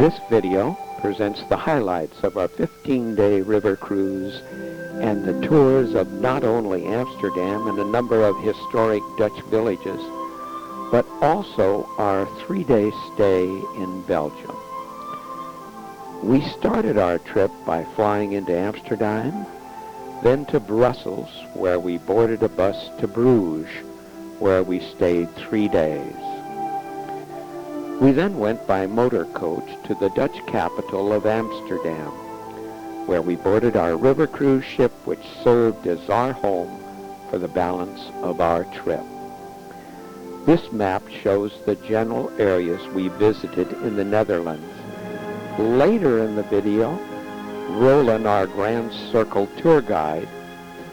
This video presents the highlights of our 15-day river cruise and the tours of not only Amsterdam and a number of historic Dutch villages, but also our 3-day stay in Belgium. We started our trip by flying into Amsterdam, then to Brussels, where we boarded a bus to Bruges, where we stayed 3 days. We then went by motor coach to the Dutch capital of Amsterdam, where we boarded our river cruise ship, which served as our home for the balance of our trip. This map shows the general areas we visited in the Netherlands. Later in the video, Roland, our Grand Circle tour guide,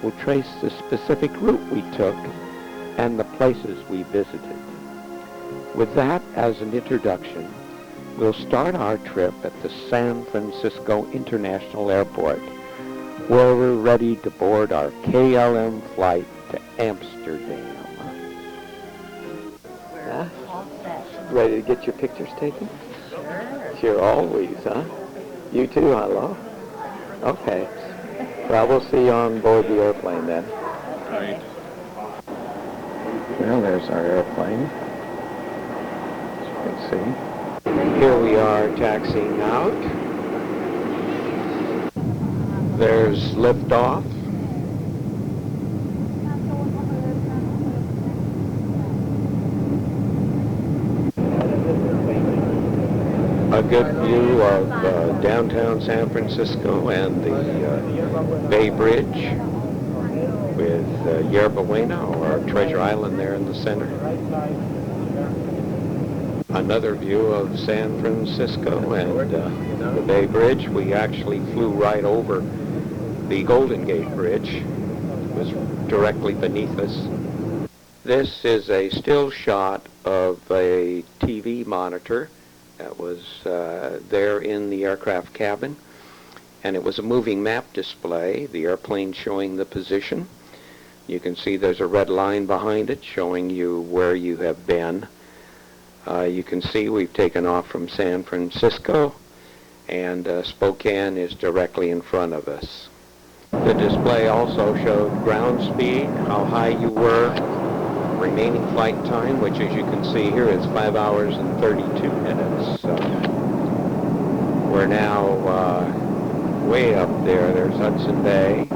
will trace the specific route we took and the places we visited. With that as an introduction, we'll start our trip at the San Francisco International Airport, where we're ready to board our KLM flight to Amsterdam. Huh? Ready to get your pictures taken? Sure, always, huh? You too, hello? Okay. Well, we'll see you on board the airplane then. Right. Well, there's our airplane. Let's see. Here we are taxiing out. There's liftoff. A good view of downtown San Francisco and the Bay Bridge with Yerba Buena, or Treasure Island, there in the center. Another view of San Francisco and the Bay Bridge. We actually flew right over the Golden Gate Bridge. It was directly beneath us. This is a still shot of a TV monitor that was there in the aircraft cabin, and it was a moving map display, the airplane showing the position. You can see there's a red line behind it showing you where you have been. You can see we've taken off from San Francisco, and Spokane is directly in front of us. The display also showed ground speed, how high you were, remaining flight time, which as you can see here is 5 hours and 32 minutes. We're now way up there. There's Hudson Bay.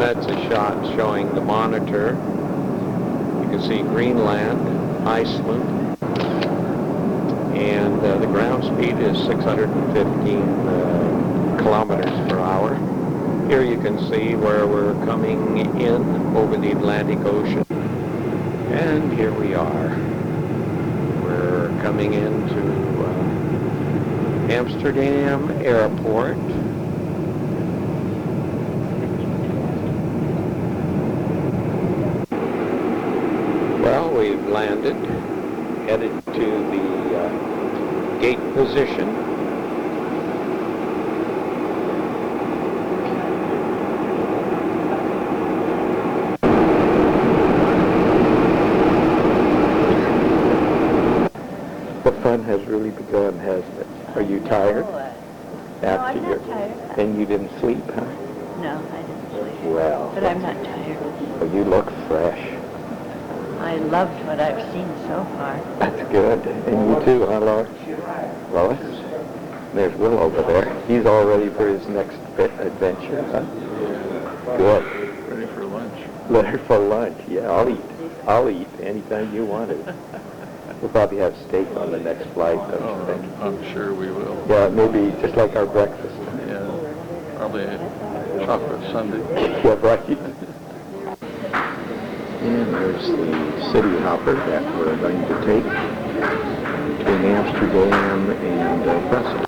That's a shot showing the monitor. You can see Greenland, Iceland, and the ground speed is 615 kilometers per hour. Here you can see where we're coming in over the Atlantic Ocean. And here we are. We're coming into Amsterdam Airport. Well, we've landed, headed to the gate position. The fun has really begun, hasn't it? Are you tired? I'm not tired. And you didn't sleep, huh? No, I didn't sleep. Well. But I'm not tired. Well, you look fresh. I loved what I've seen so far. That's good. And you too, huh, Lois? Lois? There's Will over there. He's all ready for his next adventure, huh? Good. Ready for lunch. Ready for lunch. Yeah, I'll eat. I'll eat anytime you want it. We'll probably have steak on the next flight, don't you think? I'm sure we will. Yeah, maybe just like our breakfast. Yeah, probably a chocolate sundae. Yeah, right. And there's the city hopper that we're going to take between Amsterdam and Brussels.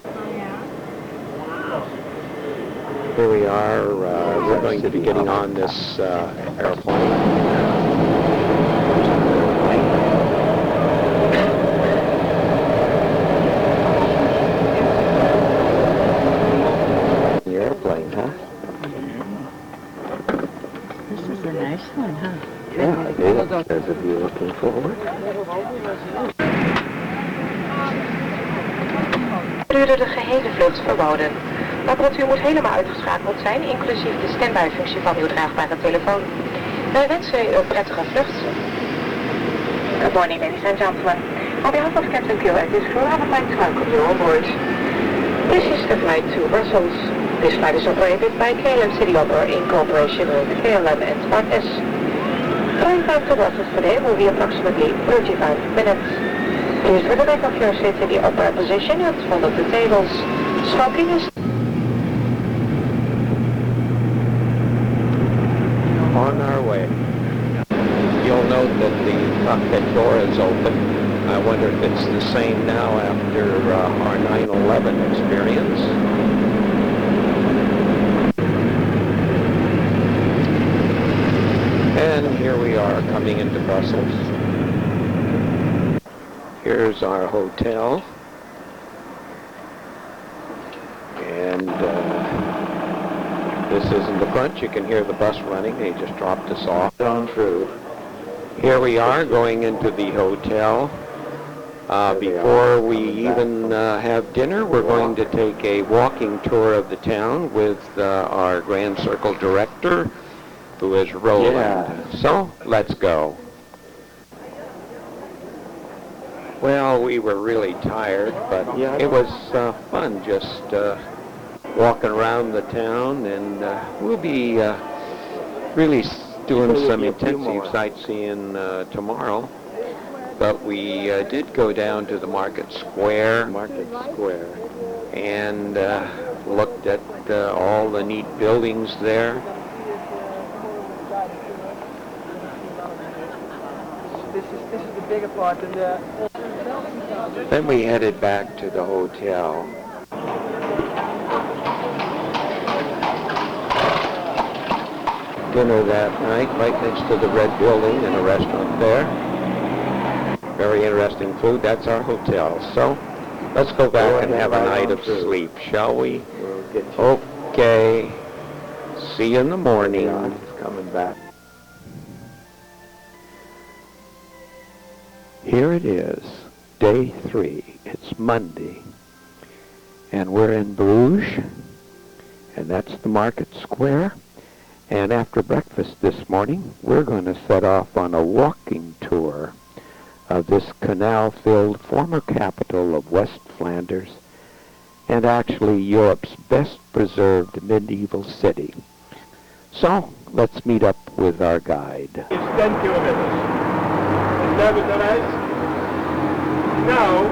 Here we are. We're going to be getting on this airplane. This is a nice one, huh? Yeah, it is. Those of you looking forward. Duurde de gehele vlucht verboden. De apparatuur moet helemaal uitgeschakeld zijn, inclusief de standby-functie van uw draagbare telefoon. Wij wensen u een prettige vlucht. Good morning, ladies and gentlemen. On behalf of Captain Pilatus, we would like to welcome you on board. This is the flight to Brussels. This flight is operated by KLM City Opera in cooperation with KLM and Partners. Flying time to Brussels today will be approximately 35 minutes. Please with the back of your seat in the upright position and follow the tables. Smoking is... On our way. You'll note that the cockpit door is open. I wonder if it's the same now after our 9/11 experience. And here we are coming into Brussels. Here's our hotel. And this is in the front. You can hear the bus running. They just dropped us off. On through. Here we are going into the hotel. Before we even have dinner, we're going to take a walking tour of the town with our Grand Circle director, who is Roland. Yeah. So, let's go. Well, we were really tired, but it was fun just walking around the town, and we'll be really doing some intensive sightseeing tomorrow. But we did go down to the Market Square. And looked at all the neat buildings there. This is the bigger part, and Then we headed back to the hotel. Dinner that night right next to the Red Building in a restaurant there. Very interesting food. That's our hotel. So let's go back and have a night of sleep, shall we? Okay. See you in the morning. Coming back. Here it is, day 3. It's Monday. And we're in Bruges. And that's the Market Square. And after breakfast this morning, we're going to set off on a walking tour of this canal-filled former capital of West Flanders, and actually Europe's best preserved medieval city. So, let's meet up with our guide. It's 10 kilometers. Nevertheless, now,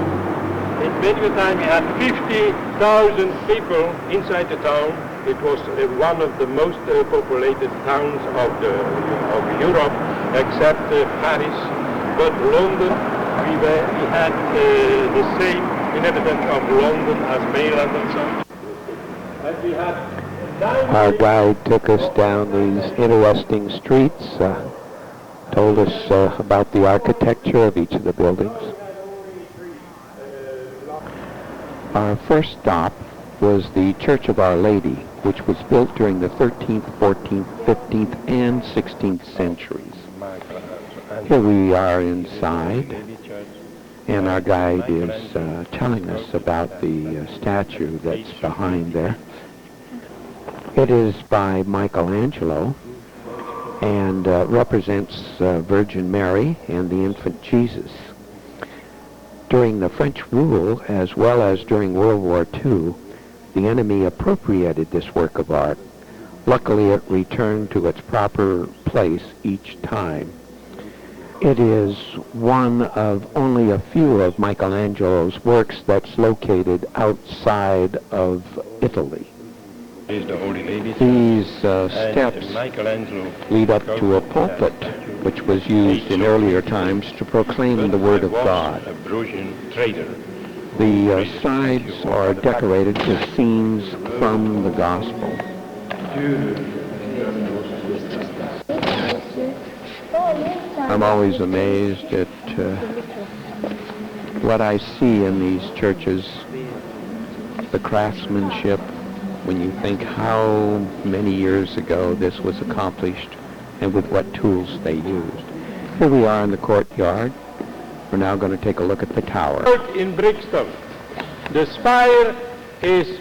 in medieval time we had 50,000 people inside the town. It was one of the most populated towns of Europe, except Paris. But London, we had the same inhabitants of London as mainland and so. And we had our guide took us down these interesting streets, told us about the architecture of each of the buildings. Our first stop was the Church of Our Lady, which was built during the 13th, 14th, 15th, and 16th centuries. Here we are inside, and our guide is telling us about the statue that's behind there. It is by Michelangelo and represents Virgin Mary and the infant Jesus. During the French rule, as well as during World War II, the enemy appropriated this work of art. Luckily, it returned to its proper place each time. It is one of only a few of Michelangelo's works that's located outside of Italy. These steps lead up to a pulpit, which was used in earlier times to proclaim the Word of God. The sides are decorated with scenes from the Gospel. I'm always amazed at what I see in these churches, the craftsmanship, when you think how many years ago this was accomplished and with what tools they used. Here we are in the courtyard. We're now going to take a look at the tower. In Brixton. The spire is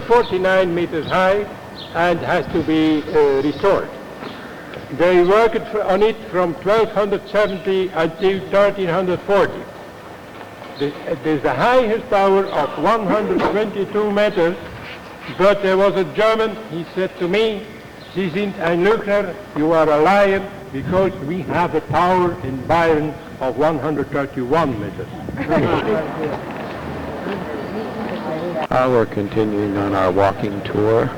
49 meters high and has to be restored. They worked on it from 1270 until 1340. It is the highest tower of 122 meters, but there was a German, he said to me, Sie sind ein Lügner, you are a liar, because we have a tower in Bayern of 131 meters. We're continuing on our walking tour.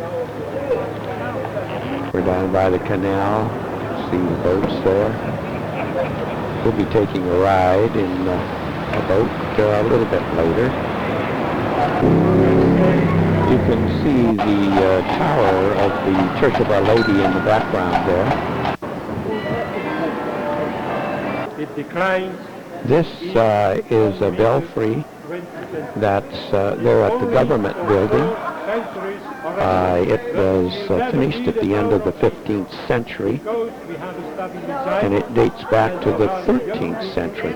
We're down by the canal. See the boats there. We'll be taking a ride in a boat a little bit later. You can see the tower of the Church of Our Lady in the background there. It declines. This is a belfry that's there at the government building. It was finished at the end of the 15th century, and it dates back to the 13th century.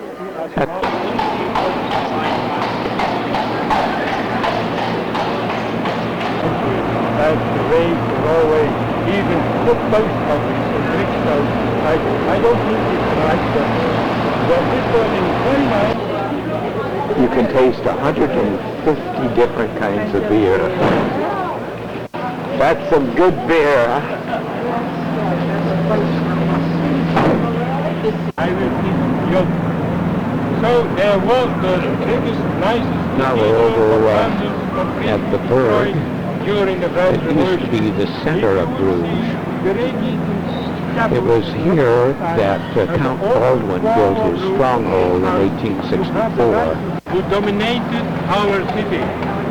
And the way to Norway, even the post office in Brixton, I don't think it's right, but this building is very nice. You can taste 150 different kinds of beer. That's some good beer, huh? I will keep young. So there was the biggest, nicest Now we're over at the Berg. during the French It used to be the center of Bruges. It was here that Count Baldwin built his stronghold in 1864. Who dominated our city.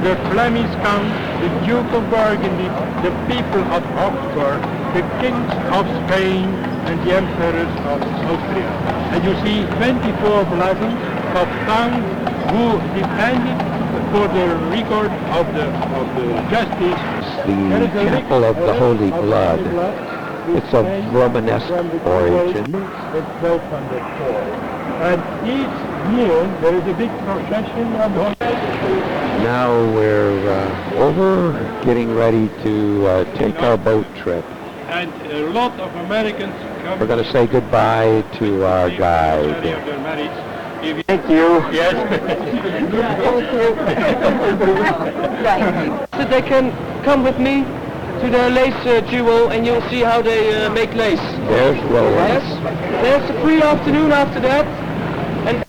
The Flemish Count, the Duke of Burgundy, the people of Oxford, the kings of Spain, and the emperors of Austria. And you see 24 flags of towns who defended for the record of the justice. The Chapel of the Holy Blood. It's of Romanesque origin. And each year there is a big procession of Now we're over, getting ready to take our boat trip. and a lot of Americans come. We're going to say goodbye to our guide. Thank you. Yes. So they can come with me to the lace jewel and you'll see how they make lace. There's Roland. Yes. There's a free afternoon after that. And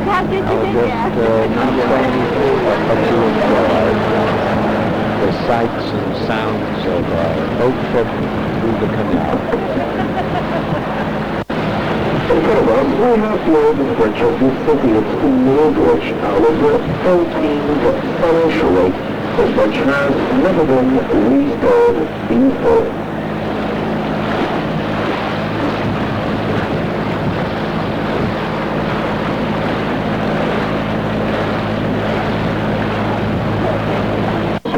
I'll just not say anything but to enjoy the sights and sounds of a boat trip through the canal. In front of us, we have Lord Richard Soviet's Nordwich Oliver 13th century, which has never been restored before.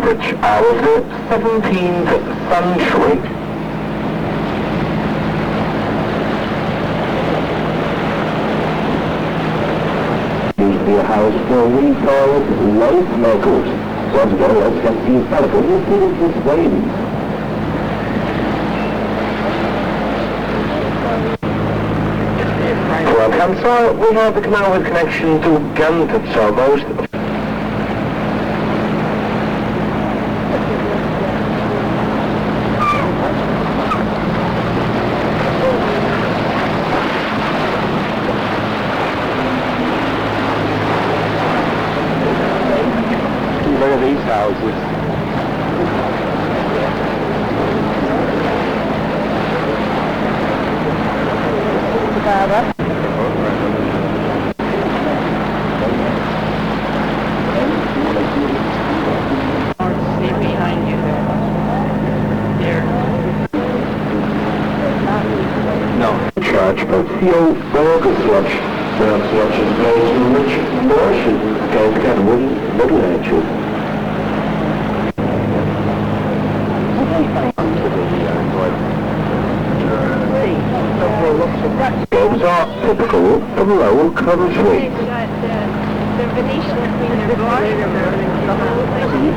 Which of the 17th century. Used to be a house for retired life makers. Was well as 17th century, including in Sweden. Welcome, sir. We have the canal with connection to Ghent, so most. Look at these houses. See behind you there. No. Church, but Theo Borgeslutch. Perhaps watching place in which Martians go together with Middle Ages. Games are typical of lower country. The Venetian Queen of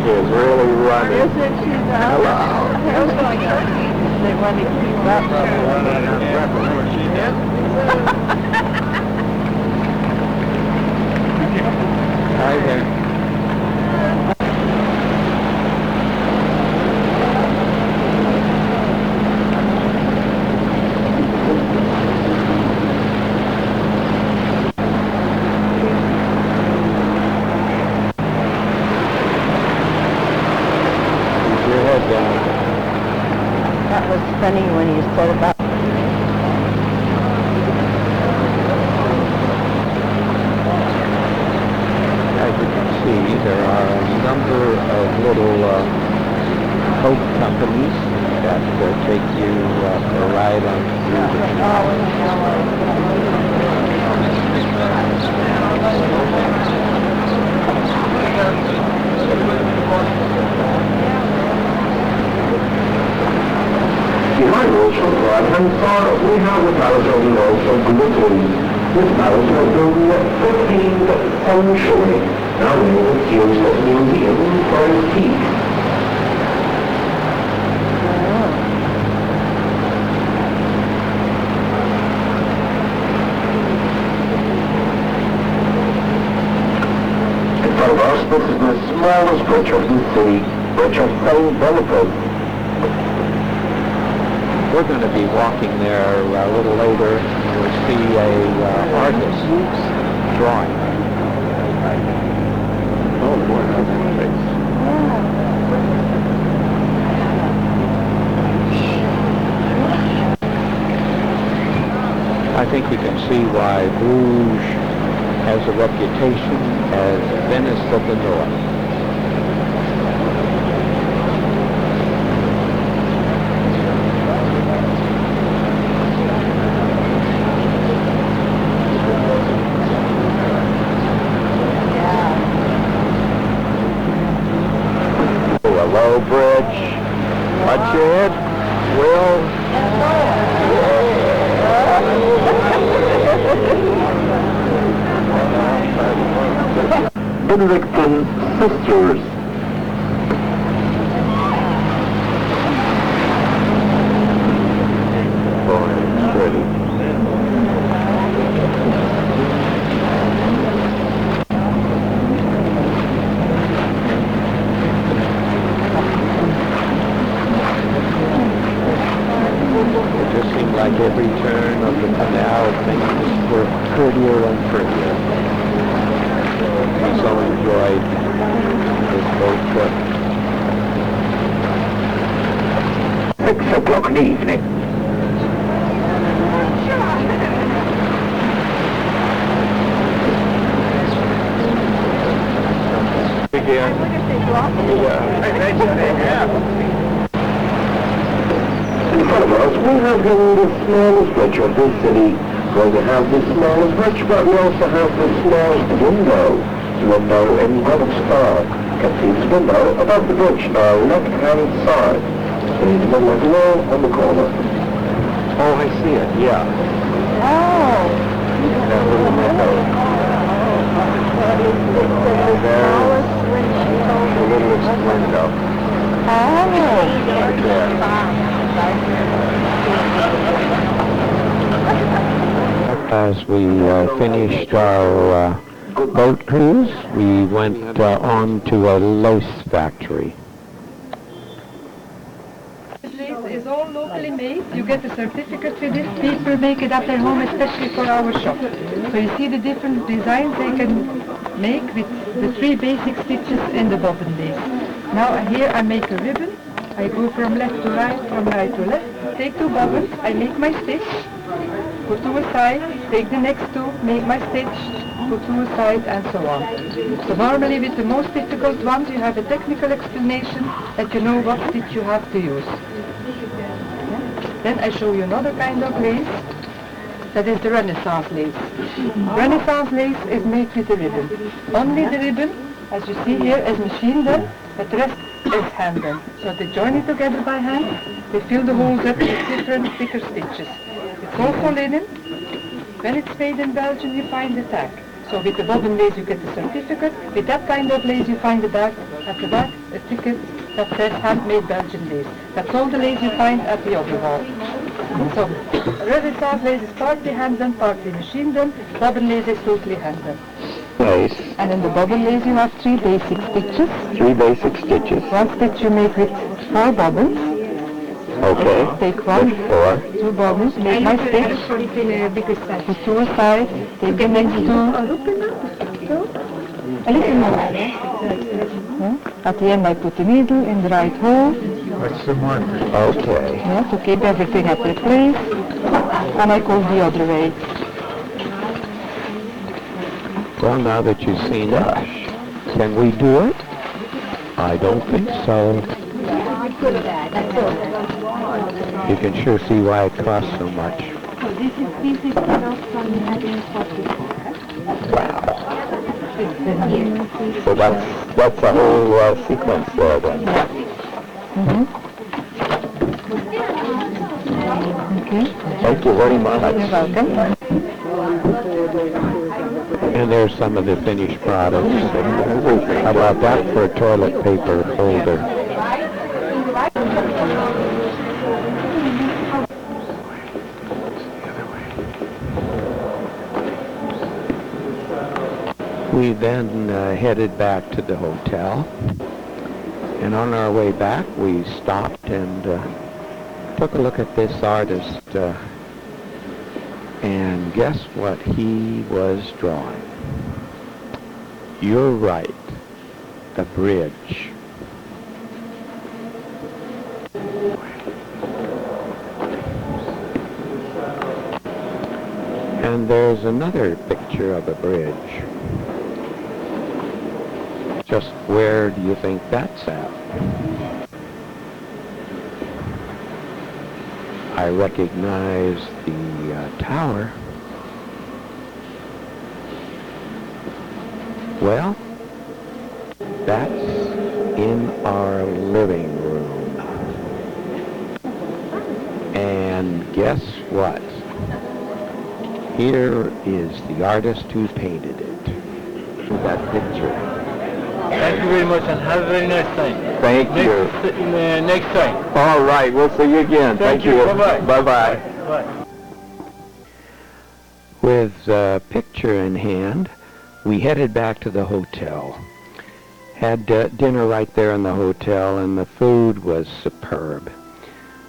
Is really running. Hello. They want to keep up. Hi there. Keep your head down. That was funny when you said about As you can see, there are a number of little boat companies that take you for a ride on through the Behind us on the right-hand side, we have the palace of the Earls of Glittering. This palace was built in the 15th century. Now we will see a museum for antiques. In front of us, this is the smallest bridge of the city, Bridge of St. Boniface. We're going to be walking there a little later. We'll see a artist drawing. Oh boy, that's a face. I think we can see why Bruges has a reputation as Venice of the North. Hello, Bridge. Watch your head, Will. Benedictine Sisters. Boy, it's pretty. It just seemed like every turn of the canal, things were prettier and prettier. We so enjoyed this boat trip. 6 o'clock in the evening. In front of us, we have the smallest bridge of this city. Going to have the smallest bridge, but we also have the smallest window in Robert Star. You can see this window above the bridge on our left-hand side. In the middle of the wall on the corner. Oh, I see it, yeah. Oh. That little window. There's the littlest window. Right there. As we finished our boat cruise, we went on to a lace factory. This lace is all locally made. You get a certificate for this. People make it at their home, especially for our shop. So you see the different designs they can make with the 3 basic stitches in the bobbin lace. Now here I make a ribbon. I go from left to right, from right to left. Take 2 bobbins, I make my stitch. Put 2 aside, take the next 2, make my stitch, put 2 aside, and so on. So normally with the most difficult ones you have a technical explanation that you know what stitch you have to use. Yeah. Then I show you another kind of lace. That is the Renaissance lace. Renaissance lace is made with the ribbon. Only the ribbon, as you see here, is machine done, but the rest is hand done. So they join it together by hand, they fill the holes up with different thicker stitches. It's also linen. When it's made in Belgium, you find the tag. So with the bobbin lace you get the certificate. With that kind of lace you find the back, at the back, a ticket that says handmade Belgian lace. That's all the lace you find at the other wall. So Renaissance lace is partly hand done, partly machine done. Bobbin lace is totally hand done. Lace. And in the bobbin lace you have 3 basic stitches. 3 basic stitches. One stitch you make with 4 bobbins. Okay. Take 1, With 4. 2 bobbins, make my stitch, put 2 aside, take the next 2, a little more. At the end I put the needle in the right hole. What's the marker? Okay. Yeah, to keep everything at their place, and I go the other way. Well, now that you've seen it, can we do it? I don't think so. You can sure see why it costs so much. Wow. So that's a whole sequence there then. Okay. Thank you very much. You're welcome. And there's some of the finished products. How about that for a toilet paper holder? We then headed back to the hotel, and on our way back we stopped and took a look at this artist, and guess what he was drawing? You're right, the bridge. And there's another picture of a bridge. Just where do you think that's at? I recognize the tower. Well, that's in our living room. And guess what? Here is the artist who painted it. That picture. Thank you very much and have a very nice time. Thank you. Next time. All right, we'll see you again. Thank you. Bye-bye. Bye-bye. Bye. With a picture in hand, we headed back to the hotel. Had dinner right there in the hotel, and the food was superb.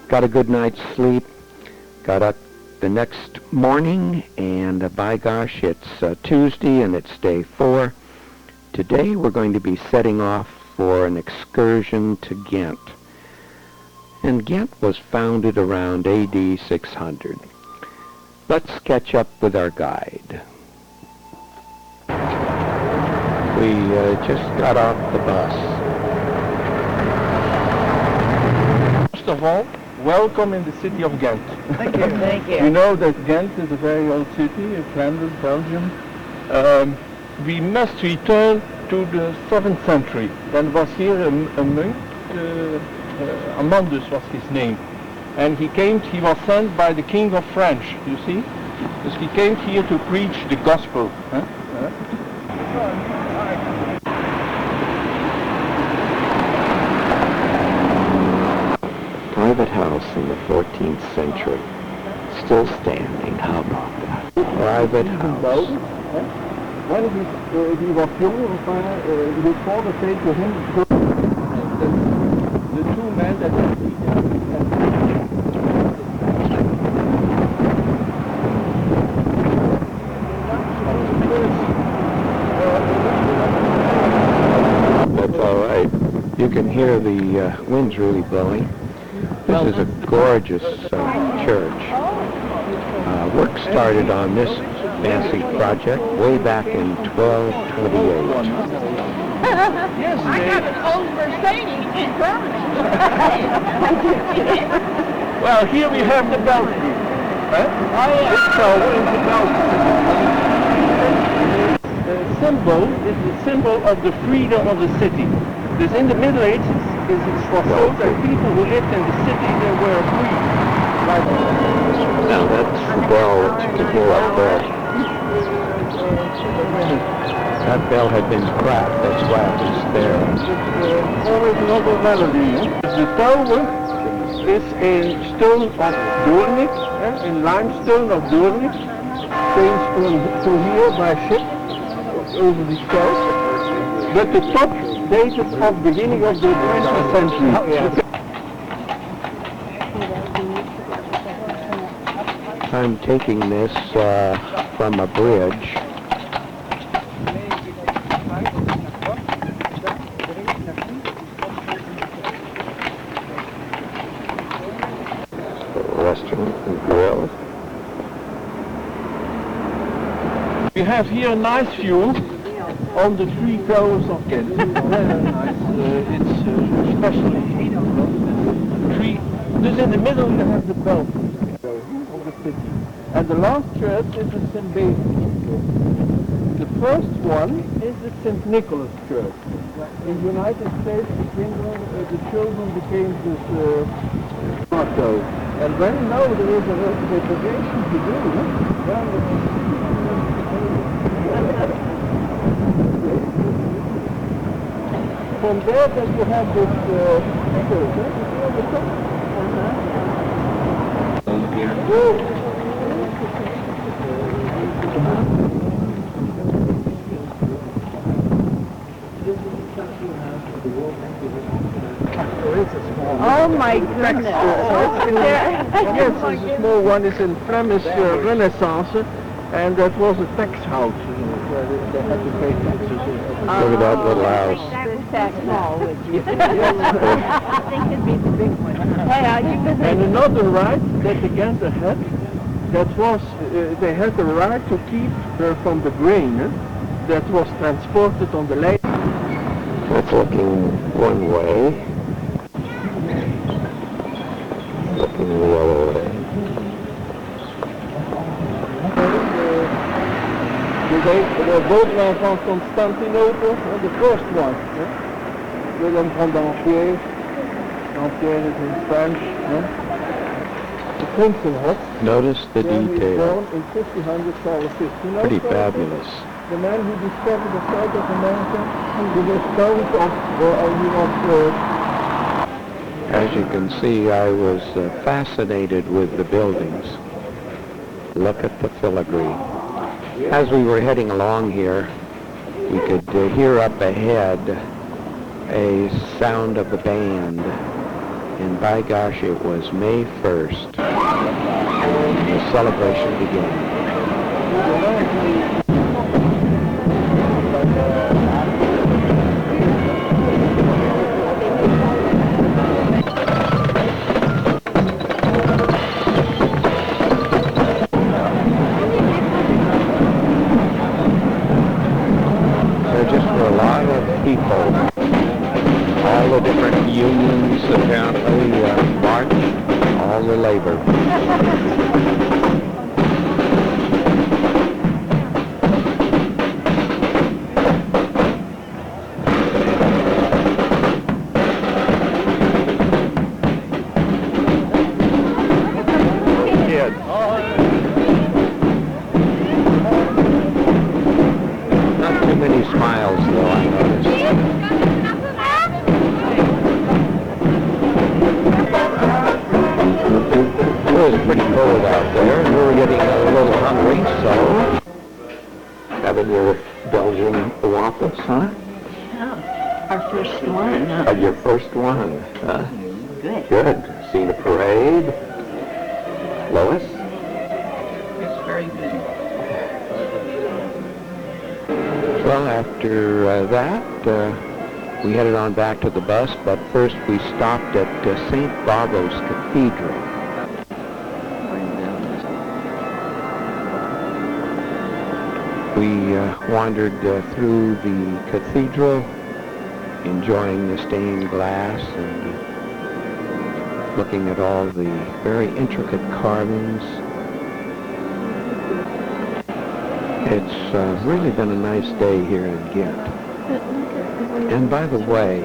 Got a good night's sleep. Got up the next morning, and by gosh, it's Tuesday and it's day 4. Today we're going to be setting off for an excursion to Ghent. And Ghent was founded around AD 600. Let's catch up with our guide. We just got off the bus. First of all, welcome in the city of Ghent. Thank you. Thank you. You know that Ghent is a very old city, Flanders, Belgium. We must return to the 7th century. Then was here a monk, Amandus was his name. And he was sent by the King of France, you see? Because he came here to preach the gospel. Private house in the 14th century. Still standing. How about that? Private house. When he was young, his father said to him, the 2 men that That's all right. You can hear the winds really blowing. This is a gorgeous church. Work started on this fancy project way back in 1228. I have an old Mercedes in Germany. Well, here we have the balcony. This tower is the bell. The symbol is the symbol of the freedom of the city. Because in the Middle Ages, it was so that people who lived in the city, they were free. Now that's the bell that you can hear up there. That bell had been cracked, that's why it was there. Always another melody. The tower is in stone of Doornik, in limestone of Doornik, changed to here by ship over the coast. But the top dated of beginning of the 20th century. I'm taking this from a bridge. Restaurant and grill. We have here a nice view on the three towers of Ghent. Very nice. It's especially three. Just in the middle you have the bell of the city. And the last church is the St. Basil's Church. The first one is the St. Nicholas Church. In the United States, the children became this motto. And when now there is a reservation to do, from there that you have this church, on the top. Oh my goodness. Yes, the small one is in Flemish Renaissance, and that was a tax house where they had to pay taxes. Look at that little house. I think it'd be the big one. And another right that again they had, that was, they had the right to keep from the grain that was transported on the lake. That's looking one way. Looking the other way. De bootman van Constantinople, the first one. Willem van Dampierre. Dampierre is in French. The Prinsenhof. Notice the There he was detail. born in 1500. Pretty fabulous. The man who discovered the south of America, the stones of, As you can see, I was fascinated with the buildings. Look at the filigree. As we were heading along here, we could hear up ahead a sound of the band. And by gosh, it was May 1st. The celebration began. All the different unions apparently marched, all the labor. Not too many smiles though, I noticed. It was pretty cold out there, and we were getting a little hungry, so having your Belgian waffles, huh? Our first one. Your first one. Good. Good. See the parade. Lois? It's very good. Well, after that, we headed on back to the bus, but first we stopped at St. Barbara's Cathedral. We wandered through the cathedral, enjoying the stained glass and looking at all the very intricate carvings It's really been a nice day here in Ghent. And by the way,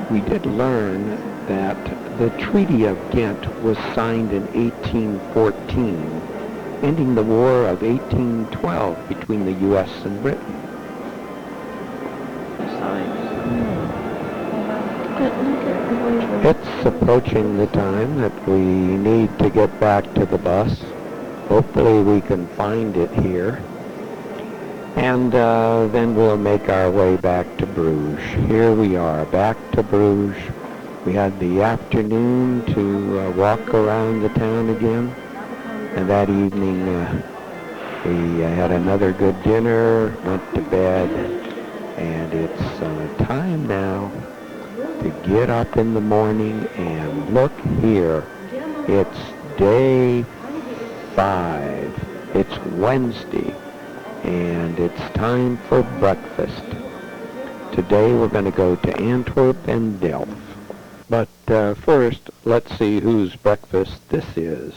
we did learn that the Treaty of Ghent was signed in 1814, ending the War of 1812 between the U.S. and Britain. It's approaching the time that we need to get back to the bus. Hopefully we can find it here. And then we'll make our way back to Bruges. Here we are, back to Bruges. We had the afternoon to walk around the town again. And that evening we had another good dinner, went to bed. And it's time now to get up in the morning and look here. It's day 5. It's Wednesday. And it's time for breakfast. Today we're going to go to Antwerp and Delft. But first, let's see whose breakfast this is.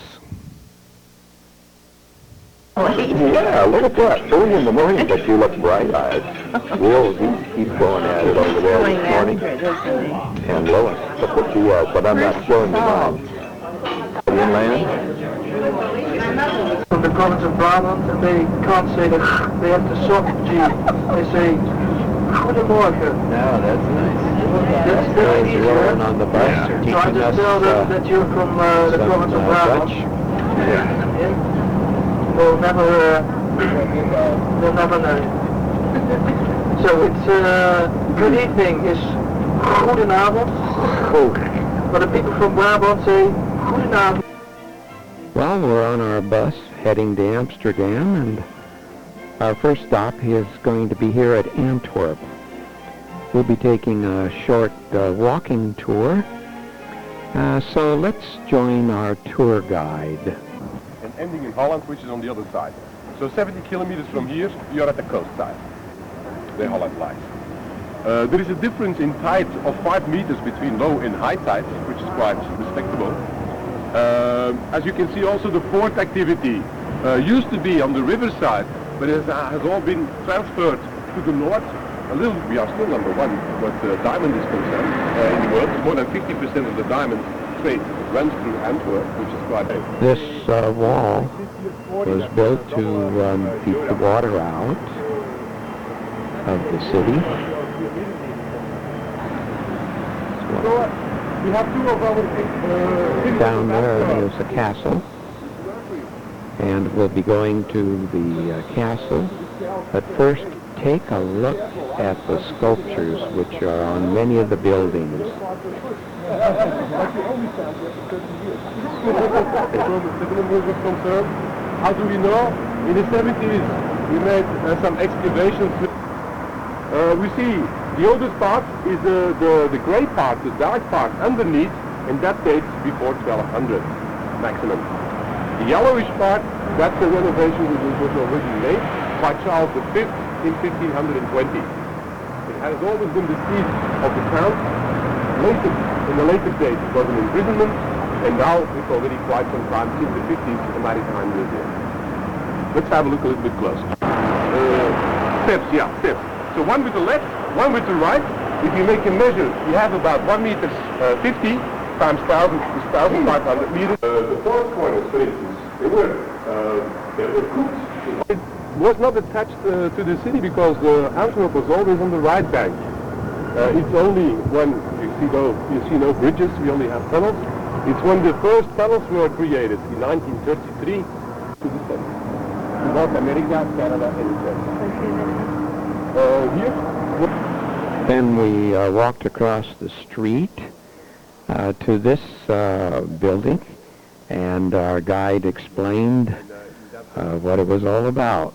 Yeah, look at that. Early in the morning, but you look bright-eyed. We'll keep going at it over there this morning. And Lois, look what she has, but I'm not showing you mine. Inland? From the province of Brabant, and they can't say that, they have the soft G. They say, Goedemorgen. No, that's nice. That's Guys easier. rolling on the bus are So I teaching just us tell them that you're from the some province of Brabant. Dutch. Yeah. They'll never know. So it's good evening is goedenavond. But the people from Brabant say goedenavond. Well, we're on our bus heading to Amsterdam, and our first stop is going to be here at Antwerp. We'll be taking a short walking tour, so let's join our tour guide. And ending in Holland, which is on the other side. So 70 kilometers from here, you're at the coast side, where Holland lies. There is a difference in tide of 5 meters between low and high tide, which is quite respectable. As you can see, also the port activity used to be on the riverside, but it has all been transferred to the north. A little, we are still number one what diamond is concerned in the world. More than 50% of the diamond trade runs through Antwerp, which is quite big. This wall was built to keep the water out of the city. We have two of our Down there is a castle, and we'll be going to the castle. But first, take a look at the sculptures which are on many of the buildings. How do we know? In the 70s, we made some excavations. We see the oldest part is the gray part, the dark part underneath, and that dates before 1200 maximum. The yellowish part, that's the renovation which was originally made by Charles V in 1520. It has always been the seat of the count. Later, in the later days, it was an imprisonment, and now it's already quite some time since the 50s a maritime museum. Let's have a look a little bit closer. Steps, yeah, steps. So one with the left, one with the right. If you make a measure, you have about 1 meter 50 times 1,000 is 1,500 meters. The four corners, for instance, they were cooked. It was not attached to the city because Antwerp was always on the right bank. It's only when you see no bridges, we only have tunnels. It's when the first tunnels were created in 1933 to the center. North America, Canada, and here. Then we walked across the street to this building, and our guide explained what it was all about.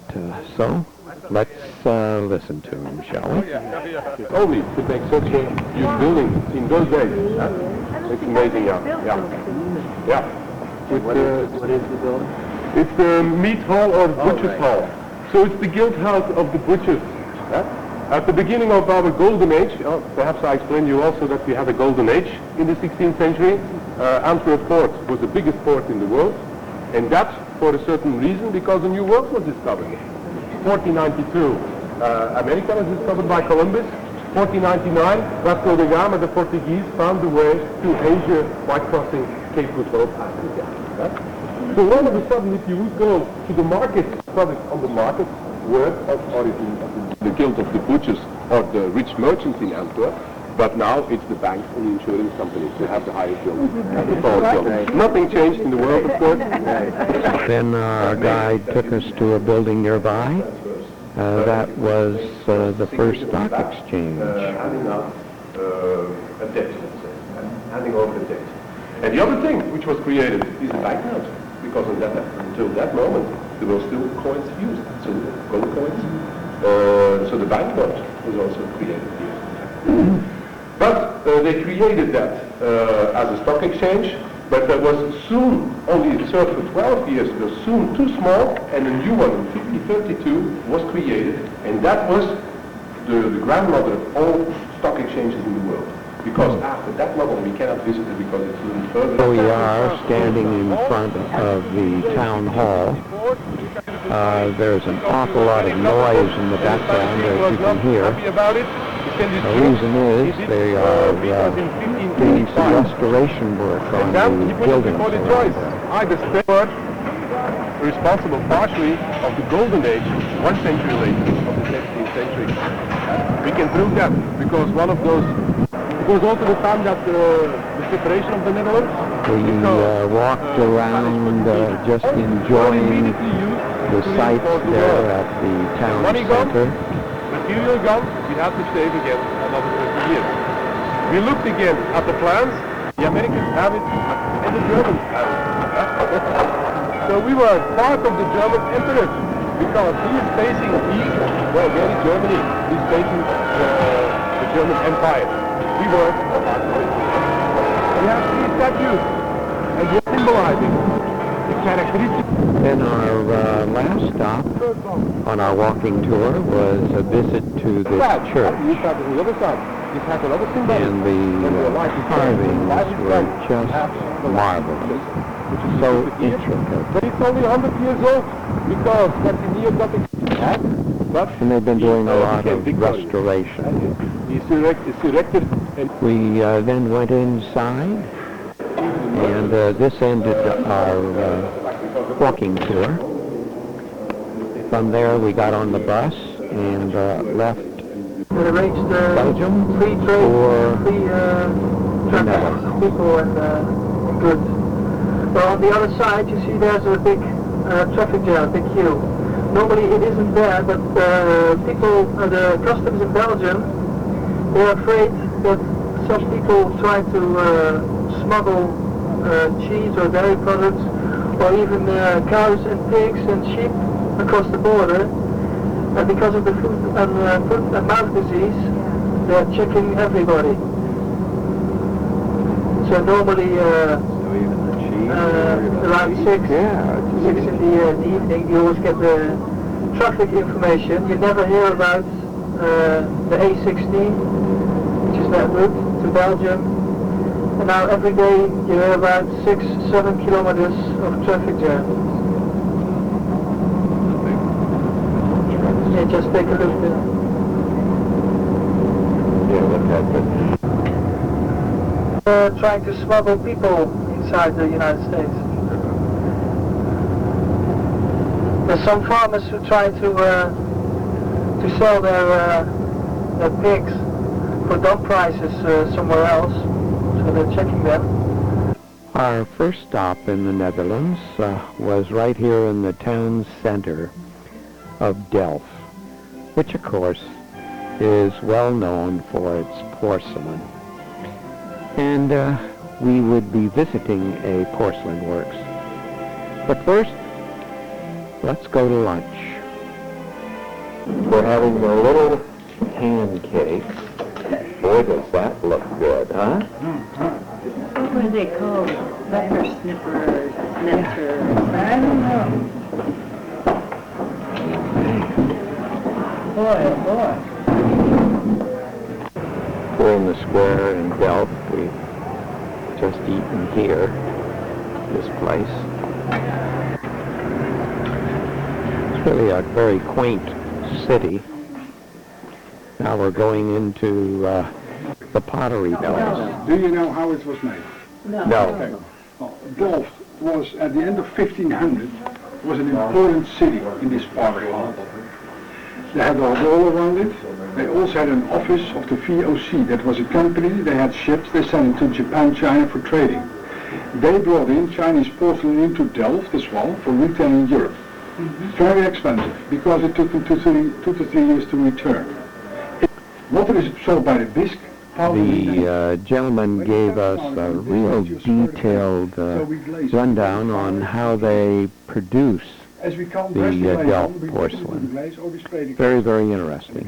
So let's listen to him, shall we? Only to make such a huge building in those days. It's amazing, yeah. What is the building? It's the meat hall or butcher's hall. So it's the guild house of the butchers. At the beginning of our golden age, perhaps I explained you also that we had a golden age in the 16th century. Antwerp port was the biggest port in the world, and that's for a certain reason, because a new world was discovered. 1492, America was discovered by Columbus. 1499, Vasco da Gama, the Portuguese, found the way to Asia by crossing Cape Good Hope, Africa. So all of a sudden, if you would go to the market, products on the market, or in the guild of the butchers or the rich merchants in Antwerp, but now it's the banks and the insurance companies who have the highest guild. Nothing changed in the world, of course. Then our guide took us to a building nearby. That was the first stock exchange. Handing out a debt, let's say, handing over the debt. And the other thing which was created is the banknote, because until that moment there were still coins used, so gold coins. So the banknote was also created here. But they created that as a stock exchange, but that was soon, only it served for 12 years, it was soon too small, and a new one in 1532 was created, and that was the grandmother of all stock exchanges in the world. Because after that model we cannot visit it because it's a little further. So we are standing in front of the town hall. There's an awful lot of noise in the background, as you can hear. The reason is they are doing some restoration work on the buildings. Either stay responsible partially of the golden age, 1 century later, of the 16th century. We can prove that because one of those, it was also the time that the separation of the Netherlands. We walked around just enjoying the sights there at the town center. Material gone, we had to save again another 30 years. We looked again at the plans, the Americans have it, and the Germans have it. So we were part of the German emperor, because he is facing east, well, where is Germany? He's facing the German Empire. We were part of it. We have 3 statues, and we're symbolizing the characteristics. Then our last stop on our walking tour was a visit to the church. And the carvings were just marvelous. So intricate. But it's only 100 years old because that's the neo-Gothic. And they've been doing a lot of restoration. It's erected. And we then went inside, and this ended our walking tour. From there we got on the bus and left Belgium free trade, for free traffic, people and goods. Well, on the other side you see there's a big traffic jam, big queue. Normally it isn't there, but people, the customs in Belgium, they're afraid that some people try to smuggle cheese or dairy products, or even cows and pigs and sheep across the border. And because of the foot and mouth disease, they're checking everybody. So normally around 6 in the evening, you always get the traffic information. You never hear about the A16, which is that route to Belgium. And now every day you hear about 6-7 kilometers of traffic jam. Yeah, just take a look there. yeah, look at it. Trying to smuggle people inside the United States. There's some farmers who try to sell their pigs for dump prices somewhere else, so they're checking them. Our first stop in the Netherlands was right here in the town center of Delft, which of course is well known for its porcelain. And we would be visiting a porcelain works. But first, let's go to lunch. We're having a little pancake. Boy, does that look good, huh? What were they called? Pepper snippers, snipper. I don't know. Boy, oh boy. We're in the square in Delft. We've just eaten here, this place. clearly a very quaint city. Now we're going into the pottery bells. Do you know how it was made? No. Well, Delft was, at the end of 1500, was an important city in this part of Holland. They had a wall around it. They also had an office of the VOC. That was a company. They had ships. They sent it to Japan, China for trading. They brought in Chinese porcelain into Delft as well for retail in Europe. Very expensive because it took them 2 to 3 years to return. Water is absorbed by the bisque. The gentleman gave us a real detailed rundown on how they produce the Delft porcelain. Very, very interesting.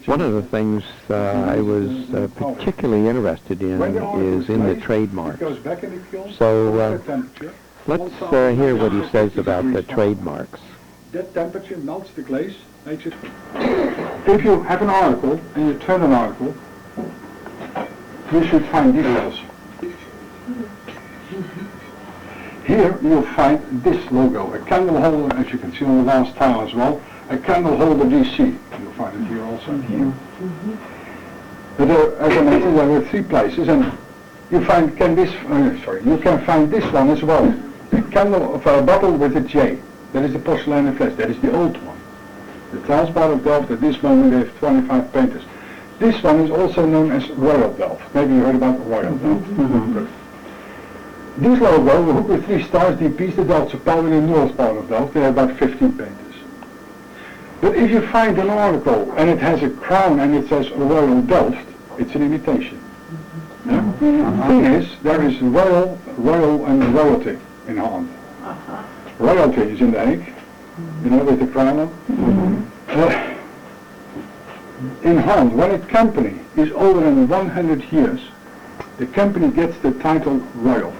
One of the things I was particularly interested in is in the trademarks. So let's hear what he says about the trademarks. That temperature melts the glaze, makes it... If you have an article and you turn an article, you should find details. Here you'll find this logo, a candle holder, as you can see on the last tile as well, a candle holder DC. You'll find it here also. But as I mentioned, there are 3 places, and you find you can find this one as well. A candle of a bottle with a J. That is the porcelain flesh. That is the old one. The Transport of Delft, at this moment they have 25 painters. This one is also known as Royal Delft. Maybe you heard about Royal Delft. This logo, the hook with 3 stars, depicts the Delftse Pauw in the north part of Delft. There are about 15 painters. But if you find an article and it has a crown and it says Royal Delft, it's an imitation. The thing is, there is royal and royalty in Holland. Royalty is in the egg, you know, with the crown on. In Holland, when a company is older than 100 years, the company gets the title royal.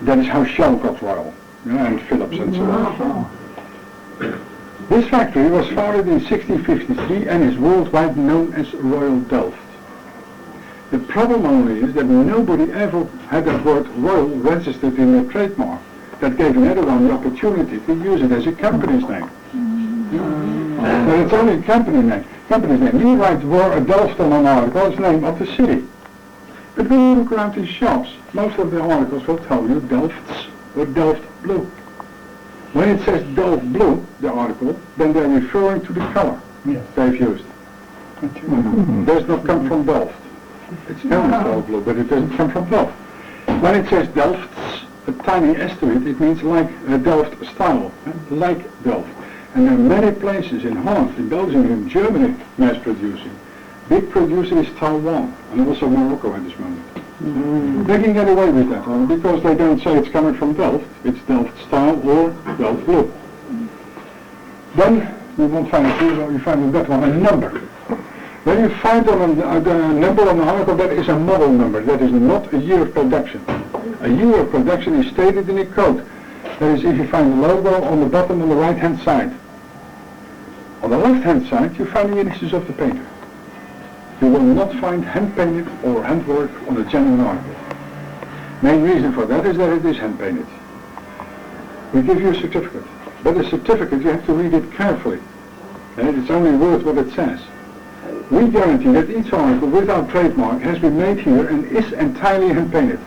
That is how Shell got royal, you know, and Philips and so on. This factory was founded in 1653 and is worldwide known as Royal Delft. The problem only is that nobody ever had that word royal registered in their trademark. That gave anyone the opportunity to use it as a company's name. But it's only a company's name. You write Delft on an article, it's the name of the city. But when you look around in shops, most of the articles will tell you Delft's or Delft Blue. When it says Delft Blue, the article, then they're referring to the color they've used. It does not come from Delft. It's known as Delft Blue, but it doesn't come from Delft. When it says Delft's, a tiny S to it, it means like Delft style, like Delft. And there are many places in Holland, in Belgium, in Germany, mass producing. Big producer is Taiwan, and also Morocco at this moment. They can get away with that one, because they don't say it's coming from Delft, it's Delft style or Delft Blue. Then, you won't find it here, you find on that one a number. When you find on a number on the article, that is a model number, that is not a year of production. A year of production is stated in a code. That is, if you find the logo on the bottom on the right hand side. On the left hand side, you find the initials of the painter. You will not find hand painted or handwork on a genuine article. Main reason for that is that it is hand painted. We give you a certificate, but the certificate you have to read it carefully. And it's only worth what it says. We guarantee that each article with our trademark has been made here and is entirely hand painted.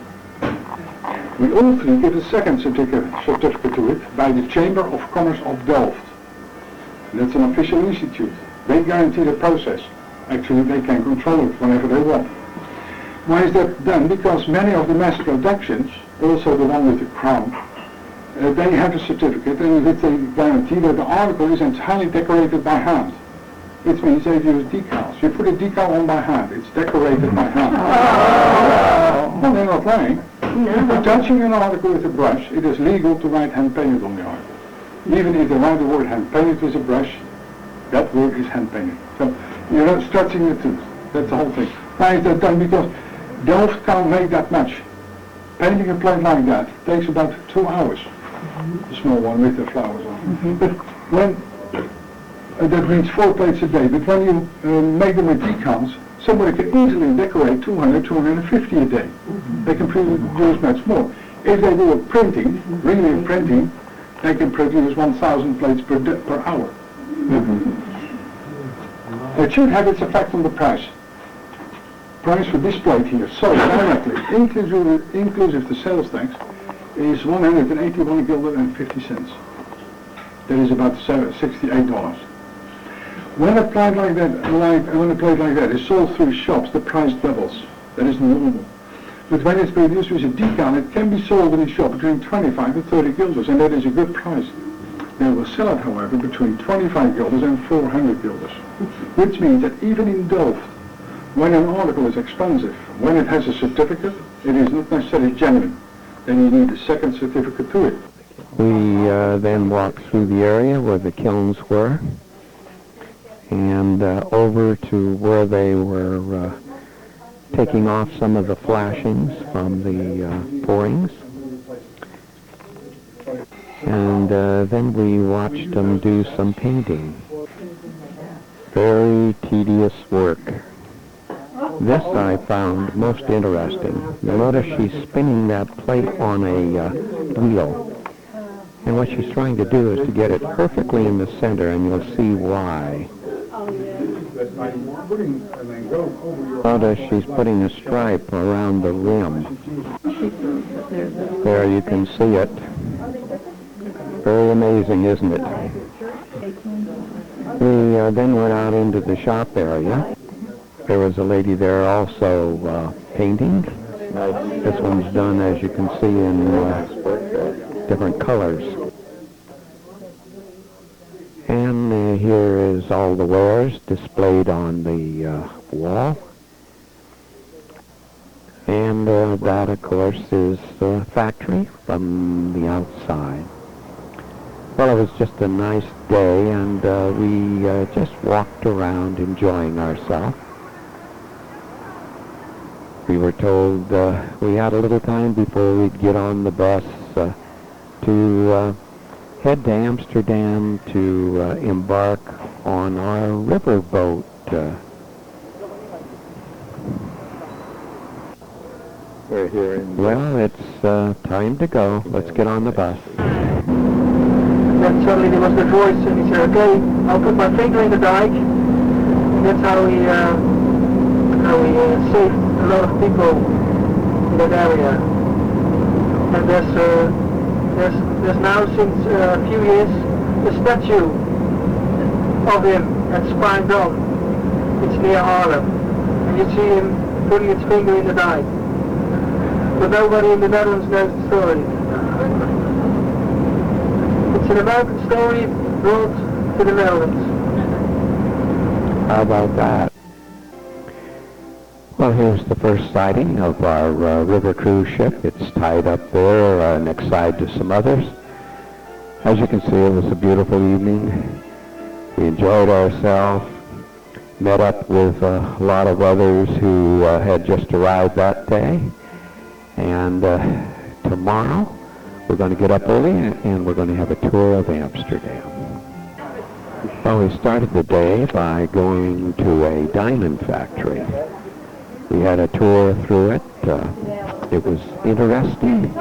We also give a second certificate to it by the Chamber of Commerce of Delft. That's an official institute. They guarantee the process. Actually, they can control it whenever they want. Why is that done? Because many of the mass productions, also the one with the crown, they have a certificate and it's a guarantee that the article is entirely decorated by hand. It means they've used decals. You put a decal on by hand, it's decorated by hand. Well, they're not lying. If touching an article with a brush, it is legal to write hand painted on the article. Even if they write the word hand painted with a brush, that word is hand painted. So you're not stretching the tooth. That's the whole thing. Why is that done? Because Delft can't make that much. Painting a plate like that takes about 2 hours. The small one with the flowers on. But when that means 4 plates a day. But when you make them with decals, somebody can easily decorate 200, 250 a day. They can produce much more. If they do a printing, really a printing, they can produce 1,000 plates per hour. It should have its effect on the price. Price for this plate here, sold directly, inclusive the sales tax, is 181 gulden and 50 cents. That is about $68. When a plate like that is sold through shops, the price doubles. That is normal. But when it's produced with a decal, it can be sold in a shop between 25 and 30 guilders, and that is a good price. They will sell it, however, between 25 guilders and 400 guilders, which means that even in Delft, when an article is expensive, when it has a certificate, it is not necessarily genuine. Then you need a second certificate to it. We then walked through the area where the kilns were and over to where they were taking off some of the flashings from the pourings. And then we watched them do some painting. Very tedious work. This I found most interesting. You'll notice she's spinning that plate on a wheel. And what she's trying to do is to get it perfectly in the center, and you'll see why. Notice she's putting a stripe around the rim. There you can see it. Very amazing, isn't it? We then went out into the shop area. There was a lady there also painting. This one's done, as you can see, in different colors. And here is all the wares displayed on the wall. And that, of course, is the factory from the outside. Well, it was just a nice day, and we just walked around enjoying ourselves. We were told we had a little time before we'd get on the bus to head to Amsterdam to embark on our riverboat. We're here in... Well, it's time to go. Let's get on the bus. Then suddenly there was the voice, and he said, "Okay, I'll put my finger in the dike." And that's how we saved a lot of people in that area. And there's now since a few years a statue of him at Spijndam. It's near Harlem, and you see him putting his finger in the dike. But nobody in the Netherlands knows the story. It's an American story brought to the Netherlands. How about that? Well, here's the first sighting of our river cruise ship. It's tied up there next side to some others. As you can see, it was a beautiful evening. We enjoyed ourselves, met up with a lot of others who had just arrived that day. And tomorrow, we're going to get up early and we're going to have a tour of Amsterdam. Well, we started the day by going to a diamond factory. We had a tour through it. It was interesting.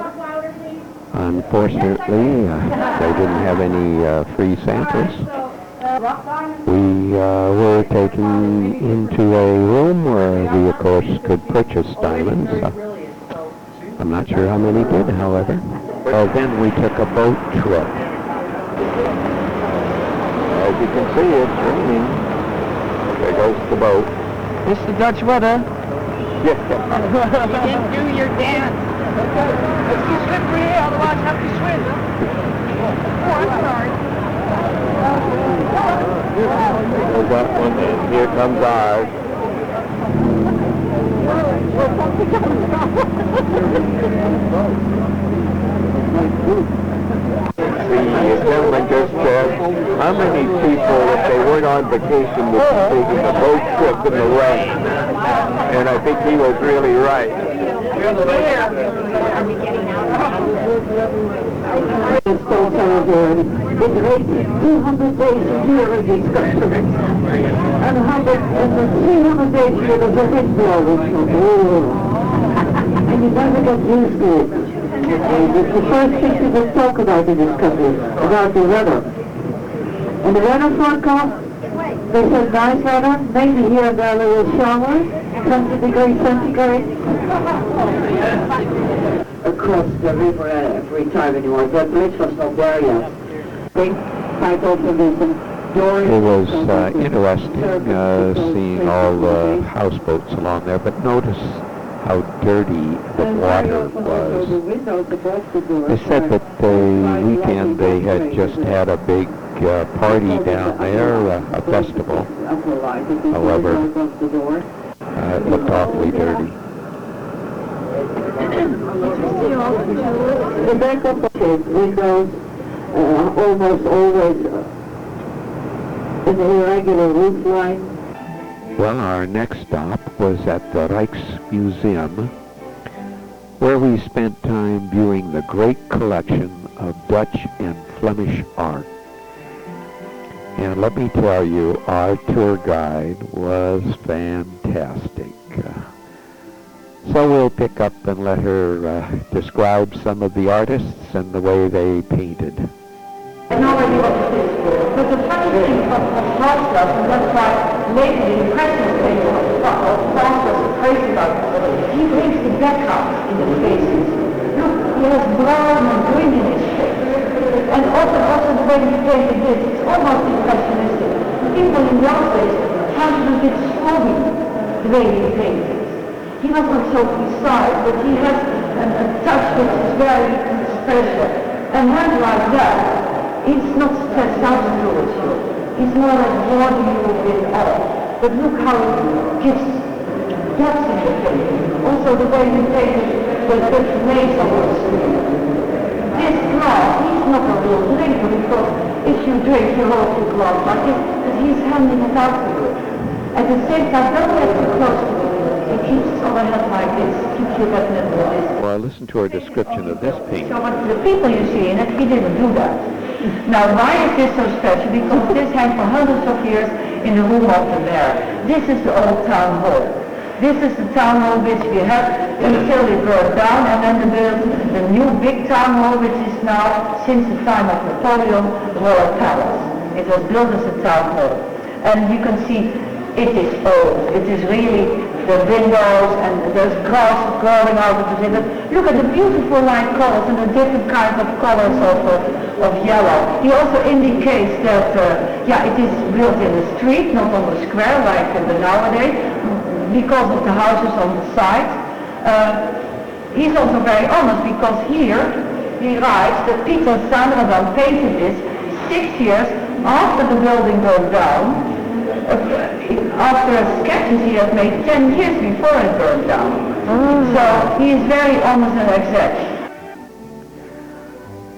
Unfortunately, they didn't have any free samples. We were taken into a room where we, of course, could purchase diamonds. I'm not sure how many did, however. Then we took a boat trip. As you can see, it's raining. There goes the boat. It's the Dutch weather. Yeah. You didn't do your dance. It's too slippery here, otherwise I have to swim. Oh, I'm sorry. There's that one, and here comes ours. The gentleman just said, how many people, if they weren't on vacation, would be taking a boat trip in the rain? And I think he was really right. It's also good. It rates 200 days a year with its customers. And 300 days with the wind blowing. And you never get used to it. the first thing people talk about in this country, about the weather. And the weather forecast, they said nice weather, maybe here and there a little shower, 20 degrees centigrade. Across the river every time anymore, that bridge was not there yet. Quite often there's some doors. It was interesting seeing all the houseboats along there, but notice how dirty the water was. They said that the weekend they had just had a big party down there, a festival. However, it looked awfully dirty. The back of the windows almost always an irregular roof line. Well, our next stop was at the Rijksmuseum, where we spent time viewing the great collection of Dutch and Flemish art. And let me tell you, our tour guide was fantastic. So we'll pick up and let her describe some of the artists and the way they painted. I know already what it is, but the funny thing of France, and that's why later the impressionist painter of France was crazy about it, he brings the background in the faces. Look, he has brown and green in his face. And also the way he painted this, it's almost impressionistic. People in those days found it a bit sloppy, the way he painted. He was not so precise, but he has a touch which is very special. And when like that, he's not stressed out towards you. He's more like warming you a bit off. But look how it gives depth in the painting. Also the way he painted the place on the screen. This glass, he's not a real drinker because if you drink, you hold your glass like this, but he's handing it out to you. At the same time, don't get too close to it. He keeps his other hand like this, keeps your retina like this. Well, listen to her description of this painting. So the people you see in it, he didn't do that. Now, why is this so special? Because this hangs for hundreds of years in the room of the mayor. This is the old town hall. This is the town hall which we had until it burned down, and then they built the new big town hall, which is now, since the time of Napoleon, the Royal Palace. It was built as a town hall. And you can see it is old. It is really the windows, and there's grass growing out of the window. Look at the beautiful light colors and the different kinds of colors of yellow. He also indicates that, it is built in the street, not on the square like in the nowadays, because of the houses on the side. He's also very honest because here he writes that Peter Sandervan painted this 6 years after the building burned down. After sketches he had made 10 years before it burned down. So he is very honest and exact.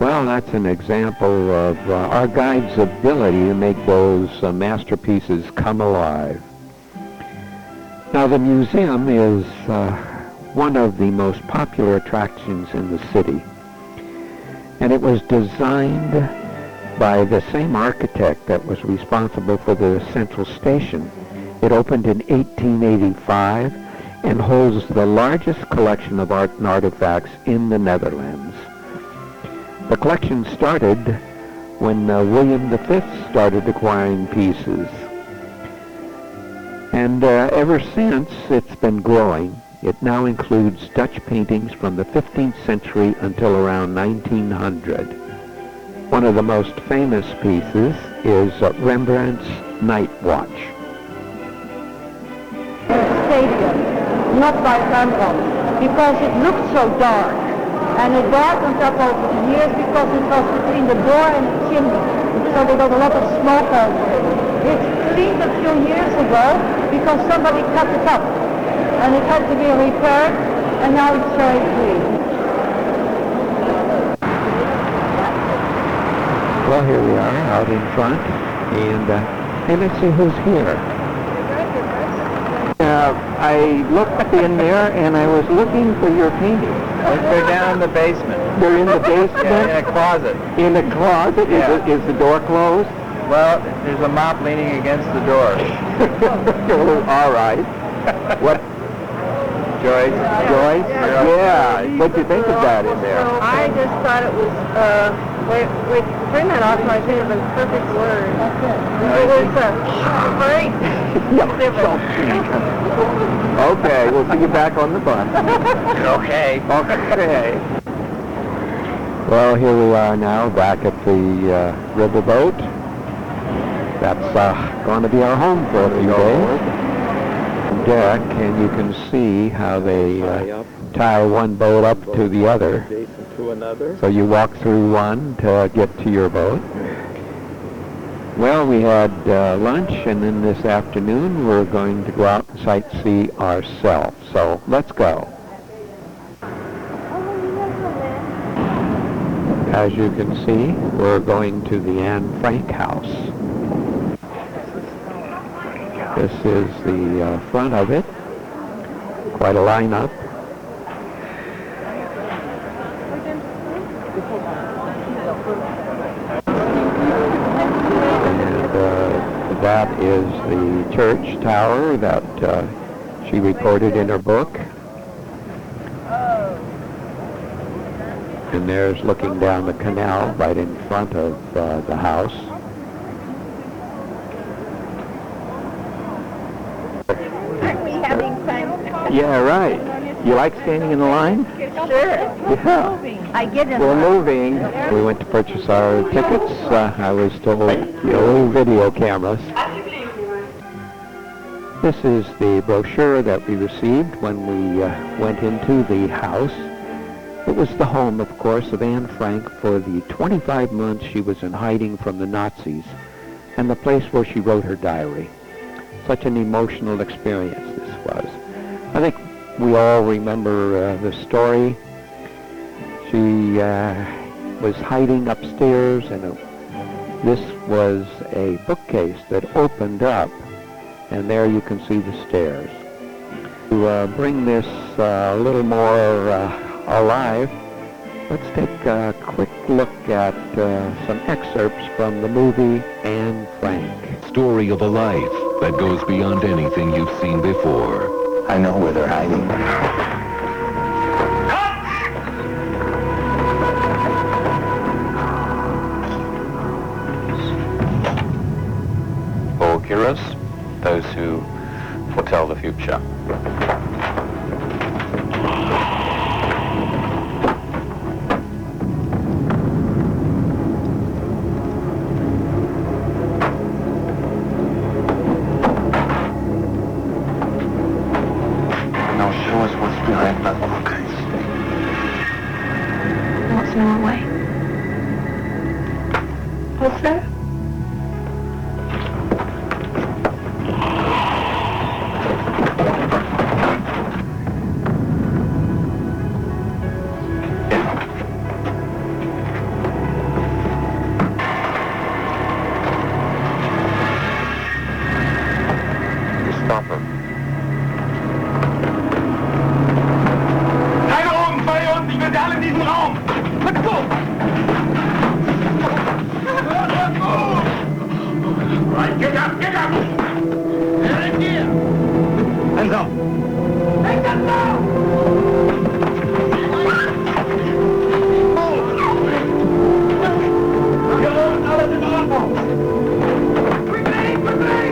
Well, that's an example of our guide's ability to make those masterpieces come alive. Now, the museum is one of the most popular attractions in the city, and it was designed by the same architect that was responsible for the central station. It opened in 1885 and holds the largest collection of art and artifacts in the Netherlands. The collection started when William V started acquiring pieces. And ever since, it's been growing. It now includes Dutch paintings from the 15th century until around 1900. One of the most famous pieces is Rembrandt's Night Watch. Stadium, not by Rembrandt, because it looked so dark. And it darkened up over the years because it was between the door and the chimney. So they got a lot of smoke over it. It's cleaned a few years ago because somebody cut it up. And it had to be repaired, and now it's very clean. Well, here we are out in front, and hey, let's see who's here. I looked in there and I was looking for your paintings. They're down in the basement. They're in the basement? Yeah, in a closet. In a closet? Yeah. Is the door closed? Well, there's a mop leaning against the door. All right. What? Joyce. Joyce? Yeah. What'd you think of that in there? I just thought it was, bring that off my think of the perfect word. It was great. Okay, we'll see you back on the bus. Okay. Okay. Well, here we are now, back at the riverboat. That's going to be our home for a few days. Deck, and you can see how they tie one boat up to the other. So you walk through one to get to your boat. Well, we had lunch, and then this afternoon we're going to go out and sightsee ourselves. So let's go. As you can see, we're going to the Anne Frank house. This is the front of it. Quite a lineup. And that is the church tower that she recorded in her book. And there's looking down the canal right in front of the house. Yeah, right. You like standing in the line? Sure. Yeah. I get in. We're moving. We went to purchase our tickets. I was told no video cameras. This is the brochure that we received when we went into the house. It was the home, of course, of Anne Frank for the 25 months she was in hiding from the Nazis, and the place where she wrote her diary. Such an emotional experience this was. I think we all remember the story. She was hiding upstairs, and this was a bookcase that opened up, and there you can see the stairs. To bring this a little more alive, let's take a quick look at some excerpts from the movie Anne Frank. Story of a life that goes beyond anything you've seen before. I know where they're hiding. Augurers, those who foretell the future. Behind that bookcase. What's Norway? What's that? Stop him. In diesem Raum! Let's go! Right, get up, get up! Right here! Hands up! Take that now! Move! Alles in Ordnung! Quickly, quickly!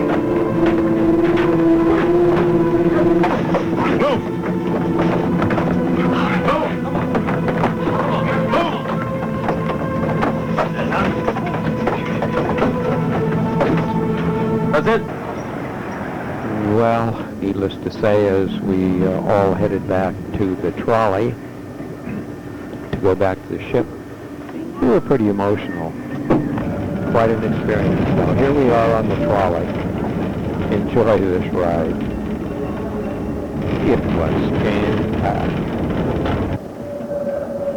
Move! That's it. Well, needless to say, as we all headed back to the trolley to go back to the ship, we were pretty emotional. Quite an experience. Now, here we are on the trolley. Enjoy this ride. It was fantastic.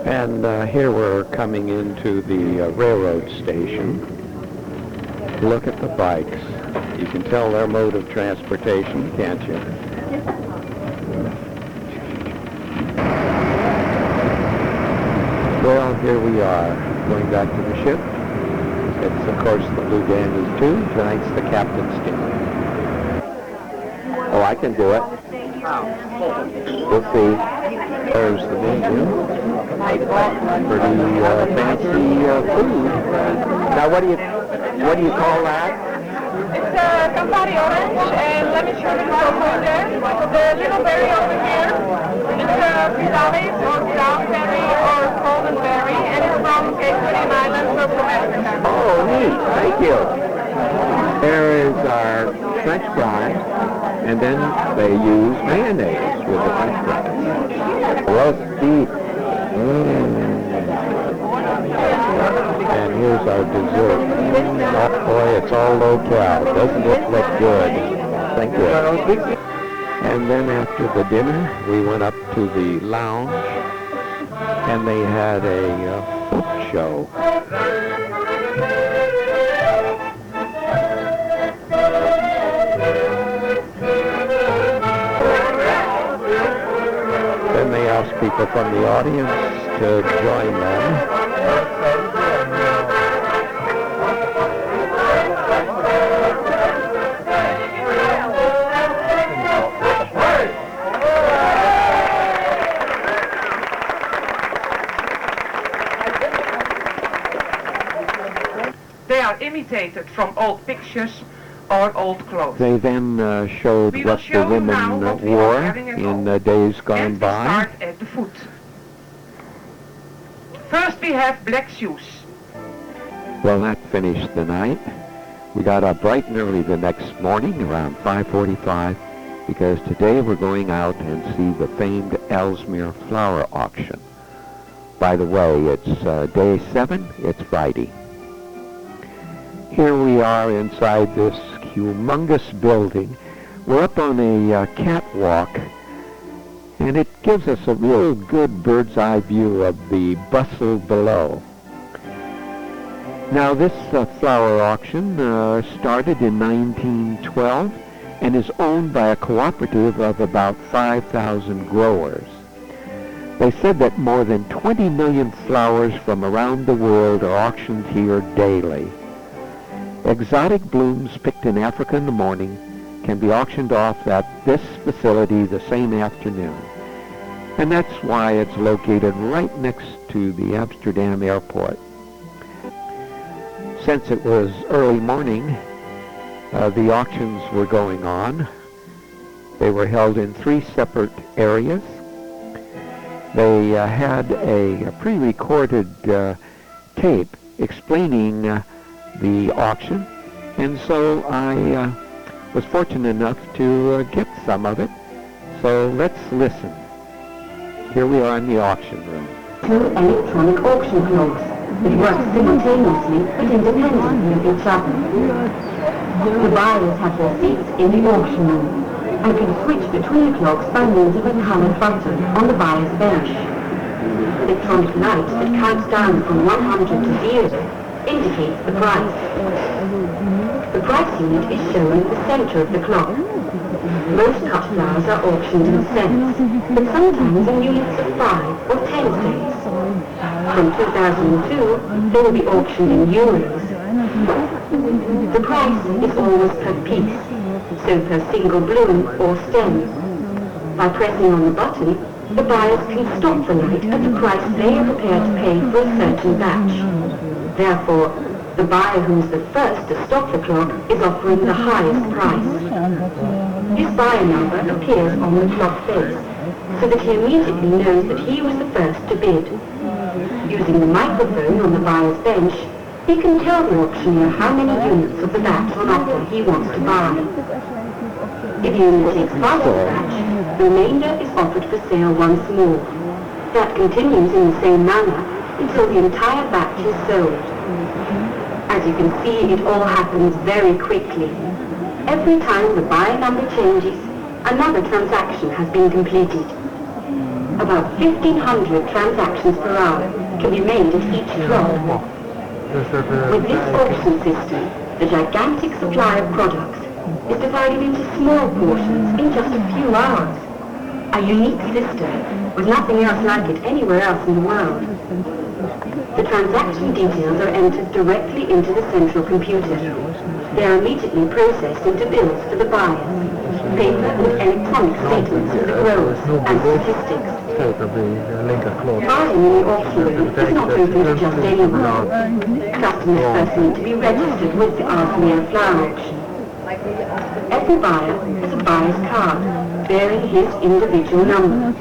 And here we're coming into the railroad station. Look at the bikes. You can tell their mode of transportation, can't you? Well, here we are, going back to the ship. It's, of course, the Blue Dandy 2. Tonight's the captain's dinner. Oh, I can do it. We'll see. There's the menu. Pretty fancy food. Now, what do you call that? It's Campari orange and lemon sherbet also in there. The little berry over here, it's Pisalis or blackberry or golden berry, and it's from Cape Verdean Islands or from Africa. Oh, neat. Thank you. There is our French fries, and then they use mayonnaise with the French fries. Roast beef. And here's our dessert. Oh boy, it's all low-cal. Doesn't it look good? Thank you. And then after the dinner, we went up to the lounge, and they had a book show. Then they asked people from the audience to join them. They are imitated from old pictures or old clothes. They then showed what the women wore in days gone by. Start at the foot. First we have black shoes. Well, that finished the night. We got up bright and early the next morning around 5:45 because today we're going out and see the famed Ellesmere flower auction. By the way, it's day 7, it's Friday. Here we are inside this humongous building. We're up on a catwalk, and it gives us a real good bird's eye view of the bustle below. Now this flower auction started in 1912 and is owned by a cooperative of about 5,000 growers. They said that more than 20 million flowers from around the world are auctioned here daily. Exotic blooms picked in Africa in the morning can be auctioned off at this facility the same afternoon. And that's why it's located right next to the Amsterdam airport. Since it was early morning, the auctions were going on. They were held in 3 separate areas. They had a pre-recorded tape explaining the auction, and so I was fortunate enough to get some of it. So let's listen. Here we are in the auction room. 2 electronic auction clocks that work simultaneously but independently of each other. The buyers have their seats in the auction room and can switch between the clocks by means of a coloured button on the buyer's bench. Electronic light that counts down from 100 to 0 indicates the price. The price unit is shown in the center of the clock. Most cut flowers are auctioned in cents, but sometimes in units of 5 or 10 cents. From 2002, they will be auctioned in euros. The price is always per piece, so per single bloom or stem. By pressing on the button, the buyers can stop the light at the price they are prepared to pay for a certain batch. Therefore, the buyer who is the first to stop the clock is offering the highest price. His buyer number appears on the clock face, so that he immediately knows that he was the first to bid. Using the microphone on the buyer's bench, he can tell the auctioneer how many units of the batch on offer he wants to buy. If he only takes part of the batch, the remainder is offered for sale once more. That continues in the same manner until the entire batch is sold. As you can see, it all happens very quickly. Every time the buyer number changes, another transaction has been completed. About 1,500 transactions per hour can be made at each clock. With this auction system, the gigantic supply of products is divided into small portions in just a few hours. A unique system with nothing else like it anywhere else in the world. The transaction details are entered directly into the central computer. They are immediately processed into bills for the buyers. paper and electronic statements of the growers and statistics. Buying in the auction room is not open to just anyone. Customers first need to be registered with the Arsenal Flower Auction. Every buyer has a buyer's card bearing his individual number.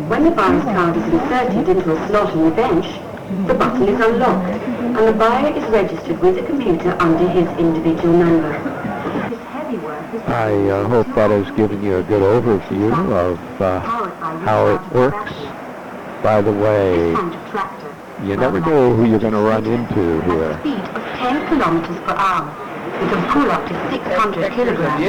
When the buyer's card is inserted into a slot on the bench, the button is unlocked and the buyer is registered with the computer under his individual number. I hope that has given you a good overview of how it works. By the way, you never know who you're going to run into here. At a speed of 10 kilometers per hour. You can pull up to 600 kilograms.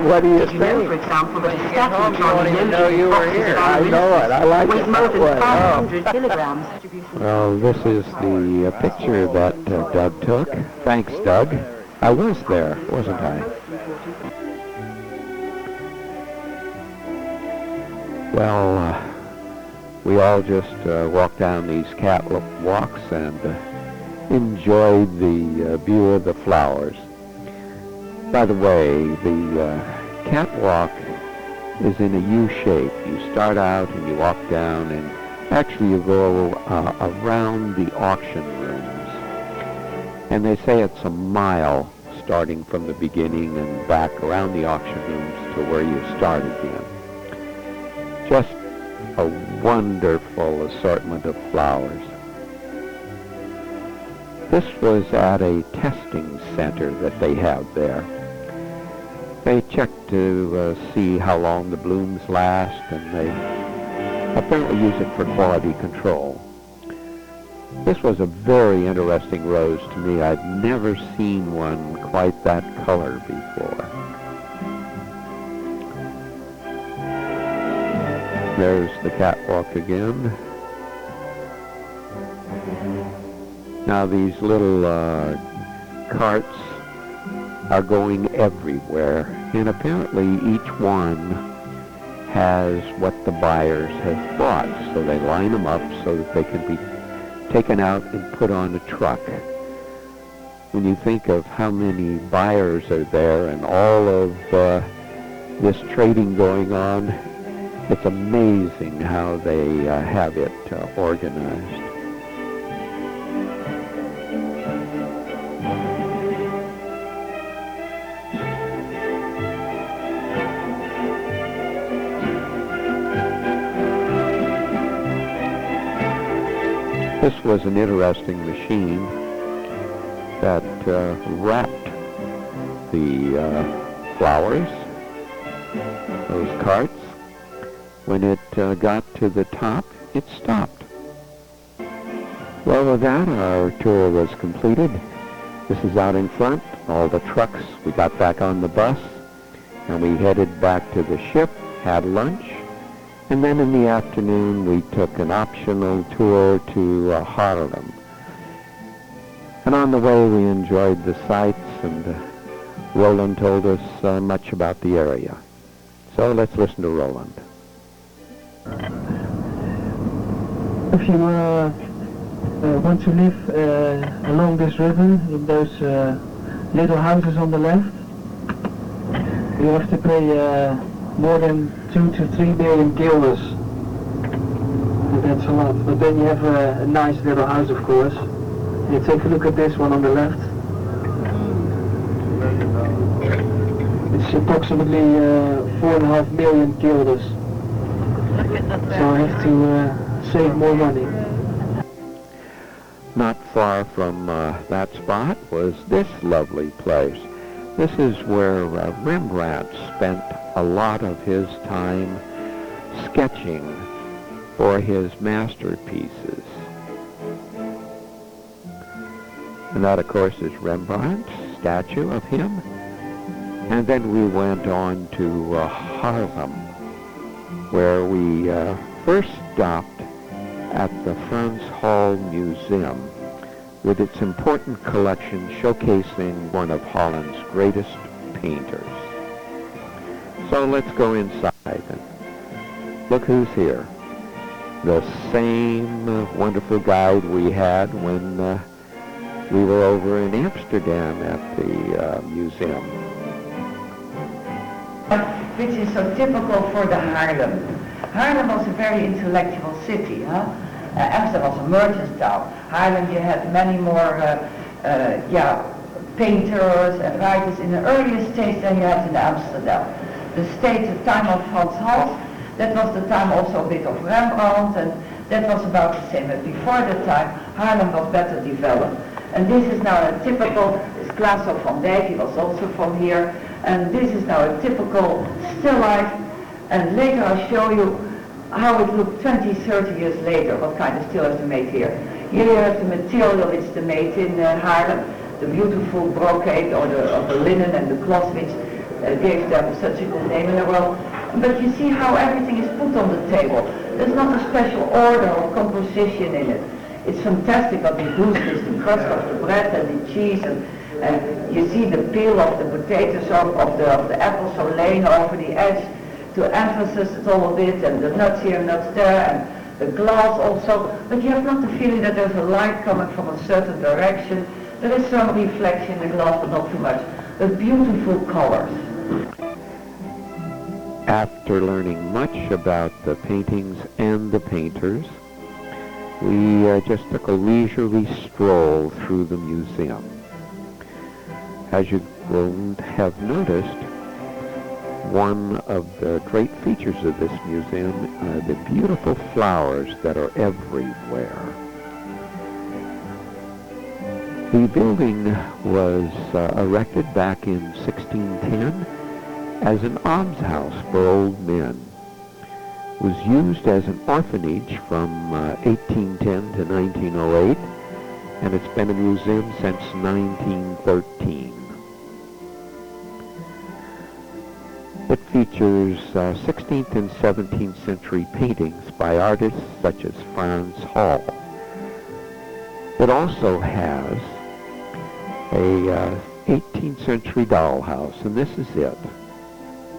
What do you Did you know, for example, that a static trolley I know it. I like weighs it more that than way. 500 kilograms? Well, this is the picture that Doug took. Thanks, Doug. I was there, wasn't I? Well, we all just walked down these catwalks and enjoyed the view of the flowers. By the way, the catwalk is in a U shape. You start out and you walk down, and actually you go around the auction rooms. And they say it's a mile starting from the beginning and back around the auction rooms to where you start again. Just a wonderful assortment of flowers. This was at a testing center that they have there. They check to see how long the blooms last, and they apparently use it for quality control. This was a very interesting rose to me. I've never seen one quite that color before. There's the catwalk again. Now these little carts are going everywhere, and apparently each one has what the buyers have bought, so they line them up so that they can be taken out and put on a truck. When you think of how many buyers are there and all of this trading going on, it's amazing how they have it organized. This was an interesting machine that wrapped the flowers, those carts. When it got to the top, it stopped. Well, with that, our tour was completed. This is out in front, all the trucks. We got back on the bus, and we headed back to the ship, had lunch, and then in the afternoon we took an optional tour to Holland. And on the way we enjoyed the sights, and Roland told us much about the area. So let's listen to Roland. If you want to live along this river, in those little houses on the left, you have to pay more than 2 to 3 million guilders. That's a lot. But then you have a nice little house, of course. You take a look at this one on the left. It's approximately 4.5 million guilders. So I have to save more money. Not far from that spot was this lovely place. This is where Rembrandt spent a lot of his time sketching for his masterpieces. And that, of course, is Rembrandt's statue of him. And then we went on to Haarlem, where we first stopped at the Frans Hal Museum with its important collection showcasing one of Holland's greatest painters. So let's go inside and look who's here. The same wonderful guide we had when we were over in Amsterdam at the museum. which is so typical for the Haarlem. Haarlem was a very intellectual city. Amsterdam was a merchant town. Haarlem, you had many more painters and writers in the earlier stage than you have in Amsterdam. The stage, the time of Frans Hals, that was the time also a bit of Rembrandt, and that was about the same. But before that time, Haarlem was better developed. And this is now a typical, this Glasso van Dijk, he was also from here, and this is now a typical still life. And later I'll show you how it looked 20, 30 years later, what kind of still is made here. Here you have the material which they made in Haarlem, the beautiful brocade or the linen and the cloth which gave them such a good name in the world. But you see how everything is put on the table. There's not a special order or composition in it. It's fantastic what they do is the crust of the bread and the cheese, and you see the peel of the potatoes of the apples so laying over the edge to emphasize it all a bit, and the nuts here, nuts there, and the glass also. But you have not the feeling that there's a light coming from a certain direction. There is some reflection in the glass, but not too much. But beautiful colors. After learning much about the paintings and the painters, we just took a leisurely stroll through the museum. As you will have noticed, one of the great features of this museum are the beautiful flowers that are everywhere. The building was erected back in 1610 as an almshouse for old men. It was used as an orphanage from 1810 to 1908, and it's been a museum since 1913. It features 16th and 17th century paintings by artists such as Frans Hals. It also has a 18th century dollhouse, and this is it.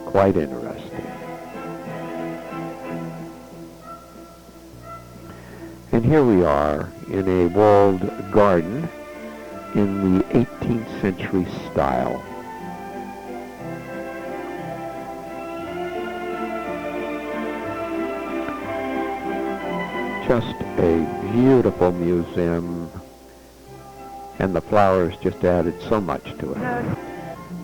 Quite interesting. And here we are in a walled garden in the 18th century style. Just a beautiful museum, and the flowers just added so much to it.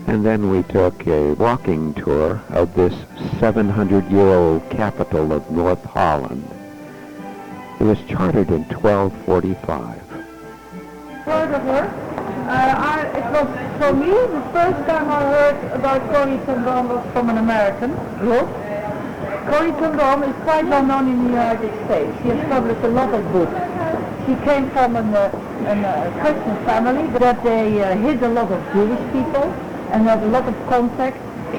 And then we took a walking tour of this 700-year-old capital of North Holland. It was chartered in 1245. Heard of her? It was, for me, the first time I heard about Corrie ten Boom was from an American group. Corrie ten Boom is quite well known in the United States. She has published a lot of books. She came from a Christian family, that they hid a lot of Jewish people and had a lot of contact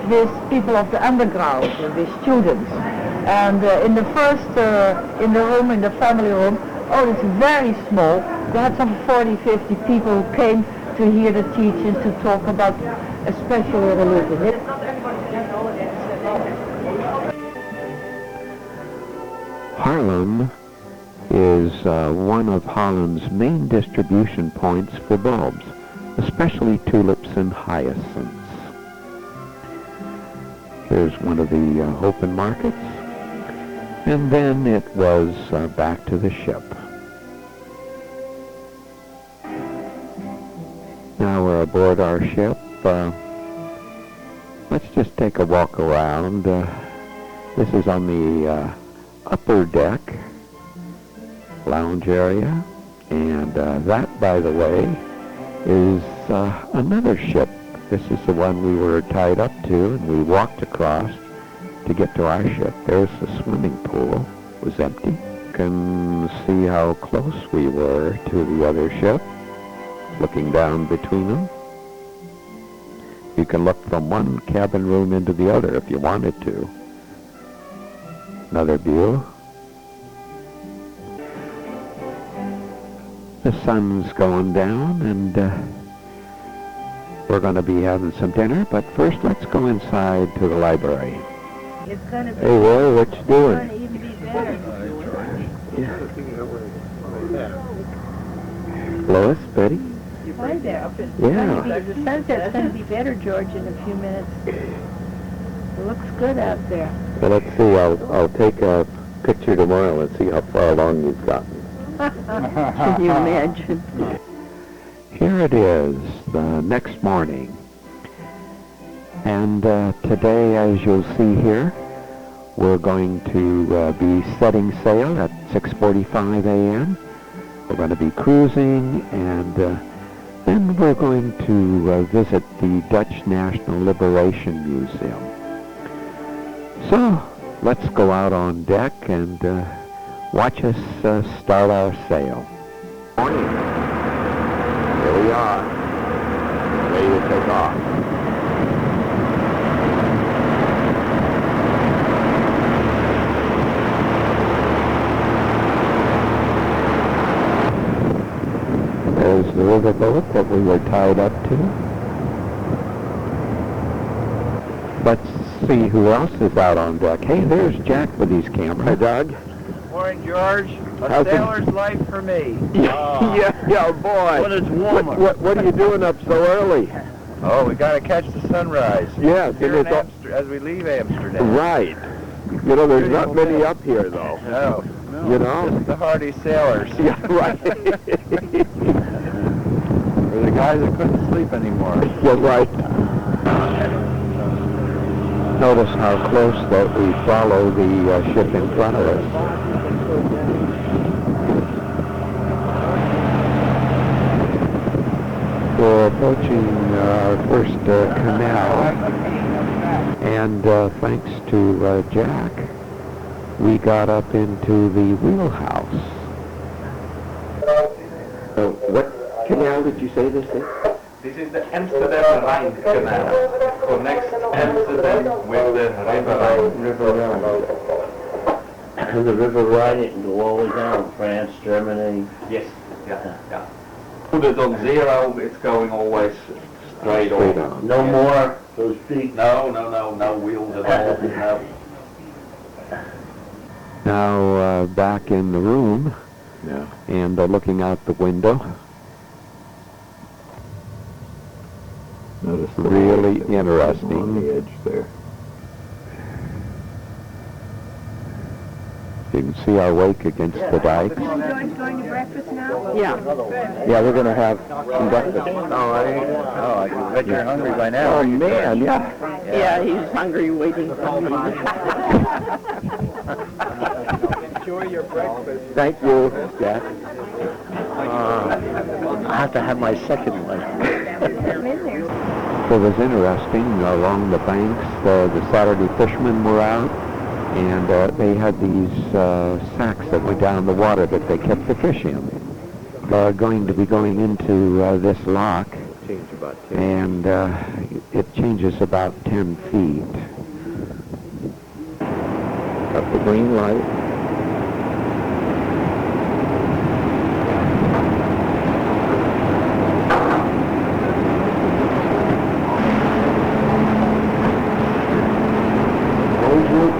with people of the underground, with students. And in the first, in the family room, it's very small. They had some 40, 50 people who came to hear the teachings, to talk about especially religion. Haarlem is one of Holland's main distribution points for bulbs, especially tulips and hyacinths. Here's one of the open markets, and then it was back to the ship. Now we're aboard our ship. Let's just take a walk around. This is on the upper deck, lounge area, and that, by the way, is another ship. This is the one we were tied up to, and we walked across to get to our ship. There's the swimming pool. It was empty. You can see how close we were to the other ship, looking down between them. You can look from one cabin room into the other if you wanted to. Another view. The sun's going down, and we're going to be having some dinner, but first let's go inside to the library. It's going to be, hey, Roy, what you doing? It's going to even be better. Lois, Betty? Hi there. Yeah. The sunset's going to be better, George, in a few minutes. Looks good out there. Well, let's see. I'll take a picture tomorrow and see how far along you've gotten. Can you imagine? Here it is, the next morning. And today, as you'll see here, we're going to be setting sail at 6:45 a.m. We're going to be cruising, and then we're going to visit the Dutch National Liberation Museum. So, let's go out on deck and watch us start our sail. Morning. Here we are, ready to take off. There's the riverboat that we were tied up to. Let's see who else is out on deck. Hey, there's Jack with his camera. Hi, Doug. Morning, George. A How's it- sailor's life for me. yeah, boy. When it's warmer. What are you doing up so early? Oh, we got to catch the sunrise. Yes, Here and in it's as we leave Amsterdam. right. You know, there's not many up here, though. No. You know? Just the hardy sailors. Yeah, right. Or the guys that couldn't sleep anymore. Yeah, right. Notice how close that we follow the ship in front of us. We're approaching our first canal, and thanks to Jack, we got up into the wheelhouse. What canal did you say this is? This is the Amsterdam Rhine Canal. It connects Amsterdam with the River Rhine. River Rhine. And the River Rhine, it can go all the way down, France, Germany. Yes, yeah. Put it on zero, it's going always straight on. No more those big... No wheels at all. No. Now back in the room, and looking out the window. Notice really interesting. On the edge there. You can see our wake against the dike. Going to breakfast now? Yeah. Yeah, we're going to have some breakfast. I bet you're hungry by now. Oh, man, yeah. Yeah, he's hungry waiting for me. Enjoy your breakfast. Thank you, Jack. I have to have my second one. It was interesting. Along the banks, the Saturday fishermen were out, and they had these sacks that went down the water that they kept the fish in. Going to be going into this lock, and it changes about 10 feet. Got the green light.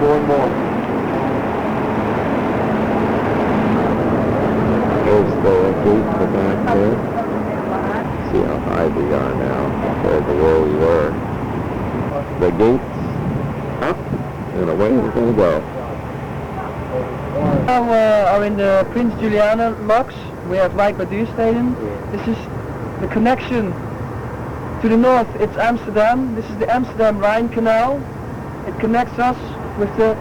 One more. There's the gate in the back there. See how high we are now compared to where we were. The gate's up, and away we're going to go. Now are in the Prince Juliana locks. We have Wijkwaarduursteden. This is the connection to the north. It's Amsterdam. This is the Amsterdam Rhine Canal. It connects us with the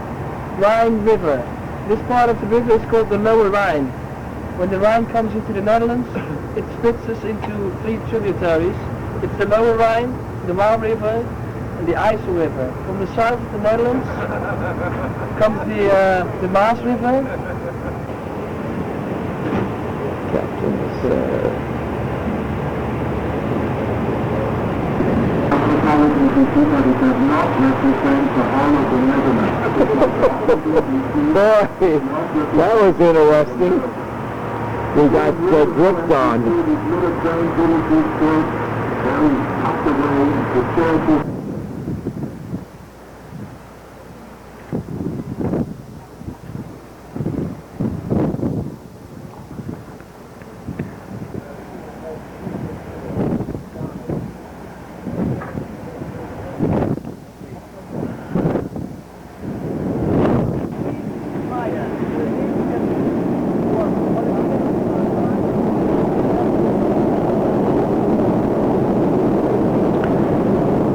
Rhine River. This part of the river is called the Lower Rhine. When the Rhine comes into the Netherlands, it splits us into 3 tributaries. It's the Lower Rhine, the Waal River, and the IJssel River. From the south of the Netherlands comes the Maas River. Captain's Boy, that was interesting. We got drift on.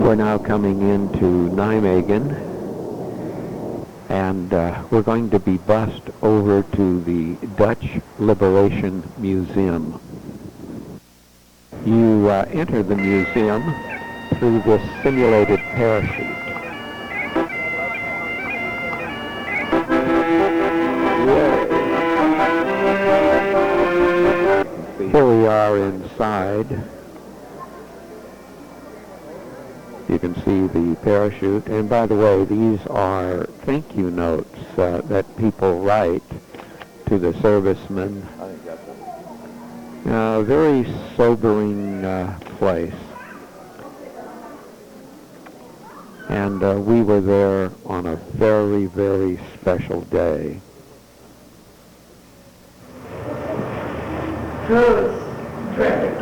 We're now coming into Nijmegen, and we're going to be bussed over to the Dutch Liberation Museum. You enter the museum through this simulated parachute. Here we are inside. You can see the parachute, and by the way, these are thank you notes that people write to the servicemen. Very sobering place. And we were there on a very, very special day. Good. Terrific.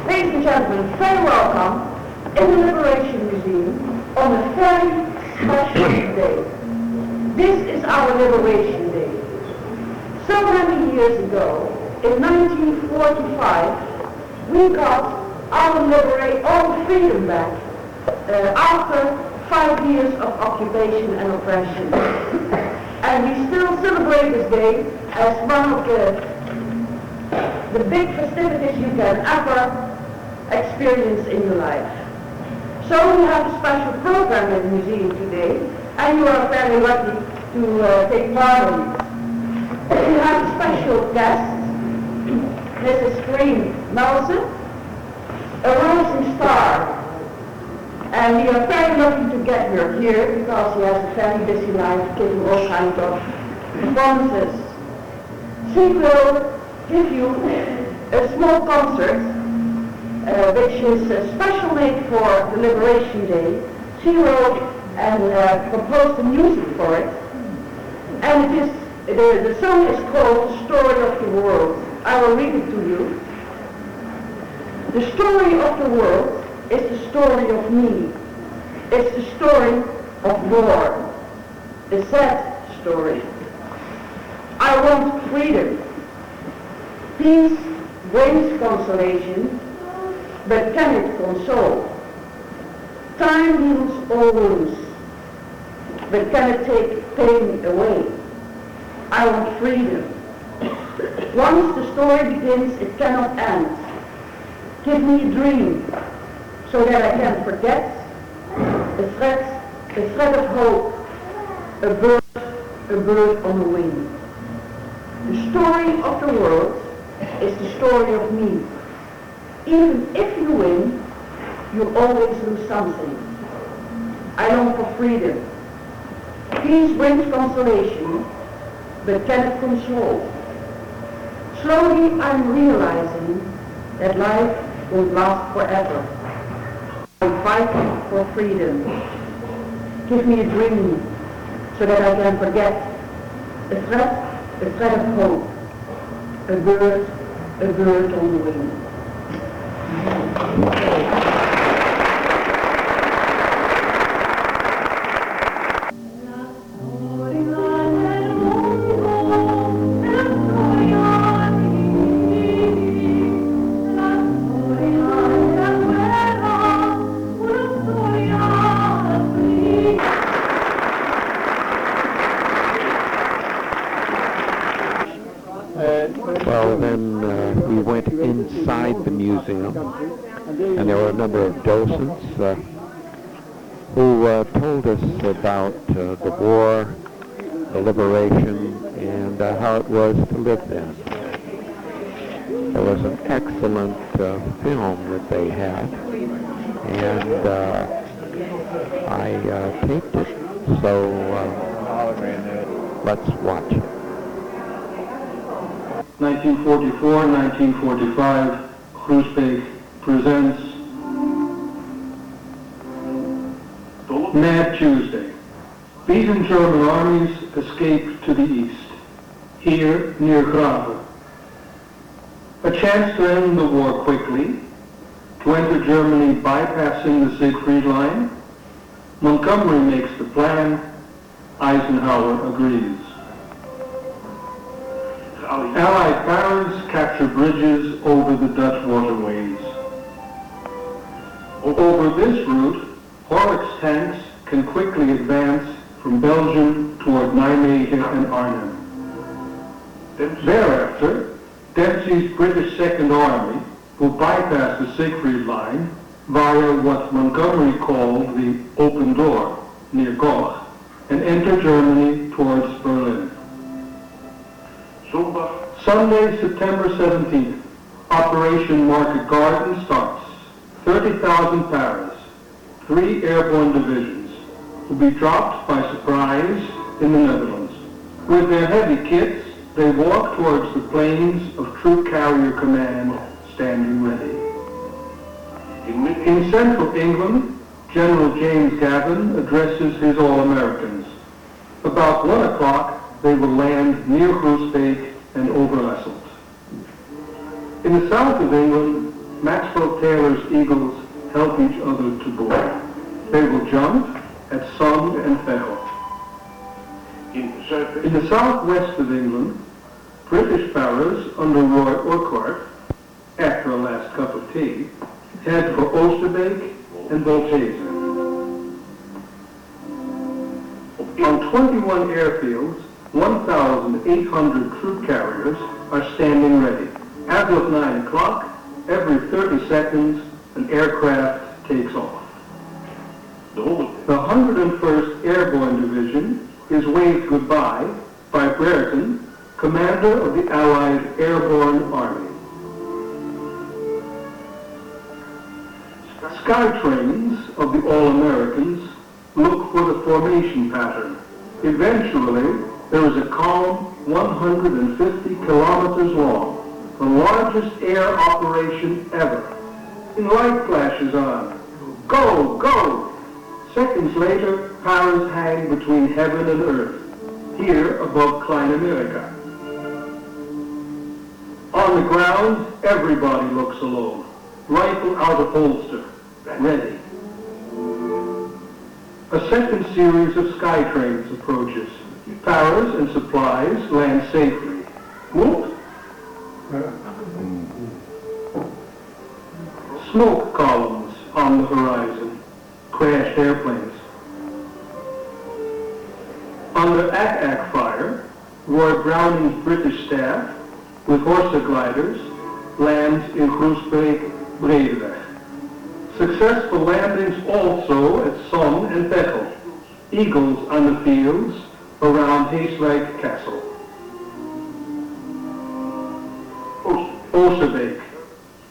Ladies and gentlemen, very welcome in the Liberation Museum on a very special day. This is our Liberation Day. So many years ago, in 1945, we got our freedom back after 5 years of occupation and oppression. And we still celebrate this day as one of the big festivities you can ever experience in your life. So we have a special program in the museum today, and you are very lucky to take part in it. We have a special guest, Mrs. Green Nelson, a rising star. And we are very lucky to get her here because she has a very busy life giving all kinds of performances. She will give you a small concert which is special made for the Liberation Day. She wrote and composed the music for it. And it is, the song is called The Story of the World. I will read it to you. The story of the world is the story of me. It's the story of war. The sad story. I want freedom. Peace brings consolation, but can it console? Time heals all wounds, but can it take pain away? I want freedom. Once the story begins, it cannot end. Give me a dream, so that I can forget the thread of hope, a bird on the wing. The story of the world is the story of me. Even if you win, you always lose something. I long for freedom. Peace brings consolation, but can it console? Slowly I'm realizing that life won't last forever. I'm fighting for freedom. Give me a dream so that I can forget the thread of hope, a bird on the wing. Well, then we went inside the museum, and there were a number of docents who told us about the war, the liberation, and how it was to live then. There was an excellent film that they had, and I taped it, so let's watch it. 1944-1945, Groesbeek presents Mad Tuesday. Beaten German armies escaped to the east, here near Grave. A chance to end the war quickly, to enter Germany bypassing the Siegfried Line. Montgomery makes the plan, Eisenhower agrees. Allied powers capture bridges over the Dutch waterways. Over this route, Horlick's tanks can quickly advance from Belgium toward Nijmegen and Arnhem. Thereafter, Dempsey's British Second Army will bypass the Siegfried Line via what Montgomery called the Open Door near Goch and enter Germany towards Berlin. Sunday, September 17th, Operation Market Garden starts. 30,000 Paras, 3 airborne divisions, will be dropped by surprise in the Netherlands. With their heavy kits, they walk towards the planes of Troop Carrier Command standing ready. In central England, General James Gavin addresses his All-Americans. About 1 o'clock, they will land near Groesbeek and Overasselt. In the south of England, Maxwell Taylor's Eagles help each other to board. They will jump at Song and Veghel. In the southwest of England, British Paras under Roy Urquhart, after a last cup of tea, head for Oosterbeek and Bolchese. On 21 airfields, 1,800 troop carriers are standing ready. As of 9 o'clock, every 30 seconds, an aircraft takes off. The 101st Airborne Division is waved goodbye by Brereton, commander of the Allied Airborne Army. Sky trains of the All-Americans look for the formation pattern. Eventually, there is a column 150 kilometers long, the largest air operation ever. And light flashes on. Go, go! Seconds later, Paras hang between heaven and earth, here above Klein America. On the ground, everybody looks alone. Rifle out of holster, ready. A second series of sky trains approaches. Paras and supplies land safely. Whoop! Smoke columns on the horizon. Crashed airplanes. Under Ack-Ack fire, Roy Browning's British staff, with Horsa gliders, lands in Groesbeek, Bredeweg. Successful landings also at Somme and Veghel. Eagles on the fields around Heeswijk Castle. Oosterbeek.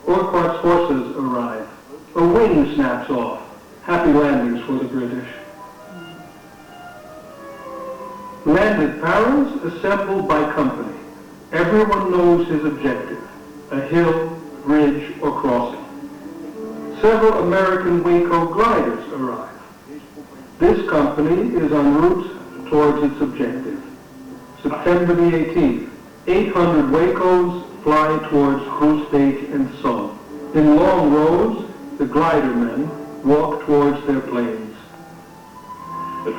Urquhart's horses arrive. A wing snaps off. Happy landings for the British. Landed Paras assembled by company. Everyone knows his objective, a hill, bridge, or crossing. Several American Waco gliders arrive. This company is en route towards its objective. September the 18th, 800 Wacos fly towards Groesbeek and Somme. In long rows, the glider men walk towards their planes. The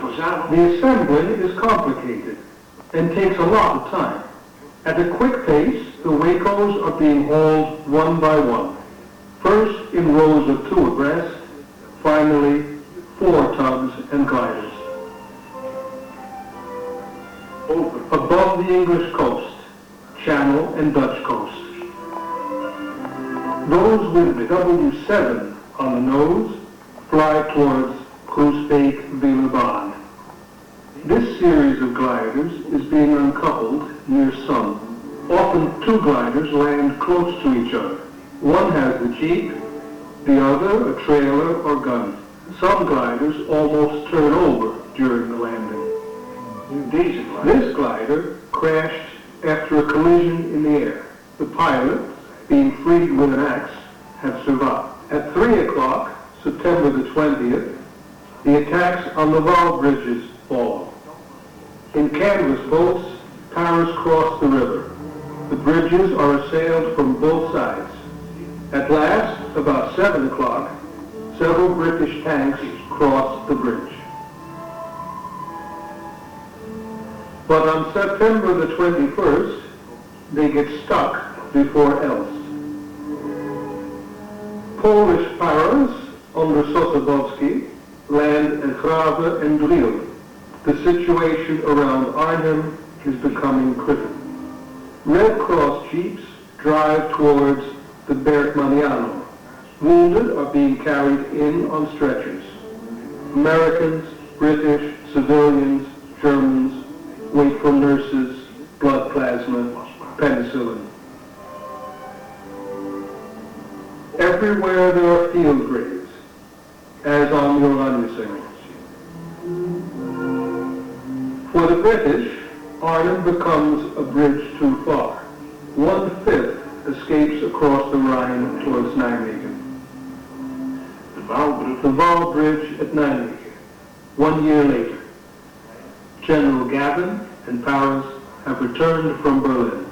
assembly is complicated and takes a lot of time. At a quick pace, the Wacos are being hauled one by one. First in rows of 2 abreast, finally 4 tugs and gliders. Above the English coast, Channel and Dutch coast. Those with the W7 on the nose fly towards Groesbeek, Villebaan. This series of gliders is being uncoupled near Somme. Often 2 gliders land close to each other. One has the jeep, the other a trailer or gun. Some gliders almost turn over during the landing. This glider crashed after a collision in the air. The pilot, being freed with an axe, have survived. At 3 o'clock, September the 20th, the attacks on the Val bridges fall. In canvas boats, Paras cross the river. The bridges are assailed from both sides. At last, about 7 o'clock, several British tanks cross the bridge. But on September the 21st, they get stuck before Elst. Polish Paras under Sosabowski, land and graven and drill. The situation around Arnhem is becoming critical. Red Cross jeeps drive towards the Bergmaniano. Wounded are being carried in on stretchers. Americans, British, civilians, Germans wait for nurses, blood plasma, penicillin. Everywhere there are field graves, as on the Oranje. For the British, Arnhem becomes a bridge too far. 1/5 escapes across the Rhine towards Nijmegen. The Waal Bridge at Nijmegen. 1 year later, General Gavin and Paris have returned from Berlin.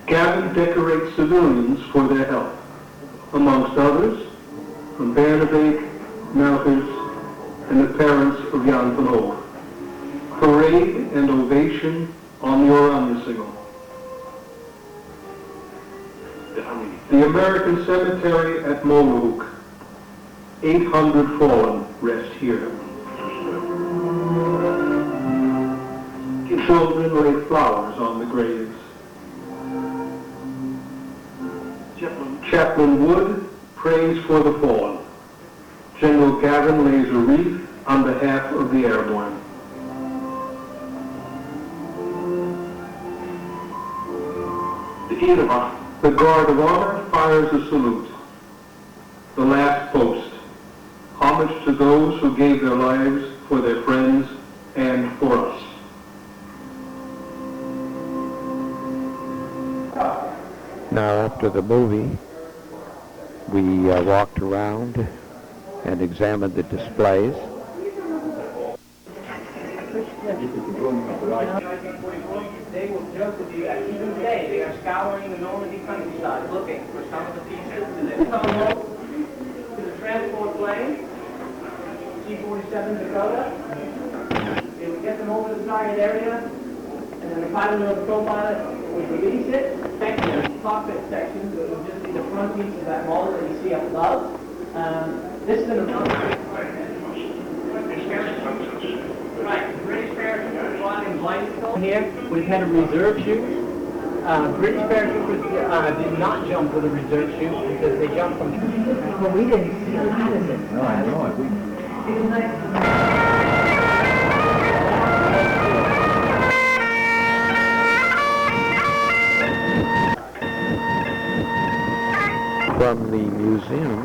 Gavin decorates civilians for their help, amongst others, from Bernebeek, Melkers, and the parents of Jan van Hoog. Parade and ovation on the Oranje Singel. The American Cemetery at Molenhoek. 800 fallen rest here. Children lay flowers on the graves. Chaplain Wood prays for the fallen. General Gavin lays a wreath on behalf of the airborne. The Guard of Honor fires a salute. The last post. Homage to those who gave their lives for their friends and for us. Now, after the movie, we walked around and examined the displays. They will joke with you that even today they are scouring the Normandy countryside looking for some of the pieces that come home to the transport plane, C-47 Dakota. They would get them over the target area, and then the pilot or the co-pilot would release it, section, the cockpit section, so it would just be the front piece of that mold that you see up above. This is an right, the British parachute was flying in blind control. Here, we've had a reserve chute. British parachutists did not jump with a reserve chute because they jumped from... Well, we didn't see a lot of it. No, I know it. From the museum,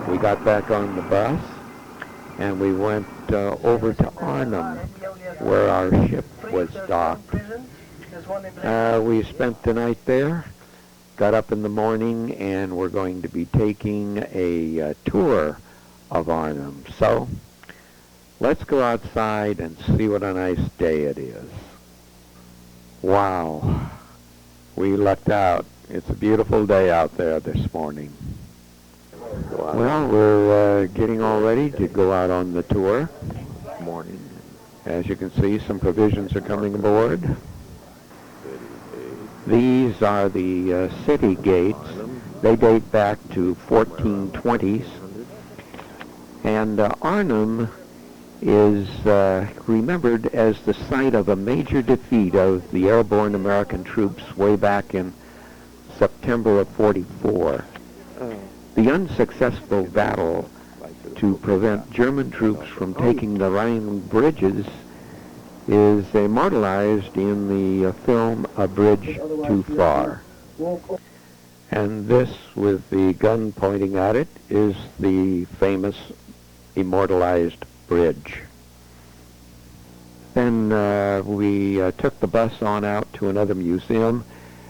we got back on the bus and we went over to Arnhem, where our ship was docked. We spent the night there, got up in the morning, and we're going to be taking a tour of Arnhem. So let's go outside and see what a nice day it is. Wow, we lucked out. It's a beautiful day out there this morning. Well, we're getting all ready to go out on the tour. Morning. As you can see, some provisions are coming aboard. These are the city gates. They date back to 1420s. And Arnhem is remembered as the site of a major defeat of the airborne American troops way back in September of 44. The unsuccessful battle to prevent German troops from taking the Rhine bridges is immortalized in the film A Bridge Too Far. And this, with the gun pointing at it, is the famous immortalized bridge. Then we took the bus on out to another museum,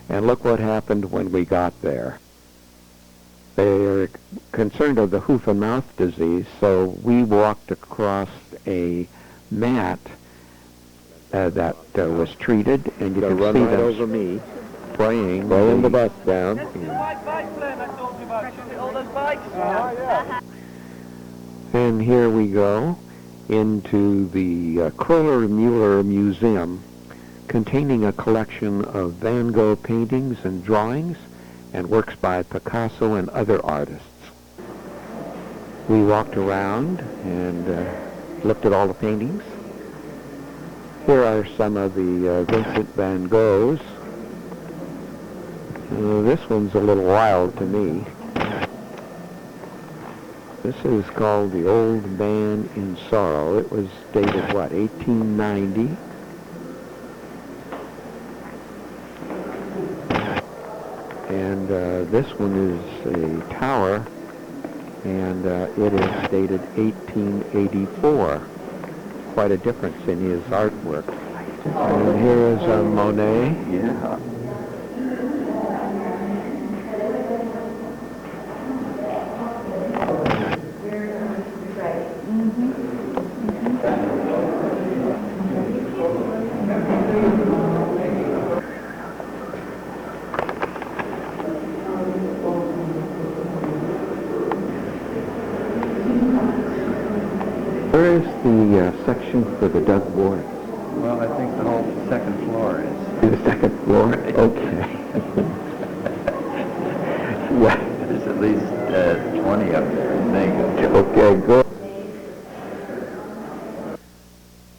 and look what happened when we got there. They're concerned of the hoof and mouth disease, so we walked across a mat that was treated, and you can see them over me spraying the bus down. That's the white bike plan I told you about. All those bikes. And here we go into the Kroller-Müller Museum, containing a collection of Van Gogh paintings and drawings and works by Picasso and other artists. We walked around and looked at all the paintings. Here are some of the Vincent van Goghs. This one's a little wild to me. This is called The Old Man in Sorrow. It was dated, what, 1890? And this one is a tower, and it is dated 1884. Quite a difference in his artwork. And here is Monet. Yeah. Where is the section for the Doug boards? Well, I think the whole second floor is. The second floor? Okay. Yeah. There's at least 20 up there, I think. Okay, good.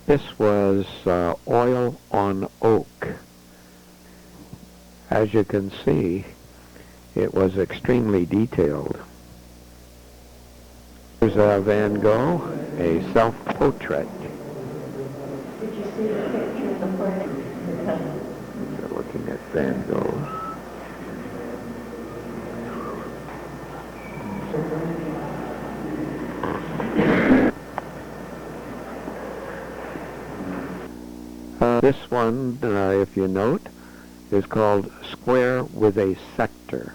This was oil on oak. As you can see, it was extremely detailed. Here's Van Gogh, a self-portrait. Did you see the picture of the portrait? We're looking at Van Gogh. This one, if you note, is called Square with a Sector.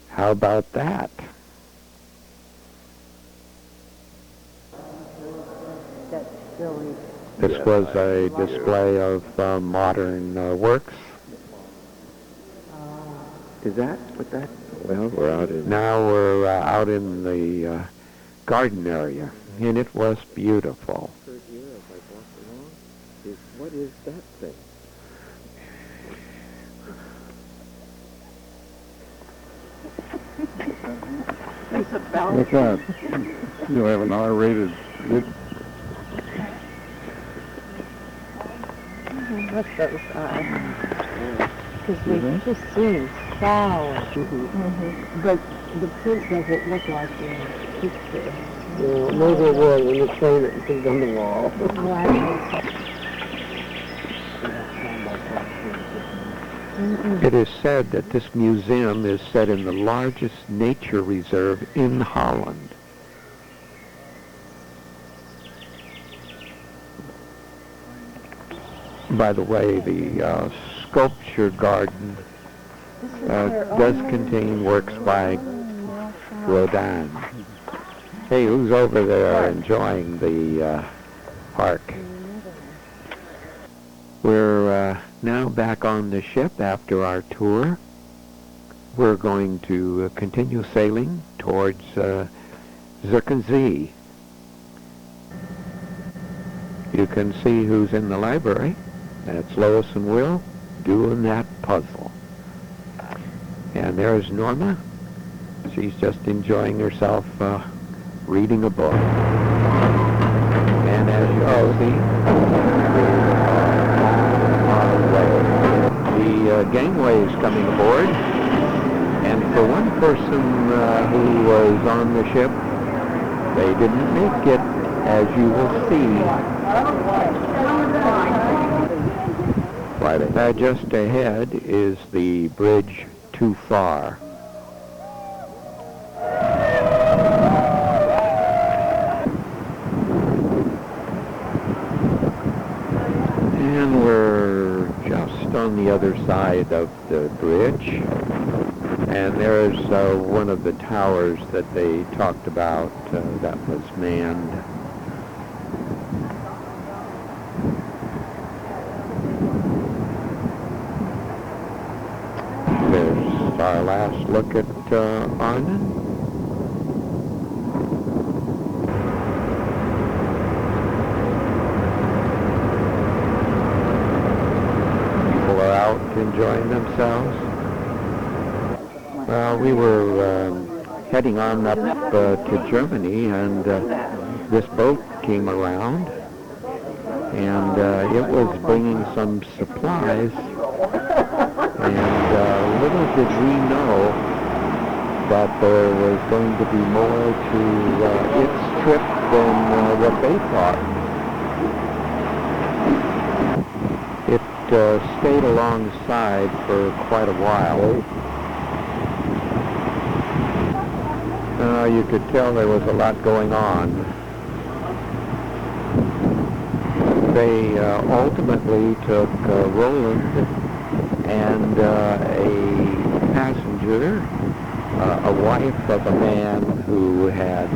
How about that? That's silly. This was a display of modern works. Is that what that? Well, we're out in. Now we're out in the garden area, and it was beautiful. What is that thing? It's a bell. What's that? You'll have an R-rated. What those are? Because they just seem flowers. But the print doesn't look like the picture. Yeah, maybe it will when you frame it and put it on the wall. It is said that this museum is set in the largest nature reserve in Holland. By the way, the sculpture garden does contain works by Rodin. Hey, who's over there enjoying the park? We're now back on the ship after our tour. We're going to continue sailing towards Zirkensee. You can see who's in the library. That's Lois and Will doing that puzzle. And there's Norma. She's just enjoying herself reading a book. And as you can see, the gangway is coming aboard. And for one person who was on the ship, they didn't make it, as you will see. Just ahead is the bridge Too Far. And we're just on the other side of the bridge. And there's one of the towers that they talked about that was manned. There's our last look at Arnhem. People are out enjoying themselves. Well, we were heading on up to Germany, and this boat came around, and it was bringing some supplies, and little did we know that there was going to be more to its trip than what they thought. It stayed alongside for quite a while. You could tell there was a lot going on. They ultimately took Roland and a passenger, a wife of a man who had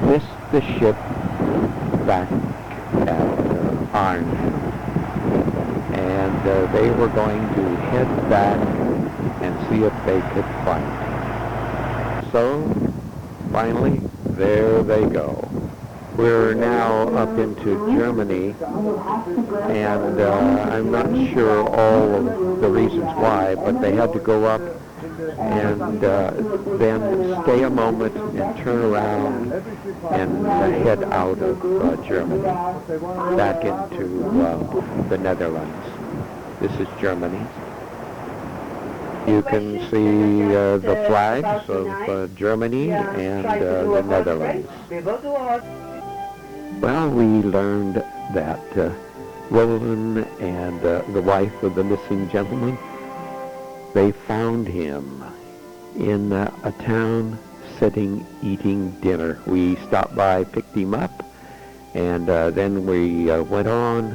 missed the ship back at Arnhem. And they were going to head back and see if they could find it. So, finally, there they go. We're now up into Germany, and I'm not sure all of the reasons why, but they had to go up and then stay a moment and turn around and head out of Germany, back into the Netherlands. This is Germany. You can see the flags of Germany and the Netherlands. Well, we learned that Roland and the wife of the missing gentleman, they found him in a town sitting, eating dinner. We stopped by, picked him up, and then we went on,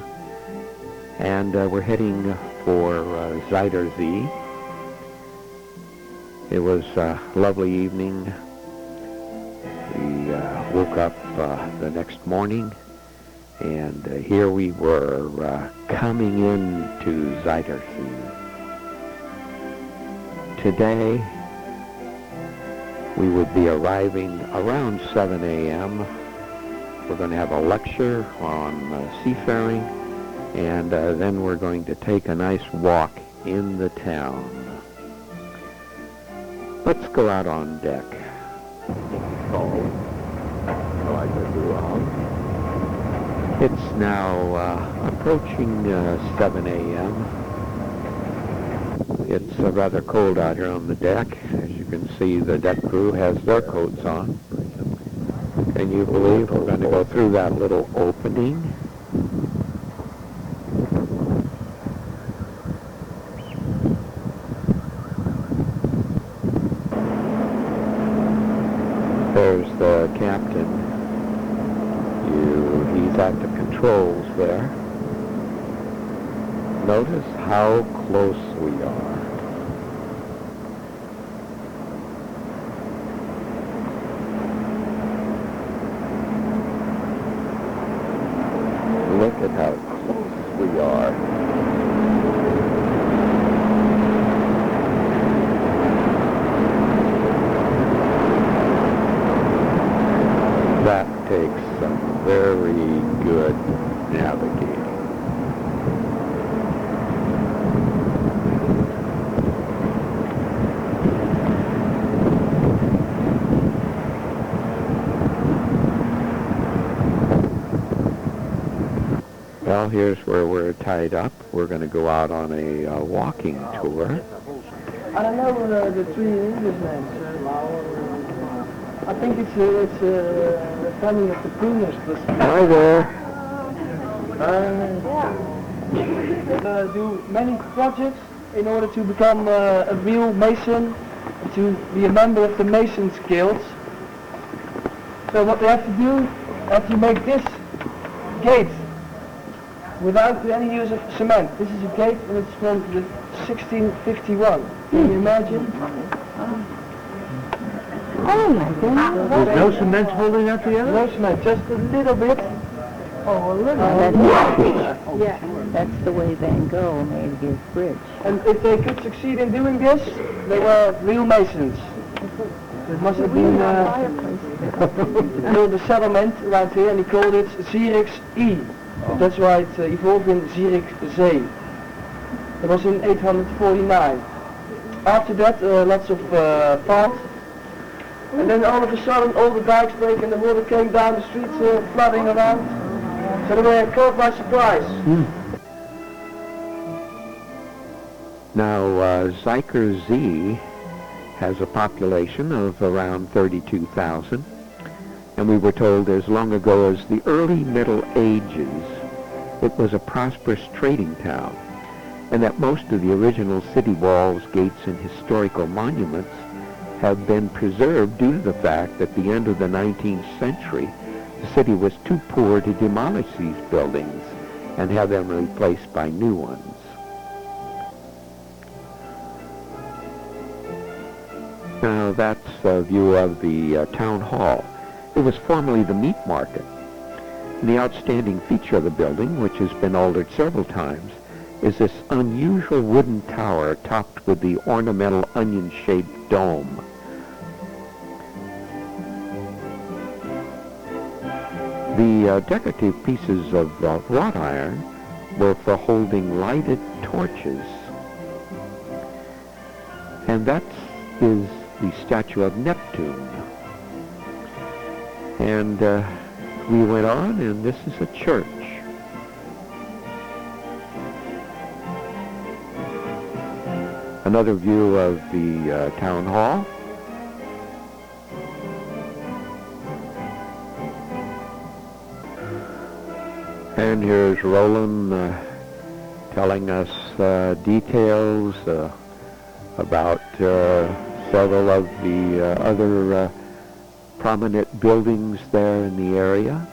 and we're heading for Zuiderzee. It was a lovely evening. We woke up the next morning, and here we were coming into Zuiderzee. Today, we would be arriving around 7 a.m. We're going to have a lecture on seafaring, and then we're going to take a nice walk in the town. Let's go out on deck. It's now approaching 7 a.m. It's rather cold out here on the deck. As you can see, the deck crew has their coats on. Can you believe we're going to go through that little opening? There's the captain. He's at the controls there. Notice how close we are. Look at how close we are. That takes some very good navigating. Well, here's where we're tied up. We're going to go out on a walking tour. I don't know the three English names. I think it's the family of the Pruners. Hi there. Do many projects in order to become a real Mason, to be a member of the Masons Guild. So what they have to do, they have to make this gate without any use of cement. This is a gate and it's from the 1651. Can you imagine? Oh my goodness. There's no cement holding that together? No cement, just a little bit. Oh, a little bit. Yeah, that's the way Van Gogh made his bridge. And if they could succeed in doing this, they were real Masons. It must have been the settlement around here, and he called it Zierikzee. That's why it evolved in Zierikzee. It was in 849. After that, lots of farms. And then all of a sudden, all the dikes break and the water came down the streets, flooding around. So they were caught by surprise. Now, Zyker Z has a population of around 32,000, and we were told as long ago as the early Middle Ages, it was a prosperous trading town, and that most of the original city walls, gates, and historical monuments have been preserved due to the fact that at the end of the 19th century, the city was too poor to demolish these buildings and have them replaced by new ones. Now that's a view of the town hall. It was formerly the meat market. And the outstanding feature of the building, which has been altered several times, is this unusual wooden tower topped with the ornamental onion-shaped dome. The decorative pieces of wrought iron were for holding lighted torches. And that is the statue of Neptune. And we went on, and this is a church. Another view of the town hall. And here's Roland telling us details about several of the other prominent buildings there in the area.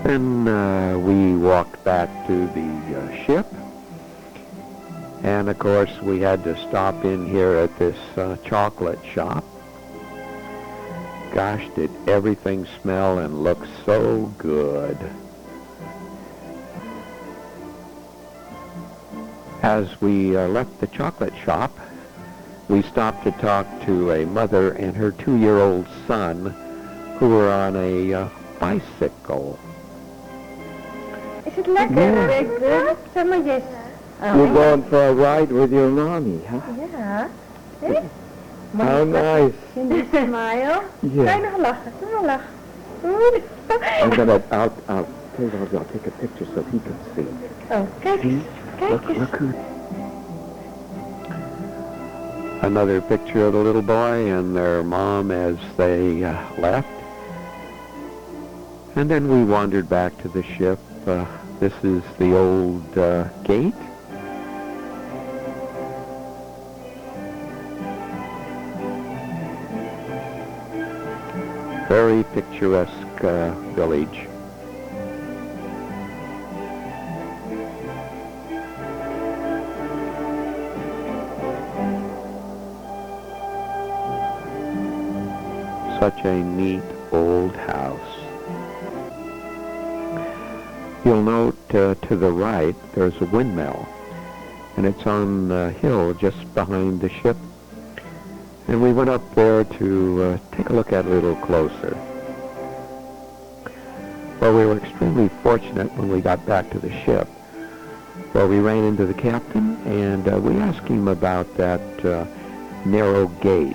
Then we walked back to the ship, and of course we had to stop in here at this chocolate shop. Gosh, did everything smell and look so good. As we left the chocolate shop, we stopped to talk to a mother and her 2-year-old son who were on a bicycle. Is het lekker? Zeg maar yes. You're going for a ride with your mommy, huh? Ja. Hey. How nice. Can you smile? Yeah. Ga je nog lachen? Ga nog lachen. I'll tell you what, I'll take a picture so he can see. Oh, kijk eens. Kijk eens. Look who... Another picture of the little boy and their mom as they left. And then we wandered back to the ship. This is the old gate. Very picturesque village. Such a neat old house. You'll note to the right there's a windmill, and it's on the hill just behind the ship. And we went up there to take a look at it a little closer. Well, we were extremely fortunate when we got back to the ship. Well, we ran into the captain, and we asked him about that narrow gate.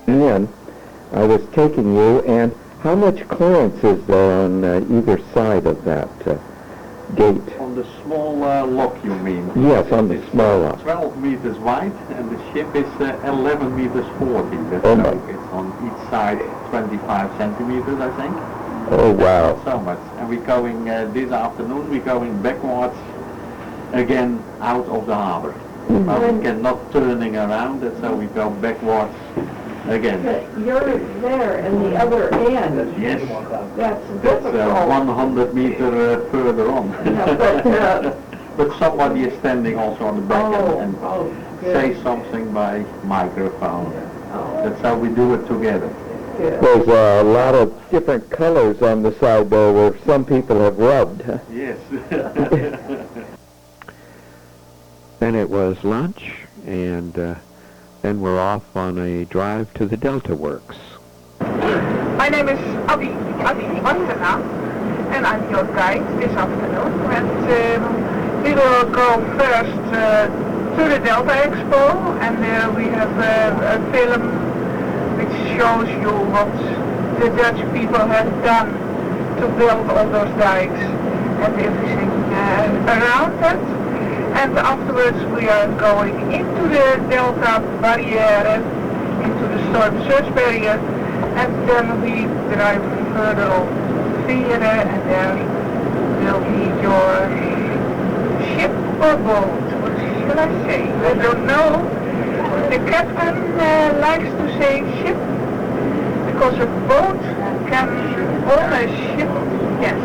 And I was taking you, and how much clearance is there on either side of that gate? On the small lock, you mean? Yes, on the small lock. 12 meters wide, and the ship is 11 meters 40. Oh my. It's on each side 25 centimeters, I think. Oh, wow. Not so much. And we're going, this afternoon, we're going backwards again out of the harbor. Mm-hmm. But we cannot turning around, and so we go backwards again. You're there in the other end. Yes. That's That's difficult. 100 meters further on. But somebody is standing also on the back and say something by microphone. That's how we do it together. There's a lot of different colors on the side there where some people have rubbed. Huh? Yes. Then it was lunch, and then we're off on a drive to the Delta Works. My name is Abby Martena, and I'm your guide this afternoon. And we will go first to the Delta Expo, and there we have a film which shows you what the Dutch people have done to build all those dikes and everything around that. And afterwards we are going into the Delta Barriere, into the storm surge barrier, and then we drive further on Vieren, and there will be your ship or boat. What shall I say? I don't know. The captain likes to say ship, because a boat can own a ship. Yes.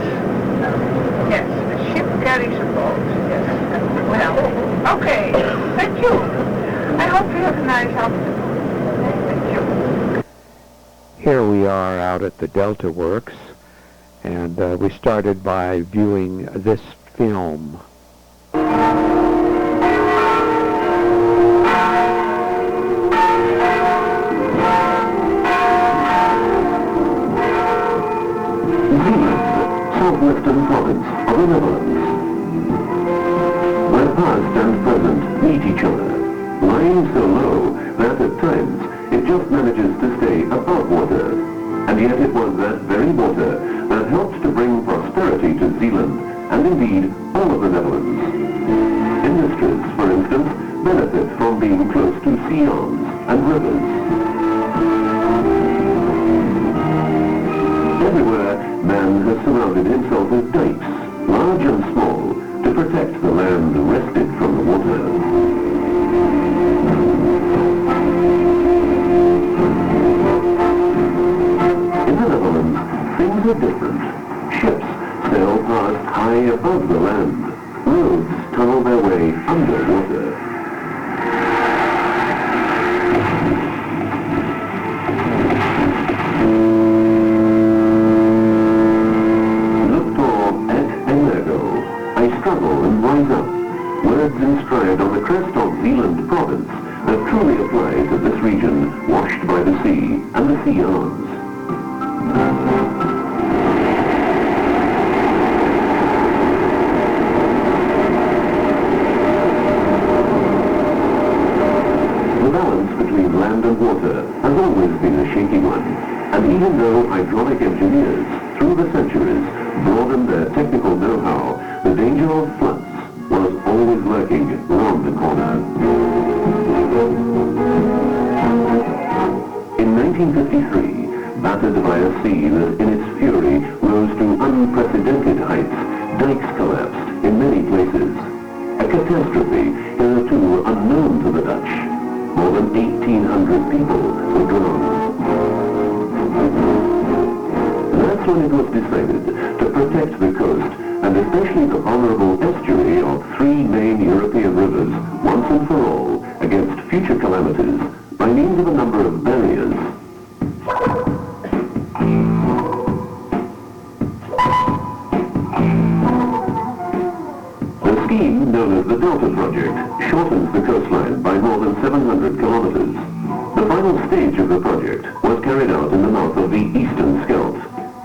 Yes, a ship carries a boat. Yes. Well, okay. Thank you. I hope you have a nice afternoon. Thank you. Here we are out at the Delta Works, and we started by viewing this film. Southwestern province of the Netherlands, where past and present meet each other, lying so low that at times it just manages to stay above water, and yet it was that very water that helped to bring prosperity to Zealand, and indeed all of the Netherlands. Industries, for instance, benefit from being close to sea arms and rivers. Everywhere, man has surrounded himself with dikes, large and small, to protect the land wrested from the water. In the Netherlands, things are different. Ships sail past high above the land. Roads tunnel their way under water. Words inscribed on the crest of Zealand province that truly apply to this region washed by the sea and the sea arms. The balance between land and water has always been a shaky one, and even though hydraulic engineers through the centuries broadened their technical know-how, the danger of floods was always lurking round the corner. In 1953, battered by a sea that in its fury rose to unprecedented heights, dikes collapsed in many places. A catastrophe hitherto unknown to the Dutch. More than 1,800 people were drowned. That's when it was decided to protect the coast, and especially the vulnerable estuary of three main European rivers, once and for all, against future calamities, by means of a number of barriers. The scheme, known as the Delta Project, shortens the coastline by more than 700 kilometers. The final stage of the project was carried out in the mouth of the Eastern Scheldt.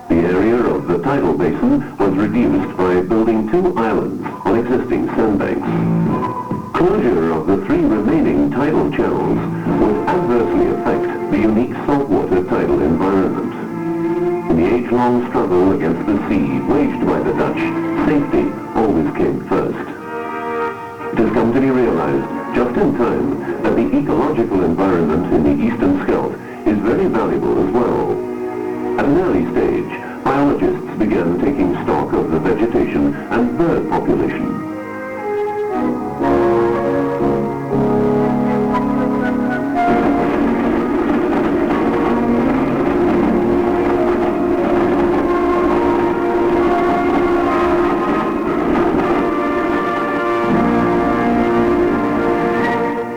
The area of the tidal basin was reduced by building two islands on existing sandbanks. Closure of the three remaining tidal channels would adversely affect the unique saltwater tidal environment. In the age-long struggle against the sea waged by the Dutch, safety always came first. It has come to be realized just in time that the ecological environment in the Eastern Scheldt is very valuable as well. At an early stage, biologists began taking stock of the vegetation and bird population.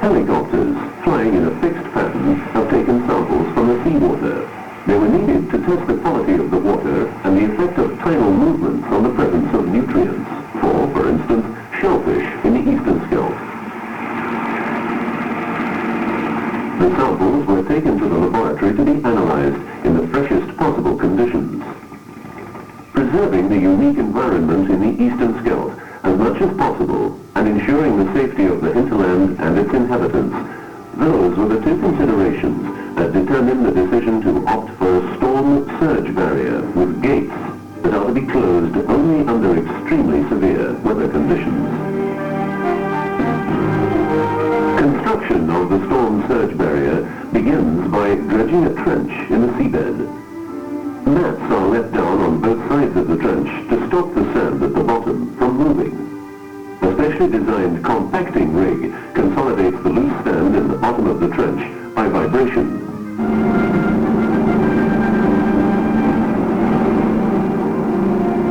Helicopters, flying in a fixed pattern, have taken samples from the seawater. They were needed to test the quality of the water and the effect of tidal movements on the presence of nutrients, for instance, shellfish in the Eastern Scheldt. The samples were taken to the laboratory to be analyzed in the freshest possible conditions. Preserving the unique environment in the Eastern Scheldt as much as possible and ensuring the safety of the hinterland and its inhabitants. Those were the two considerations that determined the decision to opt for a storm surge barrier with gates that are to be closed only under extremely severe weather conditions. Construction of the storm surge barrier begins by dredging a trench in the seabed. Mats are let down on both sides of the trench to stop the sand at the bottom from moving. A specially designed compacting rig consolidates the loose sand in the bottom of the trench by vibration.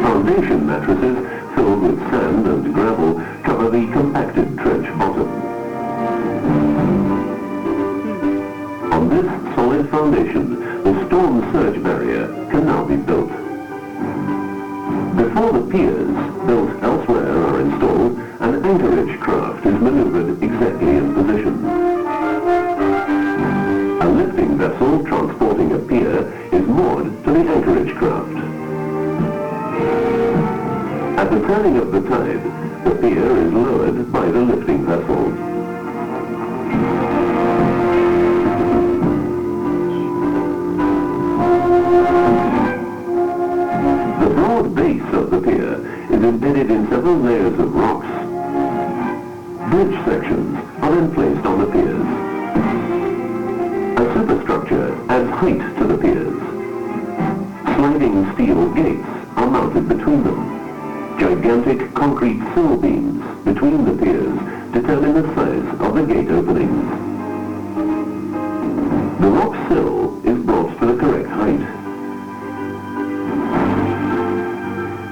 Foundation mattresses filled with sand and gravel cover the compacted trench bottom. On this solid foundation, the storm surge barrier can now be built. Before the piers built elsewhere are installed, an anchorage craft is maneuvered exactly in position. A lifting vessel transporting a pier is moored to the anchorage craft. At the turning of the tide, the pier is lowered by the lifting vessel. The broad base of the pier is embedded in several layers of rocks. Bridge sections are then placed on the piers. A superstructure adds height to the piers. Sliding steel gates are mounted between them. Gigantic concrete sill beams between the piers determine the size of the gate openings. The rock sill is brought to the correct height.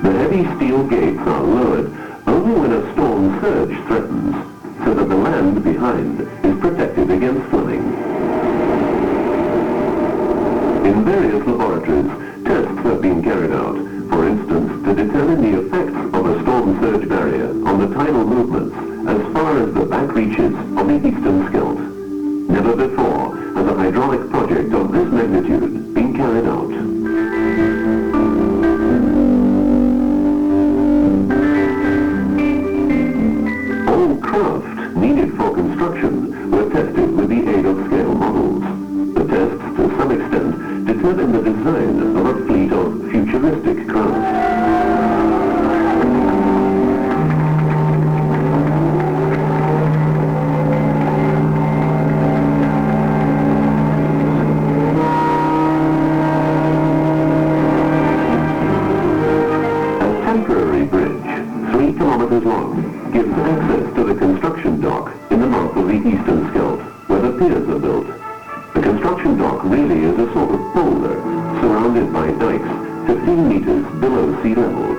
The heavy steel gates are lowered only when a storm surge threatens, so that the land behind is protected against flooding. In various laboratories, tests have been carried out, for instance, to determine the effects of a storm surge barrier on the tidal movements as far as the back reaches of the eastern skirt. Never before has a hydraulic project of this magnitude been carried out. All craft needed for construction were tested with the aid of scale models. The tests, to some extent, determine the design of a fleet of futuristic craft. A temporary bridge, 3 kilometers long, gives access to the construction dock in the mouth of the eastern skirt, where the piers are built. The construction dock really is a sort of boulder, surrounded by dikes 15 meters below sea level.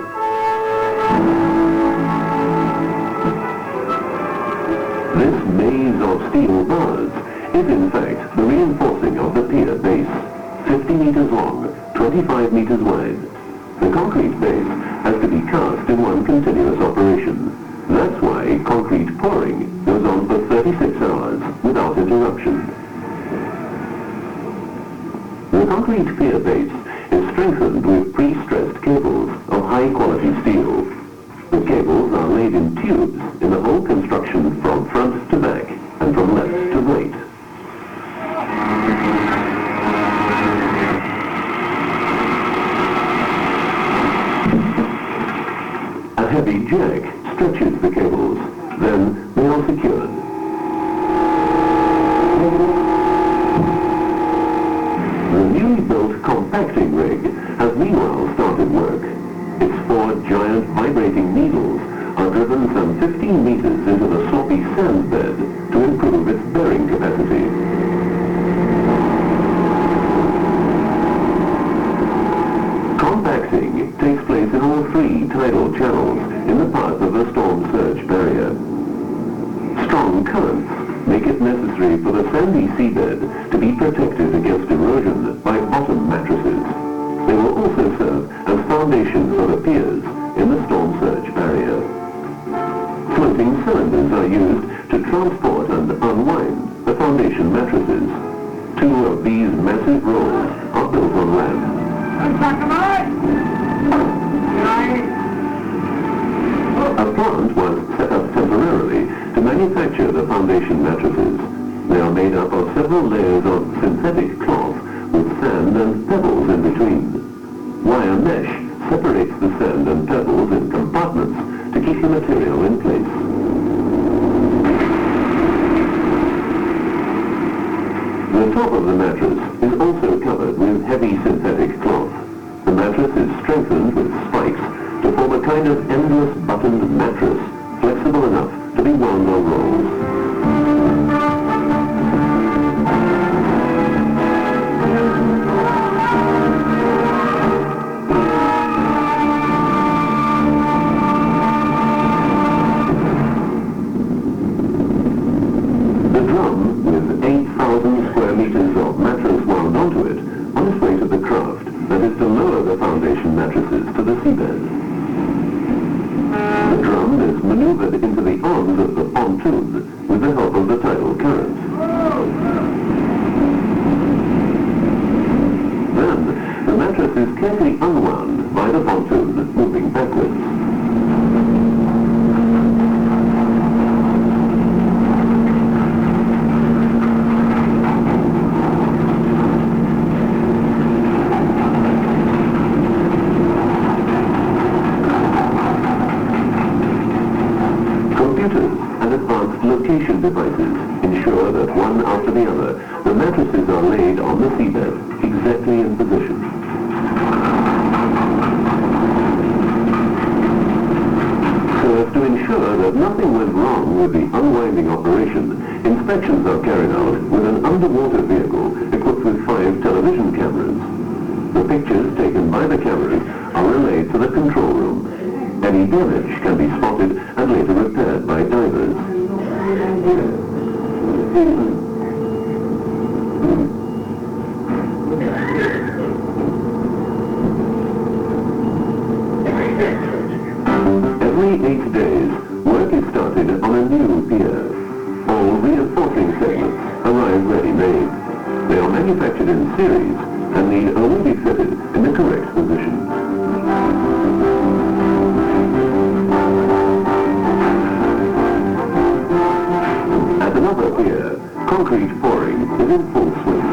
This maze of steel bars is in fact the reinforcing of the pier base, 50 meters long, 25 meters wide. The concrete base has to be cast in one continuous operation. That's why concrete pouring goes on for 36 hours without interruption. The concrete pier base is strengthened with pre-stressed cables of high-quality steel. The cables are laid in tubes in the whole construction from front to back and from left to right. A heavy jack stretches the cables, then they are secured. The newly built compacting rig has meanwhile started work. Its 4 giant vibrating needles are driven some 15 meters into the sloppy sand bed to improve its bearing capacity. Compacting takes place in all 3 tidal channels in the path of the storm surge barrier. Strong currents make it necessary for the sandy seabed to be protected against erosion by bottom mattresses. They will also serve as foundation for the piers in the storm surge barrier. Floating cylinders are used to transport and unwind the foundation mattresses. 2 of these massive rolls are built on land. A plant was set up temporarily manufacture the foundation mattresses. They are made up of several layers of synthetic cloth with sand and pebbles in between. Wire mesh separates the sand and pebbles in compartments to keep the material in place. The top of the mattress is also covered with heavy synthetic cloth. The mattress is strengthened with spikes to form a kind of endless buttoned mattress, flexible enough to be wound on rolls. The drum, with 8,000 square meters of mattress wound onto it, on its way to the craft, that is to lower the foundation mattresses to the seabed. The drum is maneuvered into the arms of the pontoon with the help of the tidal current. Then, the mattress is carefully unwound by the pontoon moving backwards. Location devices ensure that one after the other, the mattresses are laid on the seabed, exactly in position. So as to ensure that nothing went wrong with the unwinding operation, inspections are carried out with an underwater vehicle equipped with 5 television cameras. The pictures taken by the cameras are relayed to the control room. Any damage can be spotted and later repaired by divers. Every 8 days, work is started on a new pier. All reinforcing segments arrive ready-made. They are manufactured in series and need only be fitted in the correct position. At another pier, concrete pouring is in full swing.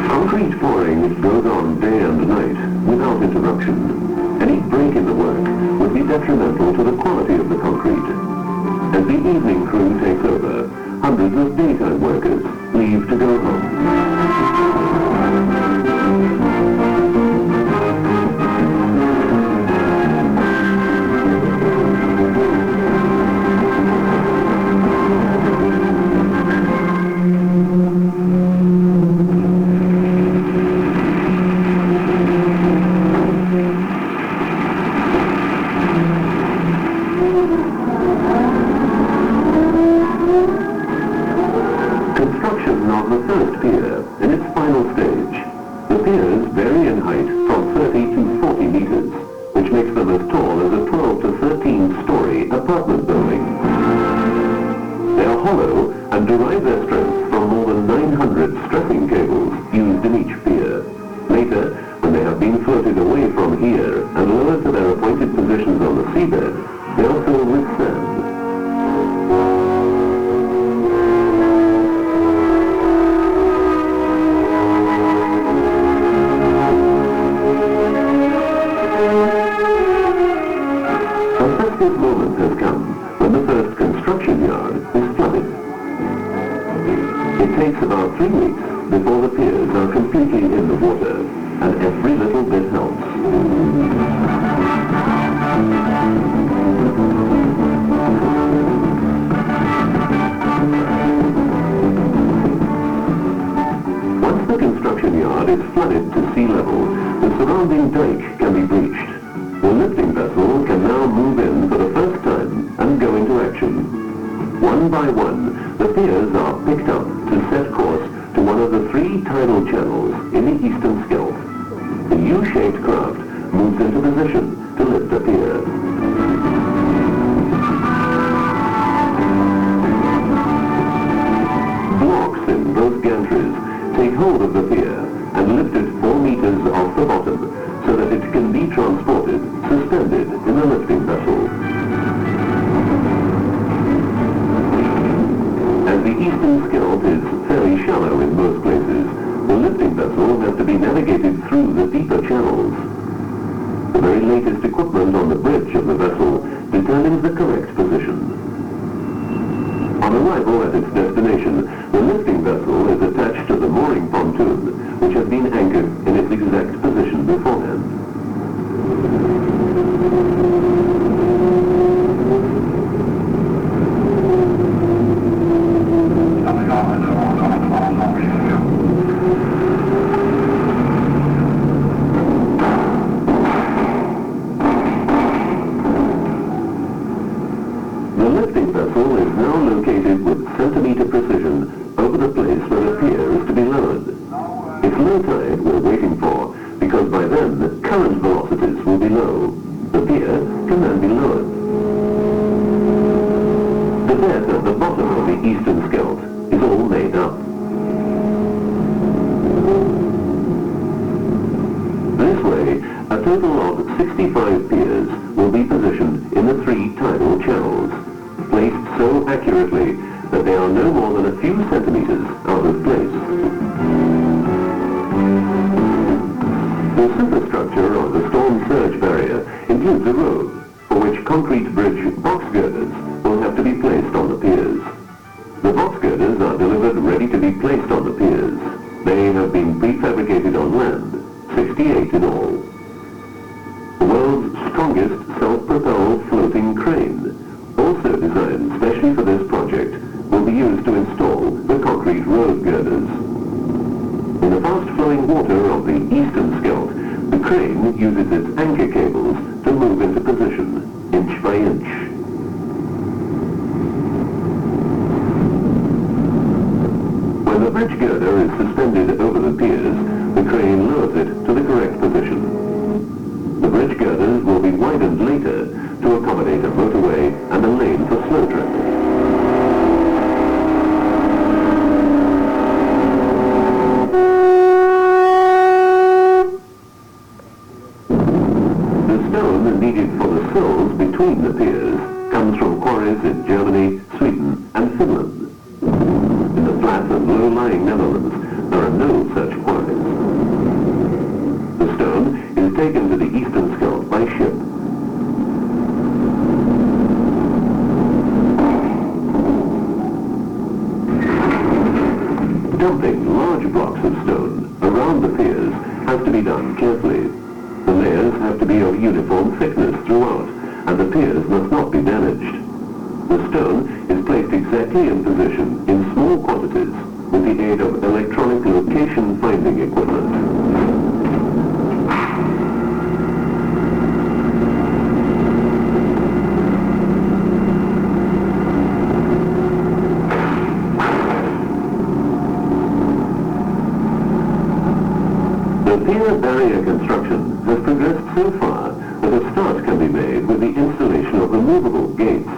Concrete pouring goes on day and night without interruption. Any break in the work would be detrimental to the quality of the concrete. As the evening crew takes over, hundreds of daytime workers leave to go home. Construction of the first pier in its final stage. The piers vary in height from 30 to 40 meters, which makes them as tall as a 12 to 13-story apartment building. They are hollow and derive their strength from more than 900 stressing cables used in each pier. Later, when they have been floated away from here and lowered to their appointed positions on the seabed, they are filled with sand. This moment has come when the first construction yard is flooded. It takes about 3 weeks before the piers are completely in the water, and every little bit helps. Once the construction yard is flooded to sea level, the surrounding dike can be breached. The lifting vessel can now move in for the first time and go into action. One by one, the piers are picked up to set course to one of the 3 tidal channels in the eastern schelp. The U-shaped craft moves into position to lift a pier. gantries take hold of the pier and lift it 4 meters off the bottom so that it can be transported, suspended in a lifting vessel. As the eastern Scheldt is fairly shallow in most places, the lifting vessel has to be navigated through the deeper channels. The very latest equipment on the bridge of the vessel determines the correct position. On arrival at its destination, the lifting vessel is attached to the mooring pontoon, which has been anchored in its exact position beforehand. The lifting vessel is now located with centimeter precision over the place where the pier is to be lowered. It's low tide we're waiting for, because by then the current velocities will be low. The pier can then be lowered. The bed at the bottom of the eastern Scheldt is all made up. This way, a total of 65 piers will be positioned in the 3 tidal channels, placed so accurately that they are no more than a few centimeters out of place. The superstructure of the storm surge barrier includes a rope for which concrete bridge box girders will have to be placed on the piers. The box girders are delivered ready to be placed on the piers. They have been prefabricated on land, 68 in all. The world's strongest self-propelled floating crane, also designed specially for this project, will be used to install the concrete road girders. In the fast-flowing water of the eastern Scheldt, the crane uses its anchor cables to move into position, inch by inch. When the bridge girder is suspended over the piers, the crane lowers it to the correct position. The bridge girders will be widened later to accommodate a motorway and a lane for slow traffic. The stone needed for the sills between the piers comes from quarries in Germany, Sweden and Finland. In the flat and low-lying Netherlands, there are no such quarries. The stone is taken to the eastern Scheldt by ship. Dumping large blocks of stone around the piers has to be done carefully. The layers have to be of uniform thickness throughout, and the piers must not be damaged. The stone is placed exactly in position in small quantities with the aid of electronic location finding equipment. The pier barrier construction has progressed so far that a start can be made with the installation of removable gates.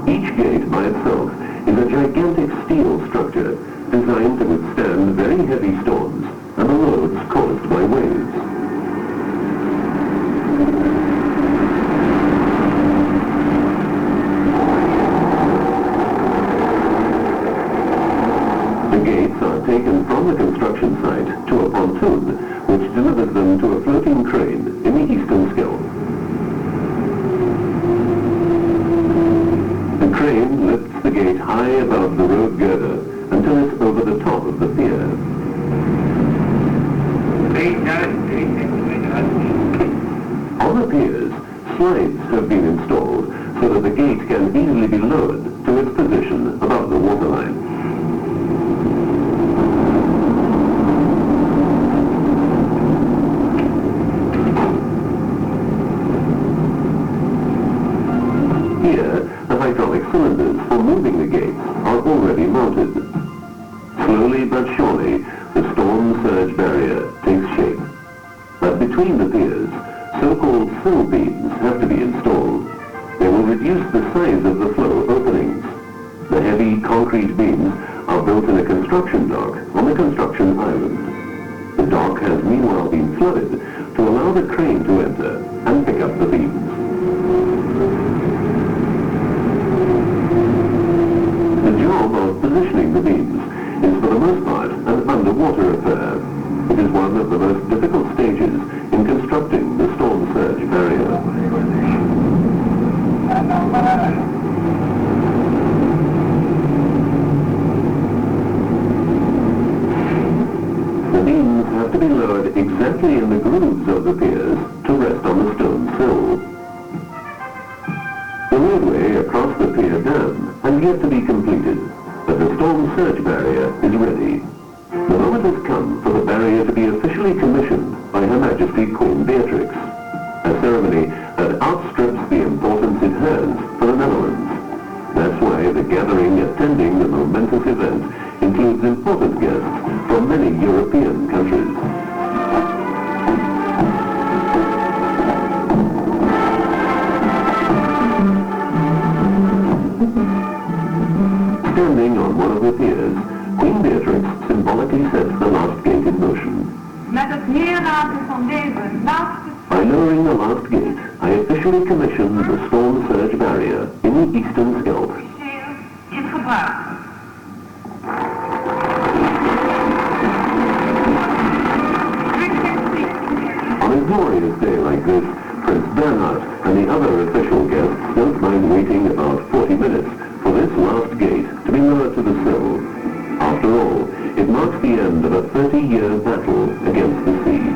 Each gate by itself is a gigantic steel structure designed to withstand very heavy storms and the loads caused by waves. The gates are taken from the construction site to a pontoon, which delivers them to a floating crane in the eastern Scheldt. The crane lifts the gate high above the road girder until it's over the top of the pier. On the piers, slides have been installed so that the gate can easily be lowered to its position above the waterline. Here, the hydraulic cylinders for moving the gates are already mounted. Slowly but surely, the storm surge barrier takes shape. But between the piers, so-called fill beams have to be installed. They will reduce the size of the flow openings. The heavy concrete beams are built in a construction dock on the construction island. The dock has meanwhile been flooded to allow the crane to enter and pick up the beams. The job of positioning the beams is for the most part an underwater affair. It is one of the most difficult stages in constructing the storm surge barrier. The beams have to be lowered exactly in the grooves of the piers to rest on the stone sill. The roadway across the pier dam has yet to be completed, but the storm surge barrier is ready. The moment has come for the barrier to be officially commissioned by Her Majesty Queen Beatrix, a ceremony that outstrips the importance it has for the Netherlands. That's why the gathering attending the momentous event includes important guests from many European countries. Standing on one of the piers, Queen Beatrix symbolically sets the last gate in motion. Met het neerlaten van deze laatste... By lowering the last gate, I officially commission the storm surge barrier in the eastern schelp. in gebruik. On a glorious day like this, Prince Bernhard and the other official guests don't mind waiting about 40 minutes for this last gate to be lowered to the sill. After all, it marks the end of a 30-year battle against the sea.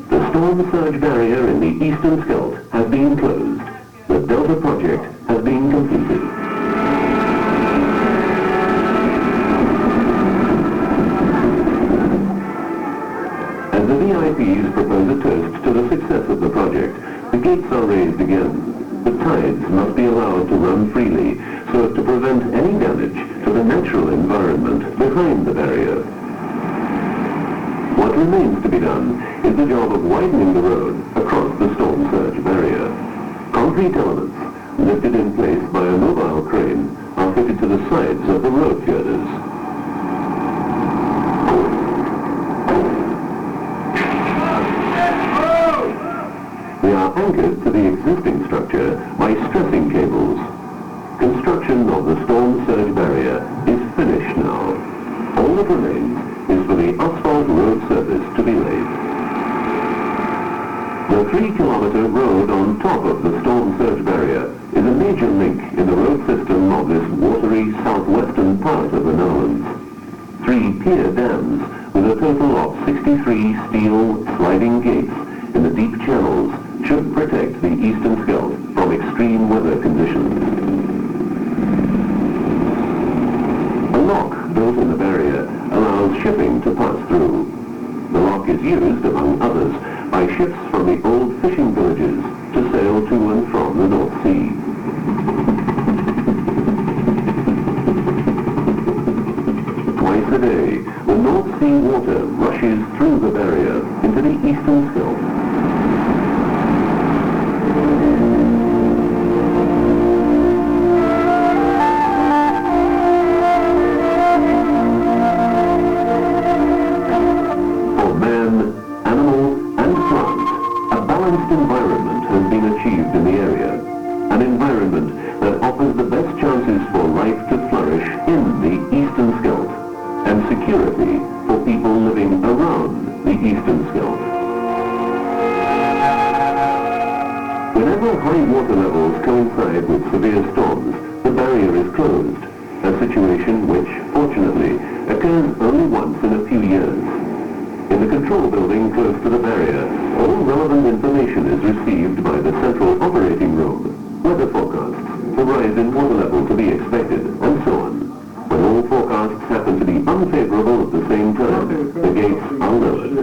The storm surge barrier in the eastern schelp has been closed. The Delta project has been completed. As the VIPs propose a toast to the success of the project, the gates are raised again. The tides must be allowed to run freely so as to prevent any damage to the natural environment behind the barrier. What remains to be done is the job of widening the road across the storm surge barrier. Concrete elements, lifted in place by a mobile crane, are fitted to the sides of the road girders. They are anchored to the existing structure by stressing cables. Construction of the storm surge barrier is finished now. All that remains is for the asphalt road surface to be laid. The 3-kilometer road on top of the storm surge barrier is a major link in the road system of this watery southwestern part of the Netherlands. 3 pier dams with a total of 63 steel sliding gates in the deep channels should protect the eastern schelp from extreme weather conditions. A lock built in the barrier allows shipping to pass through. The lock is used, among others, by ships from the old fishing villages to sail to and from the North Sea. Twice a day, the North Sea water rushes through the barrier into the eastern schelp. Environment has been achieved in the area. An environment that offers the best chances for life to flourish in the eastern schelp and security for people living around the eastern schelp. Whenever high water levels coincide with severe storms, the barrier is closed, a situation which, fortunately, occurs only once in a few years. In the control building close to the barrier, all relevant information is received by the central operating room, weather forecasts, the rise in water level to be expected, and so on. When all forecasts happen to be unfavorable at the same time, the gates are lowered.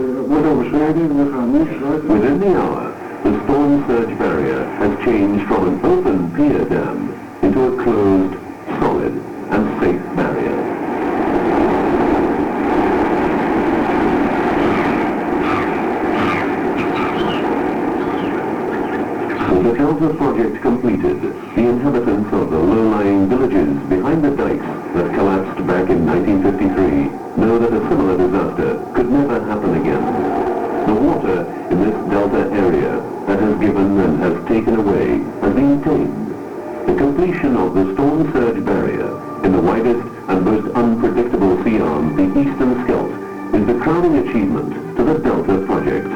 Within the hour, the storm surge barrier has changed from an open pier dam into a closed, solid, and safe barrier. The Delta project completed, the inhabitants of the low-lying villages behind the dikes that collapsed back in 1953 know that a similar disaster could never happen again. The water in this delta area that has given and has taken away has been tamed. The completion of the storm surge barrier in the widest and most unpredictable sea arm, the Eastern Scheldt, is the crowning achievement to the Delta project.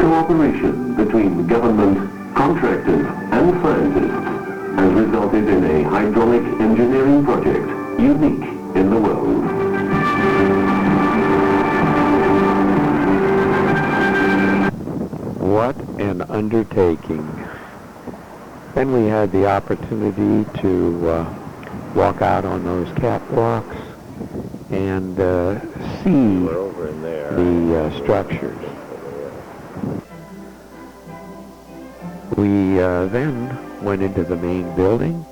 Cooperation between government, contractors and scientists has resulted in a hydraulic engineering project unique in the world. What an undertaking. Then we had the opportunity to walk out on those catwalks and see the structures. We then went into the main building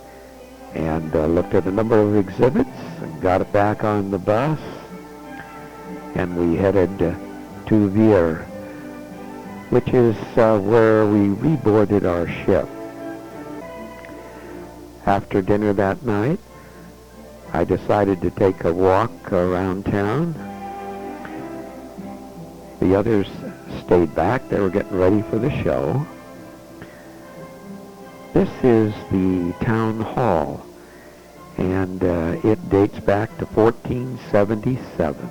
and looked at a number of exhibits and got it back on the bus, and we headed to Veer, which is where we reboarded our ship. After dinner that night, I decided to take a walk around town. The others stayed back. They were getting ready for the show. This is the town hall, and it dates back to 1477.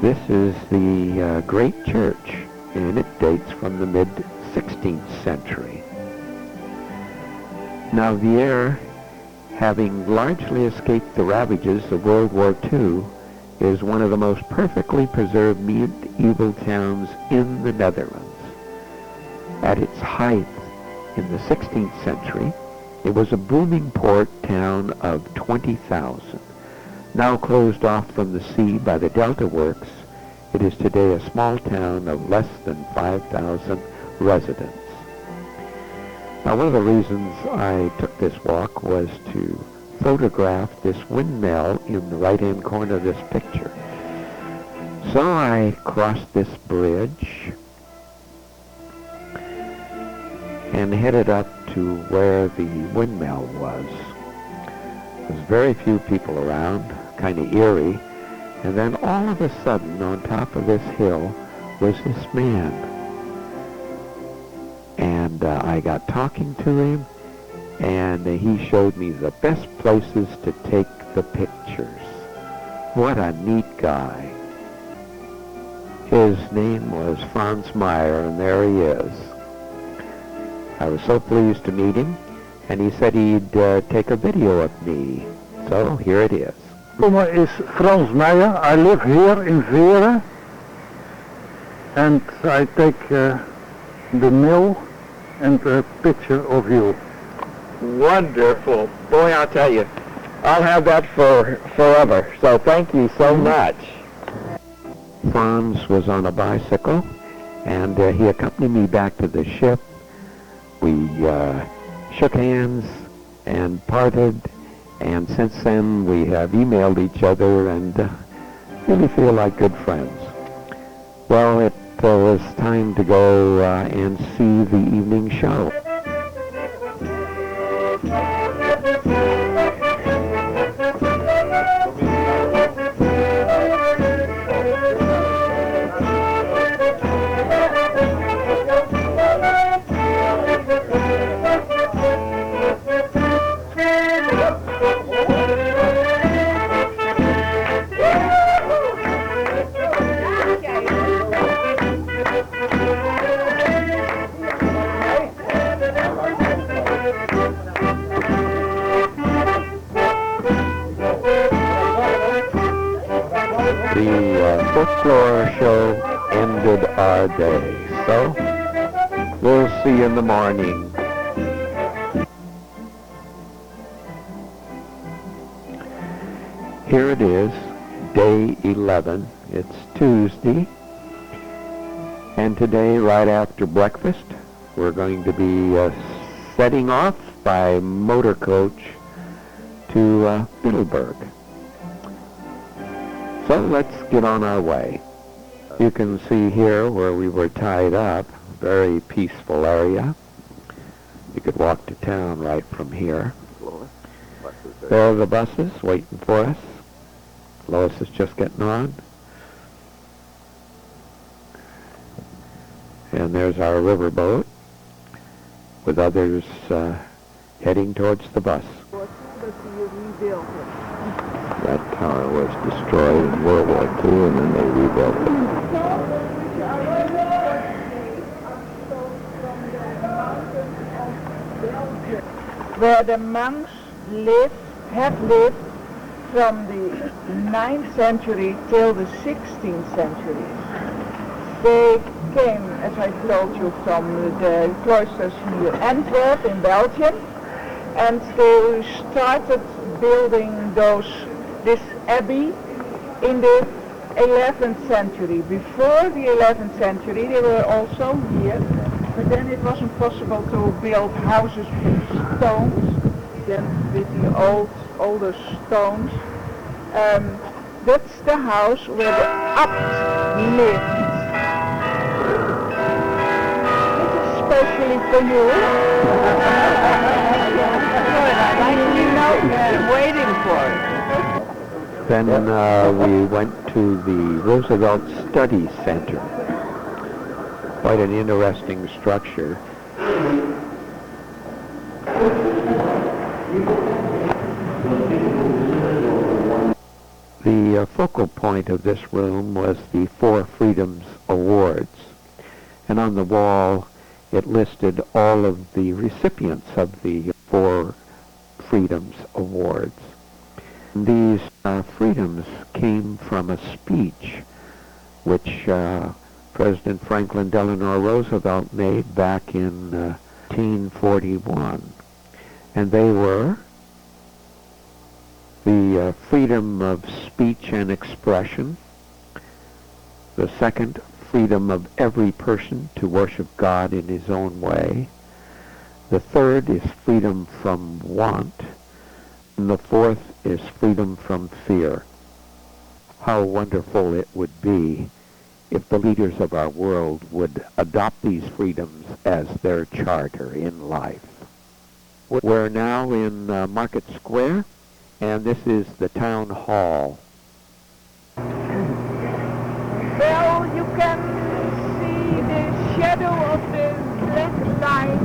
This is the great church, and it dates from the mid-16th century. Now, Veer, having largely escaped the ravages of World War II, is one of the most perfectly preserved medieval towns in the Netherlands. At its height in the 16th century, it was a booming port town of 20,000. Now closed off from the sea by the Delta Works, it is today a small town of less than 5,000 residents. Now, one of the reasons I took this walk was to photograph this windmill in the right-hand corner of this picture. So I crossed this bridge and headed up to where the windmill was. There's very few people around, kind of eerie, and then all of a sudden on top of this hill was this man. And I got talking to him, and he showed me the best places to take the pictures. What a neat guy. His name was Franz Meyer, and there he is. I was so pleased to meet him, and he said he'd take a video of me. So here it is. My name is Franz Meyer. I live here in Veer, and I take the mill and a picture of you. Wonderful. Boy, I'll tell you, I'll have that for forever. So thank you so much. Franz was on a bicycle, and he accompanied me back to the ship. We shook hands and parted, and since then we have emailed each other and really feel like good friends. Well, it was time to go and see the evening show. The folklore show ended our day, so we'll see you in the morning. Here it is, day 11. It's Tuesday, and today, right after breakfast, we're going to be setting off by motor coach to Middelburg. So let's get on our way. You can see here where we were tied up, very peaceful area. You could walk to town right from here. There are the buses waiting for us. Lois is just getting on. And there's our riverboat with others heading towards the bus. That tower was destroyed in World War II and then they rebuilt it. Where the monks have lived from the 9th century till the 16th century. They came, as I told you, from the cloisters near Antwerp in Belgium, and they started building this abbey in the 11th century. Before the 11th century they were also here, but then it wasn't possible to build houses with stones, then with the older stones. That's the house where the abt lived. This is especially for you. I'm waiting for it. Then we went to the Roosevelt Study Center. Quite an interesting structure. The focal point of this room was the Four Freedoms Awards. And on the wall it listed all of the recipients of the Four Freedoms Awards. These freedoms came from a speech which President Franklin Delano Roosevelt made back in 1941. And they were the freedom of speech and expression, the second, freedom of every person to worship God in his own way, the third is freedom from want, and the fourth is freedom from fear. How wonderful it would be if the leaders of our world would adopt these freedoms as their charter in life. We're now in Market Square, and this is the town hall. Well, you can see the shadow of the black line.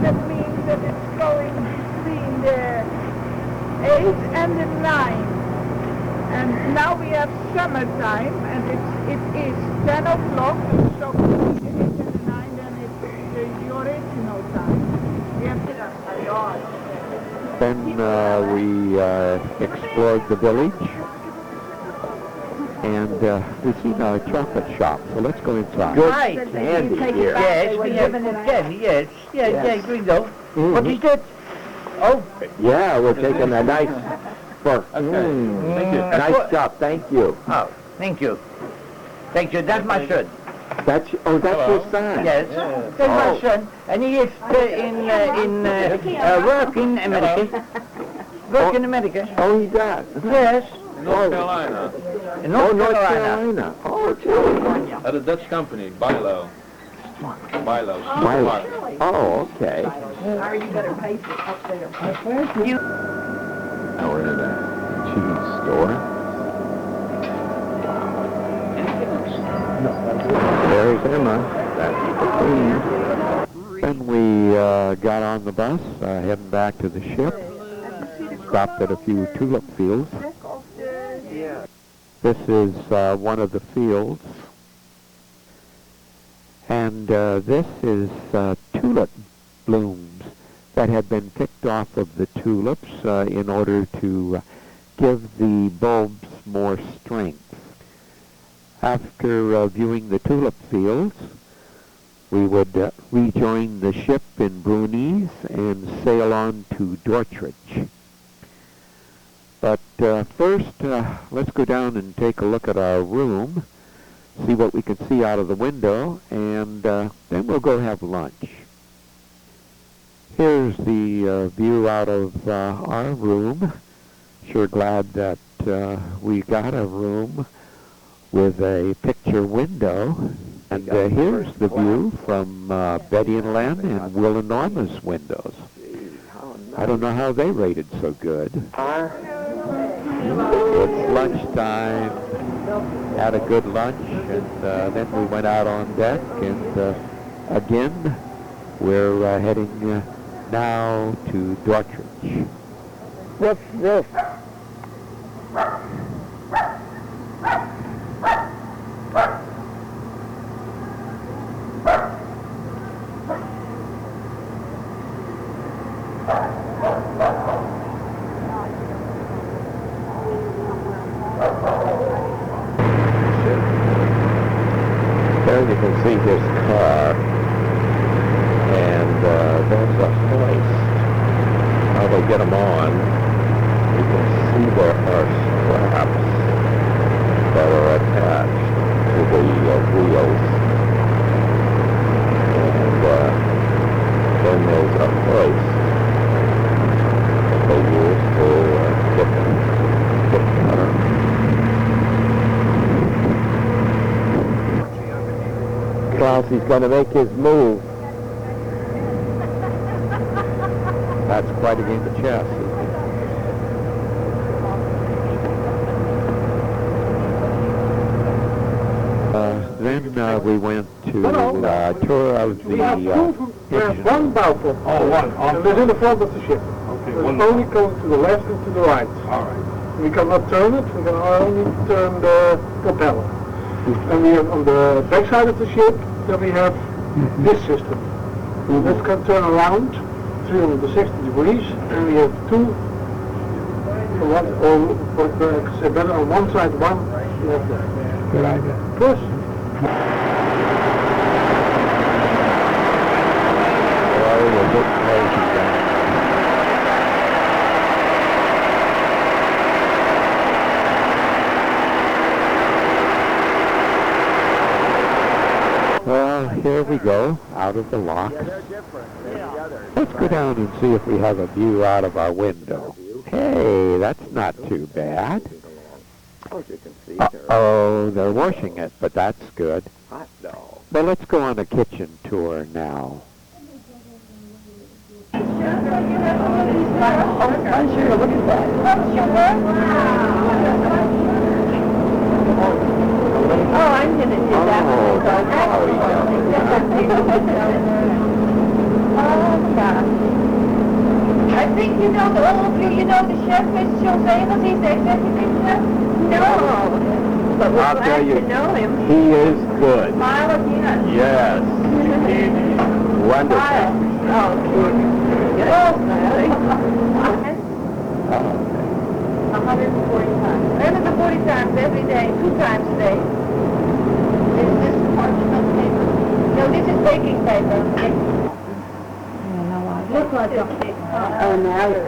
That means that it's going between the 8 and the 9. And now we have summertime, and it is 10 o'clock, so between the 8 and the 9, then it's the original time. We have to Then we explored the village, and we've seen a chocolate shop, so let's go inside. Good candy here. Yes, we have good candy, yes. Yes, we know. What is that? Oh. Yeah, we're taking a nice... Thank you. Nice job, thank you. Oh, thank you. Thank you, that's my son. That's your son? Yes, that's my son. And he is work in America. Work in America. Oh, he does? Yes. In North Carolina. In North Carolina. Oh, California. At a Dutch company, Bilo. Bilo. Oh, okay. Or you better pace it up there. Now we're in a cheese store. There's Emma. That's the queen. Then we got on the bus, heading back to the ship. Stopped at a few tulip fields. This is one of the fields. And this is tulip blooms that had been picked off of the tulips in order to give the bulbs more strength. After viewing the tulip fields, we would rejoin the ship in Brunis and sail on to Dortrecht. But first, let's go down and take a look at our room, see what we can see out of the window, and then we'll go have lunch. Here's the view out of our room. Sure glad that we got a room with a picture window. And here's the view from Betty and Len and Will and Norma's windows. I don't know how they rated so good. It's lunchtime. Had a good lunch, and then we went out on deck, and again, we're heading now to Dortridge. What's this? There you can see his car, and there's a hoist. How they get them on, you can see there are straps that are attached to the wheels, and then there's a hoist that they use to get the cutter. He's going to make his move. That's quite a game of chess, isn't it? Then we went to a tour of the one balcony. Oh, one. And there's in the front of the ship. Okay, There's one. only going to the left and to the right. All right. We cannot turn it, we can only turn the propeller. And we have on the back side of the ship, then we have this system. This can turn around 360 degrees, and we have two, one, or say better on one side, one left there. Good idea. Plus, Well, we're getting crazy then. Well, here we go, out of the lock. Let's go down and see if we have a view out of our window. Hey, that's not too bad. Uh-oh, they're washing it, but that's good. But let's go on a kitchen tour now. Oh, I'm going to do that one. Oh, yeah. I think you know all of you, you know the chef, Mr. José, he's the executive chef? No. But we're I'll glad tell you, to know him. he is good. Smile again. Yes. Wonderful. Smile. Oh, cute. Oh, smiling. 140 times. 140 times every day, 2 times a day. Is this parchment paper? No, this is baking paper. Look like a... Oh, now you're...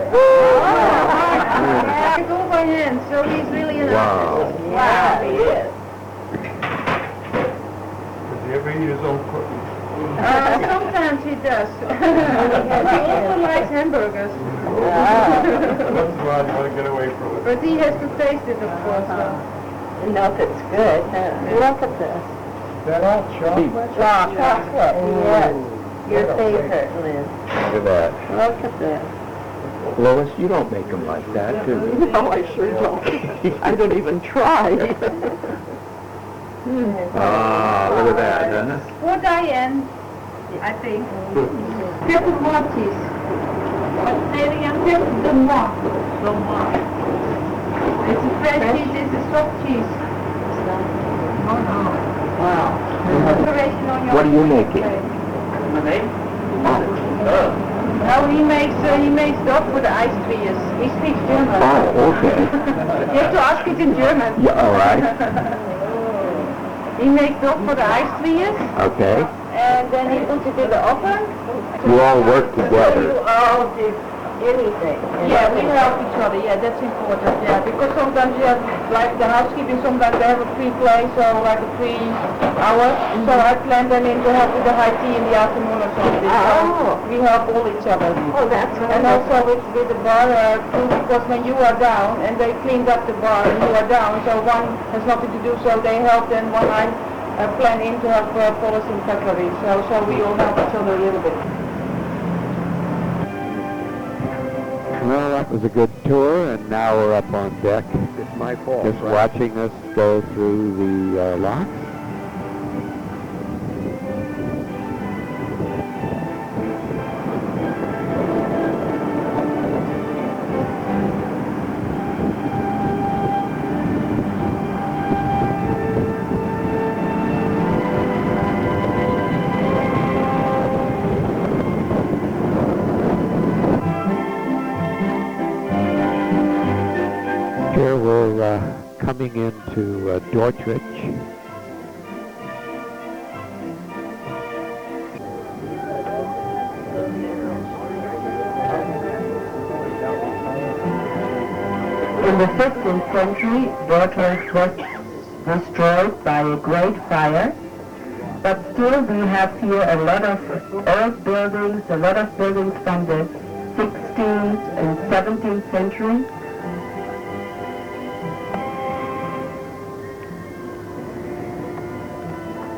It's all by hand, so he's really an artist. Wow, he is. Does he ever eat his own cookies? Sometimes he does. He also likes hamburgers. That's why I want to get away from it. But he has to taste it, of course. You know if it's good. Look at this. That all chocolate? Chocolate, yes. Your favorite, Liz. Look at that. Look at this. Lois, you don't make them like that, do you? No, I sure don't. I don't even try. Ah, look at that, huh? For Diane, I think. Pepper cheese. Say it again. Pepper Mois. It's a fresh cheese, it's a soft cheese. Wow. Decoration on your What are you making? No, he makes stuff for the ice creams. He speaks German. Oh, okay. You have to ask it in German. Yeah, all right. He makes stuff for the ice creams, Okay. and then he puts it in the oven. You all work together. You all do. anything. Yeah, we help each other. Yeah, that's important. Yeah, because sometimes you have, like the housekeeping, sometimes they have a free place or like a free hour. So I plan them in to help with the high tea in the afternoon or something. Oh. So we help all each other. Oh, that's And also with the bar too, because when you are down and they cleaned up the bar and you are down, so one has nothing to do, so they help. And one I plan in to help polish in cutlery. So we all help each other a little bit. Well, that was a good tour, and now we're up on deck. It's my fault. Just watching us go through the locks. Here we're coming into Dordrecht. In the 15th century, Dordrecht was destroyed by a great fire, but still we have here a lot of old buildings, a lot of buildings from the 16th and 17th century.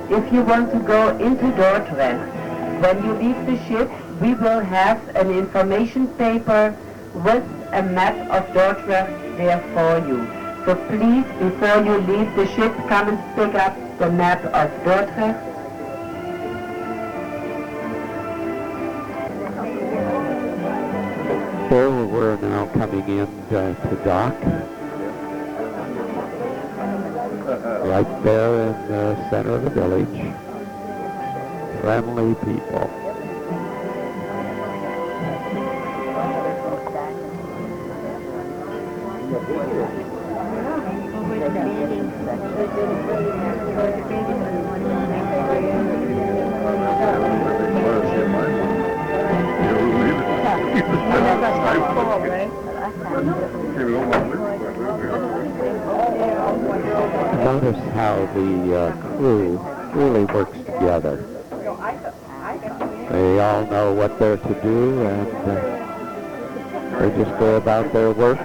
If you want to go into Dordrecht, when you leave the ship, we will have an information paper with a map of Dordrecht there for you. So please, before you leave the ship, come and pick up the map of Dordrecht. Here we're now coming in to dock. Right there in the center of the village. Friendly people. Notice how the crew really works together. They all know what they're to do, and they just go about their work.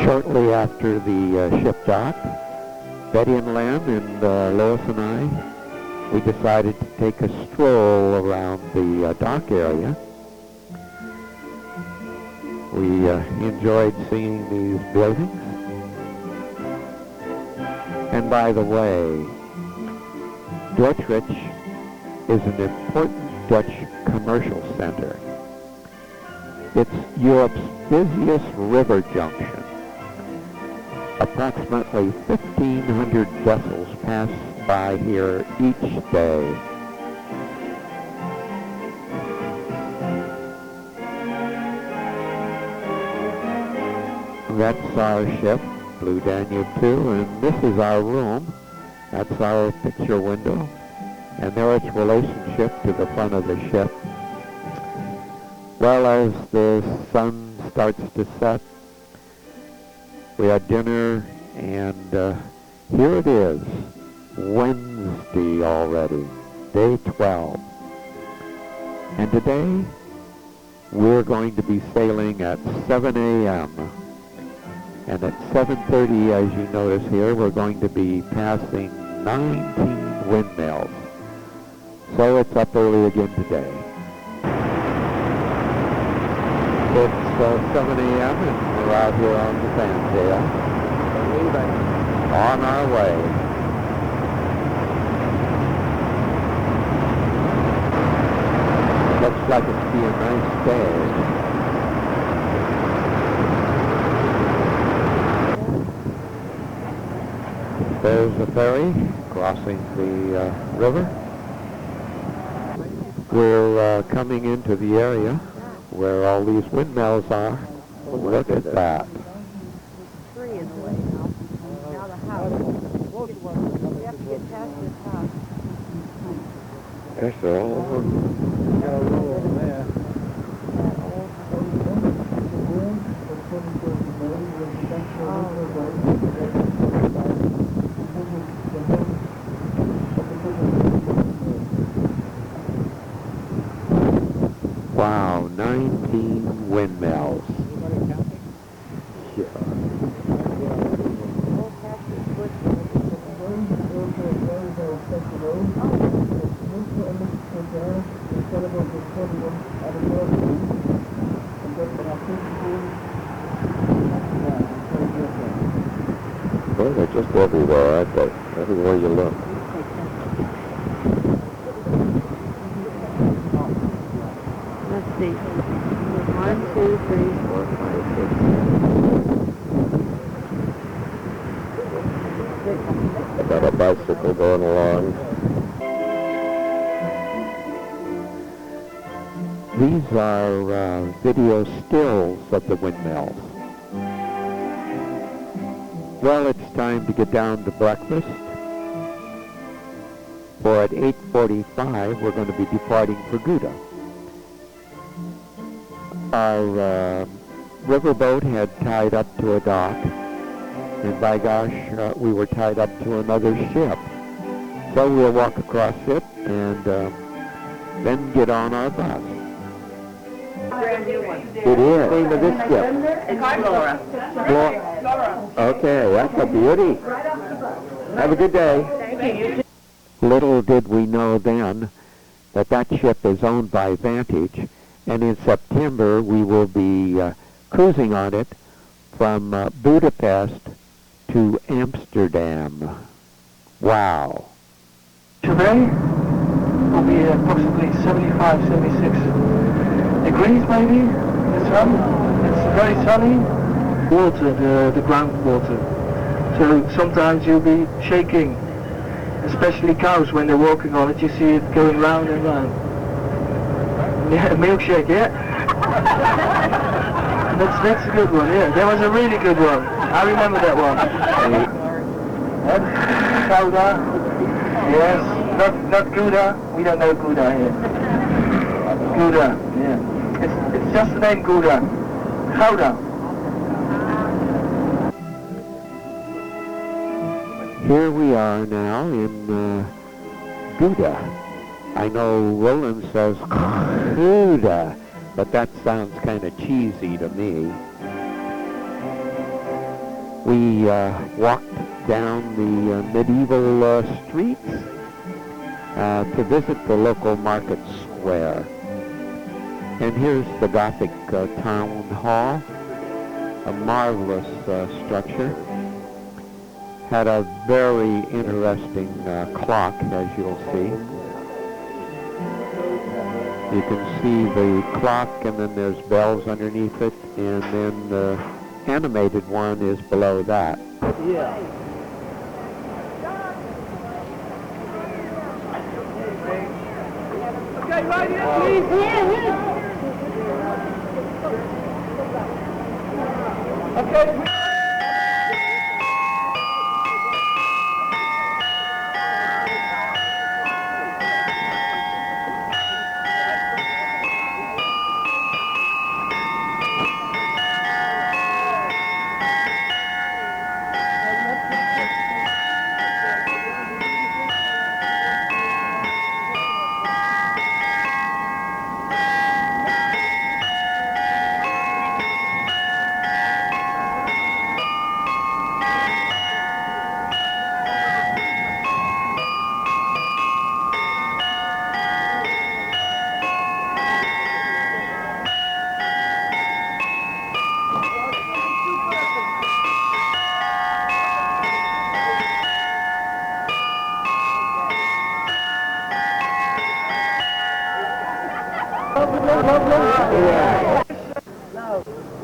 Shortly after the ship docked, Betty and Len and Lois and I, we decided to take a stroll around the dock area. We enjoyed seeing these buildings. And by the way, Dordrecht is an important Dutch commercial center. It's Europe's busiest river junction. Approximately 1,500 vessels pass by here each day. That's our ship, Blue Danube 2, and this is our room. That's our picture window, and there its relationship to the front of the ship. Well, as the sun starts to set, we had dinner, and here it is, Wednesday already, day 12. And today, We're going to be sailing at 7 a.m. And at 7:30, as you notice here, we're going to be passing 19 windmills. So it's up early again today. It's 7 a.m. and we're out here on the fantail. On our way. Looks like it'll be a nice day. There's a ferry crossing the river. We're coming into the area where all these windmills are. Look at that. Tree in the way now. Now the house. We have to get past this house. That's all. Wow, 19 windmills. Well, they're just everywhere, aren't they? Everywhere you look. Let's see. 1, 2, 3, 4, 5, 6, 7. Got a bicycle going along. These are video stills of the windmills. Well, it's time to get down to breakfast. For at 8:45, we're going to be departing for Gouda. Our riverboat had tied up to a dock, and by gosh, we were tied up to another ship. So we'll walk across it and then get on our bus. It is. Name of this ship? It's Flora. Okay, that's a beauty. Have a good day. Thank you. Little did we know then that that ship is owned by Vantage, and in September we will be cruising on it from Budapest to Amsterdam. Wow. Today will be approximately 75, 76 degrees maybe in the sun. It's very sunny. Water, the groundwater. So sometimes you'll be shaking, especially cows when they're walking on it. You see it going round and round. Yeah, milkshake, yeah. That's a good one, yeah. That was a really good one. I remember that one. Gouda. Yes, not Gouda. We don't know Gouda here. Gouda, yeah. It's just the name Gouda. Gouda. Here we are now in Gouda. I know Roland says Gouda, but that sounds kind of cheesy to me. We walked down the medieval streets to visit the local market square. And here's the Gothic town hall, a marvelous structure. Had a very interesting clock, as you'll see. You can see the clock, and then there's bells underneath it, and then the animated one is below that. Yeah. Okay, right here, please. Okay.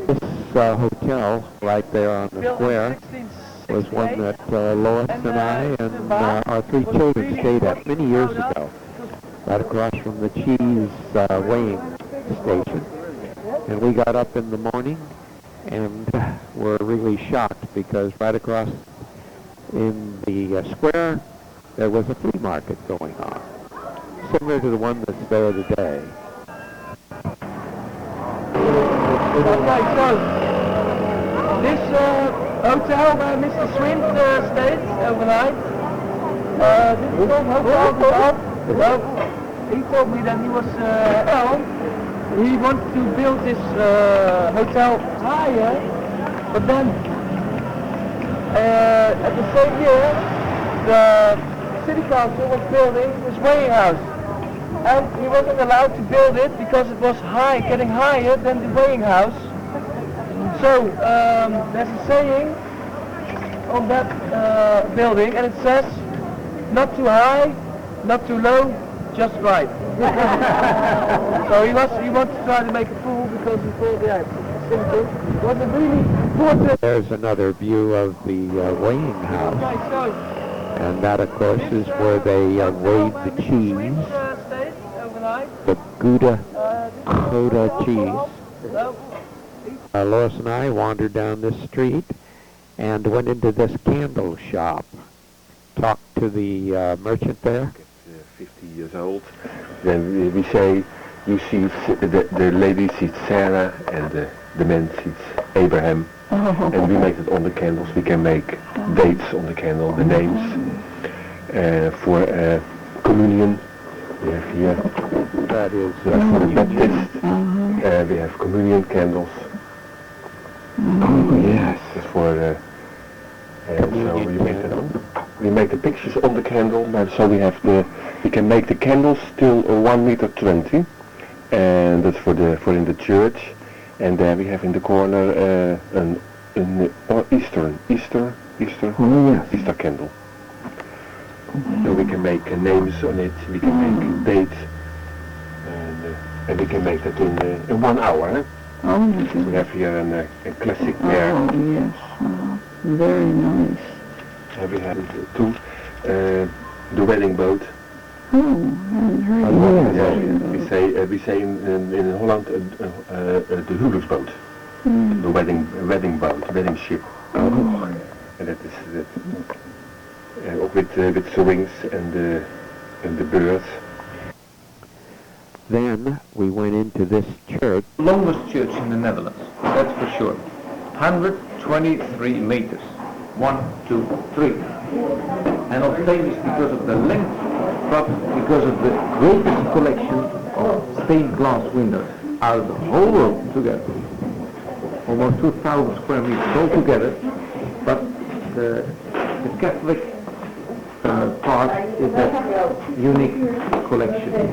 This hotel right there on the square was one that Lois and I and our three children stayed at many years ago, right across from the cheese weighing station. And we got up in the morning and were really shocked because right across in the square there was a flea market going on, similar to the one that's there today. Okay, so this hotel where Mr. Swint stayed overnight, this is called Hotel Well, he told me that he was he wanted to build this hotel higher, but then at the same year the city council was building this weighing house, and he wasn't allowed to build it because it was getting higher than the weighing house. So there's a saying on that building, and it says, not too high, not too low, just right. So he wanted to try to make a fool because he thought, yeah, it's simple. It wasn't really important. There's another view of the weighing house. Okay, so and that, of course, is where they weighed the cheese, the Gouda cheese. Lois and I wandered down this street and went into this candle shop. Talked to the merchant there. 50 years old. Then we say, you see, the lady sees Sarah and the man sees Abraham. And we make it on the candles. We can make dates on the candle, the names. For communion, we have here. That is for the Baptist. We have communion candles. Oh yes, for so we make the pictures on the candle, but so we can make the candles till 1 meter 20, and that's for in the church. And there we have in the corner an Easter candle. So we can make names on it, we can make dates, and we can make that in 1 hour. Eh? Oh, we have here a classic pair. Oh, yes. Very nice. And we have two, the wedding boat. Oh, I haven't heard of that. We say in Holland the huwelijksboot. The wedding boat, wedding ship. Oh. And that is with swings and the birds. Then we went into this church. Longest church in the Netherlands, that's for sure. 123 meters. 1, 2, 3. And not famous because of the length, but because of the greatest collection of stained glass windows out of the whole world together. Almost 2,000 square meters altogether, but the Catholic part is that unique collection.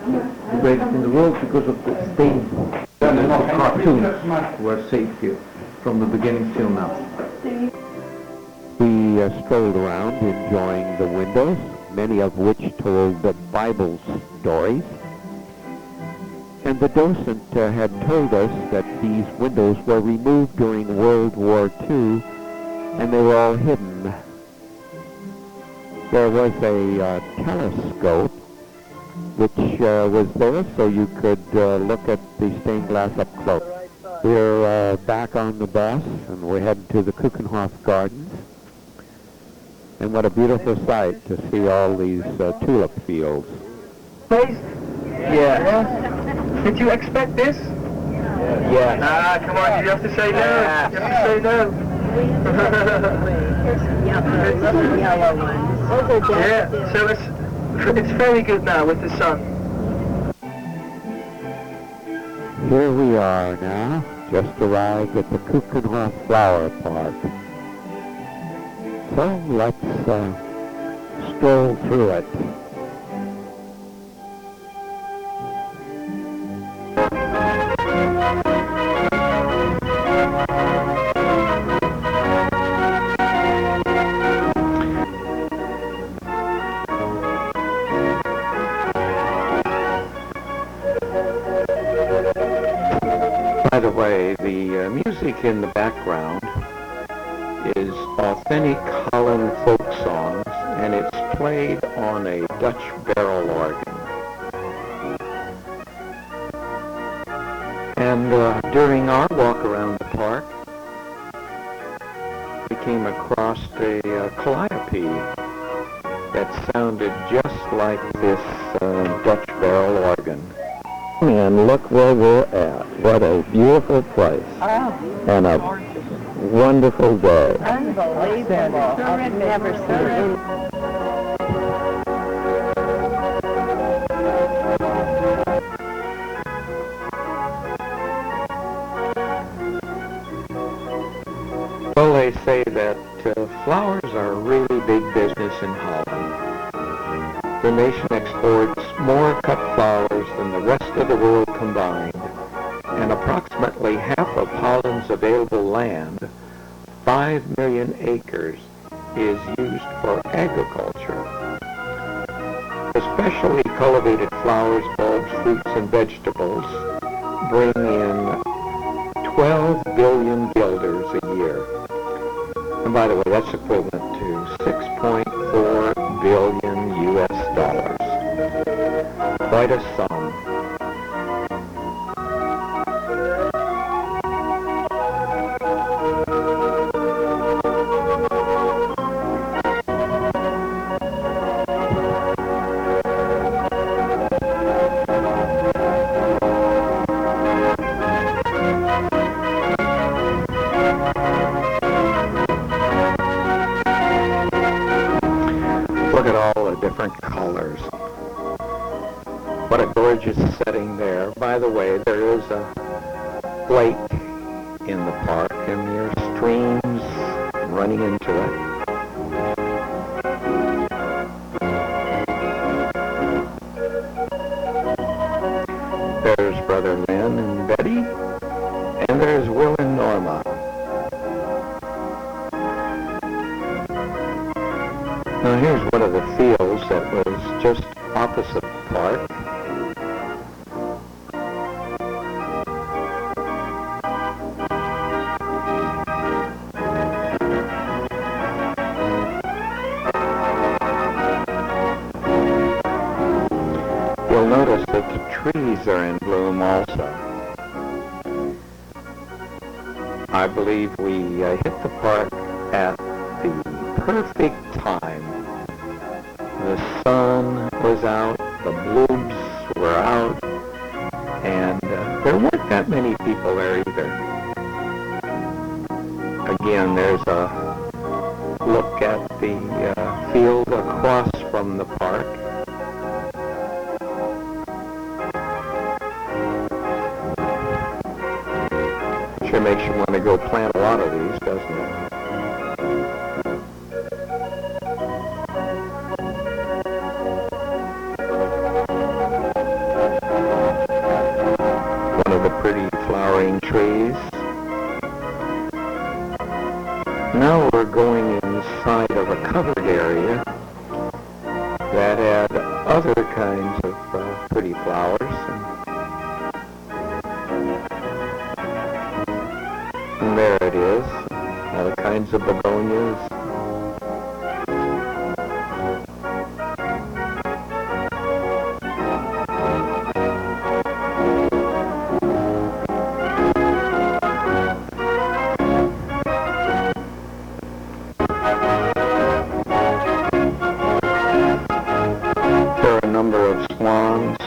The greatest in the world because of the stained cartoons were saved here from the beginning till now. We strolled around enjoying the windows, many of which told the Bible stories. And the docent had told us that these windows were removed during World War II, and they were all hidden. There was a telescope which was there so you could look at the stained glass up close. We're back on the bus and we're heading to the Keukenhof Gardens. And what a beautiful sight to see all these tulip fields. Taste? Yeah. Did you expect this? Yes. Ah, come on, you have to say no. Yes. You have to say no. Here's some yellow ones. Yeah, so it's very good now with the sun. Here we are now, just arrived at the Keukenhof Flower Park. So let's stroll through it. music in the background is authentic Holland folk songs, and it's played on a Dutch barrel organ. And during our walk around the park, we came across a calliope that sounded just like this Dutch barrel organ. And look where we're at. What a beautiful place. And a wonderful day. Unbelievable. I've never seen it. Well, they say that flowers are really big business in Holland. The nation exports more cut flowers than the rest of the world combined, and approximately half of Holland's available land, 5 million acres, is used for agriculture. Especially cultivated flowers, bulbs, fruits, and vegetables bring in 12 billion guilders a year. And by the way, that's equivalent to 6.4 billion US dollars. Quite a sum. Look at all the different colors. What a gorgeous setting there. By the way, there is a lake in the park, and there are streams running into it. There's Brother Lynn and Betty, and there's Will and Norma. Now here's one of the fields that was just opposite the park. You'll notice that the trees are in bloom also. I believe we hit the park at the perfect time. The sun was out, the blooms were out, and there weren't that many people there either. Again, there's a look at the field across from the park. Sure makes you want to go plant a lot of these, doesn't it? One of the pretty flowering trees. Now we're going inside of a covered area that had other kinds of pretty flowers. And there it is, all kinds of begonias. There are a number of swans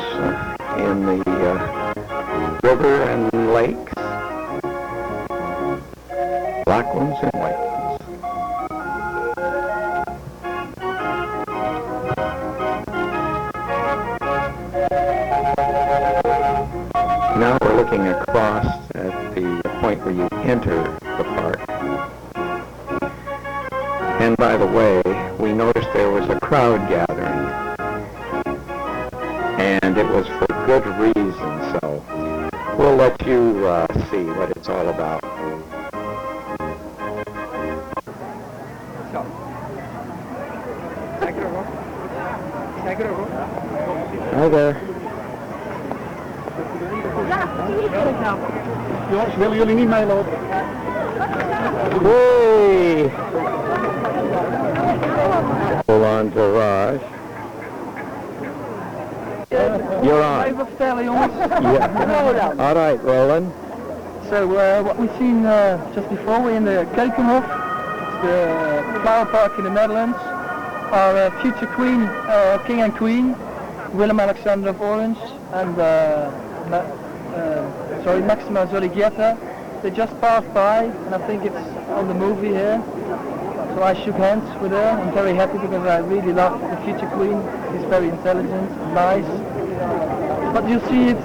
in the river and lakes. Black ones and white ones. Now we're looking across at the point where you enter the park. And by the way, we noticed there was a crowd gathering. And it was for good reason, so we'll let you see what it's all about. Hi there. Jongens, willen jullie niet meelopen? Hey! Entourage. You're on. Even vertellen, jongens. Yeah. All right, Roland. So what we've seen just before, we're in the Keukenhof, the flower park in the Netherlands. Our future queen, king and queen, Willem-Alexander of Orange and Maxima Zorighieta. They just passed by, and I think it's on the movie here. So I shook hands with her. I'm very happy because I really love the future queen. She's very intelligent, nice. But you'll see it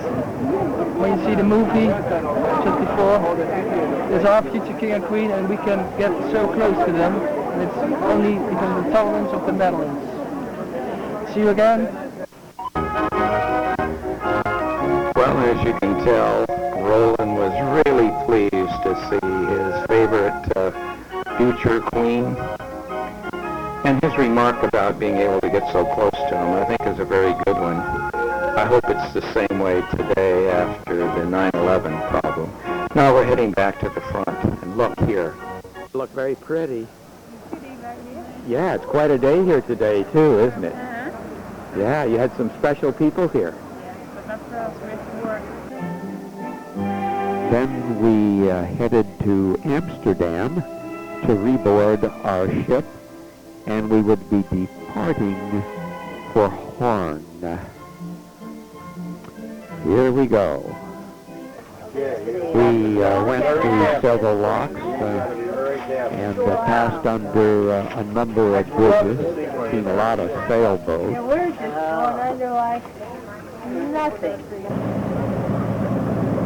when you see the movie just before. There's our future king and queen, and we can get so close to them. And it's only because of the tolerance of the Netherlands. See you again. Well, as you can tell, Roland was really pleased to see his favorite future queen. And his remark about being able to get so close to him, I think, is a very good one. I hope it's the same way today after the 9/11 problem. Now we're heading back to the front, and look here. You look very pretty. Yeah, it's quite a day here today, too, isn't it? Yeah, you had some special people here. Then we headed to Amsterdam to reboard our ship, and we would be departing for Holland. Here we go. We went through several locks and passed under a number of bridges, seen a lot of sailboats. Yeah, we're just going under like nothing.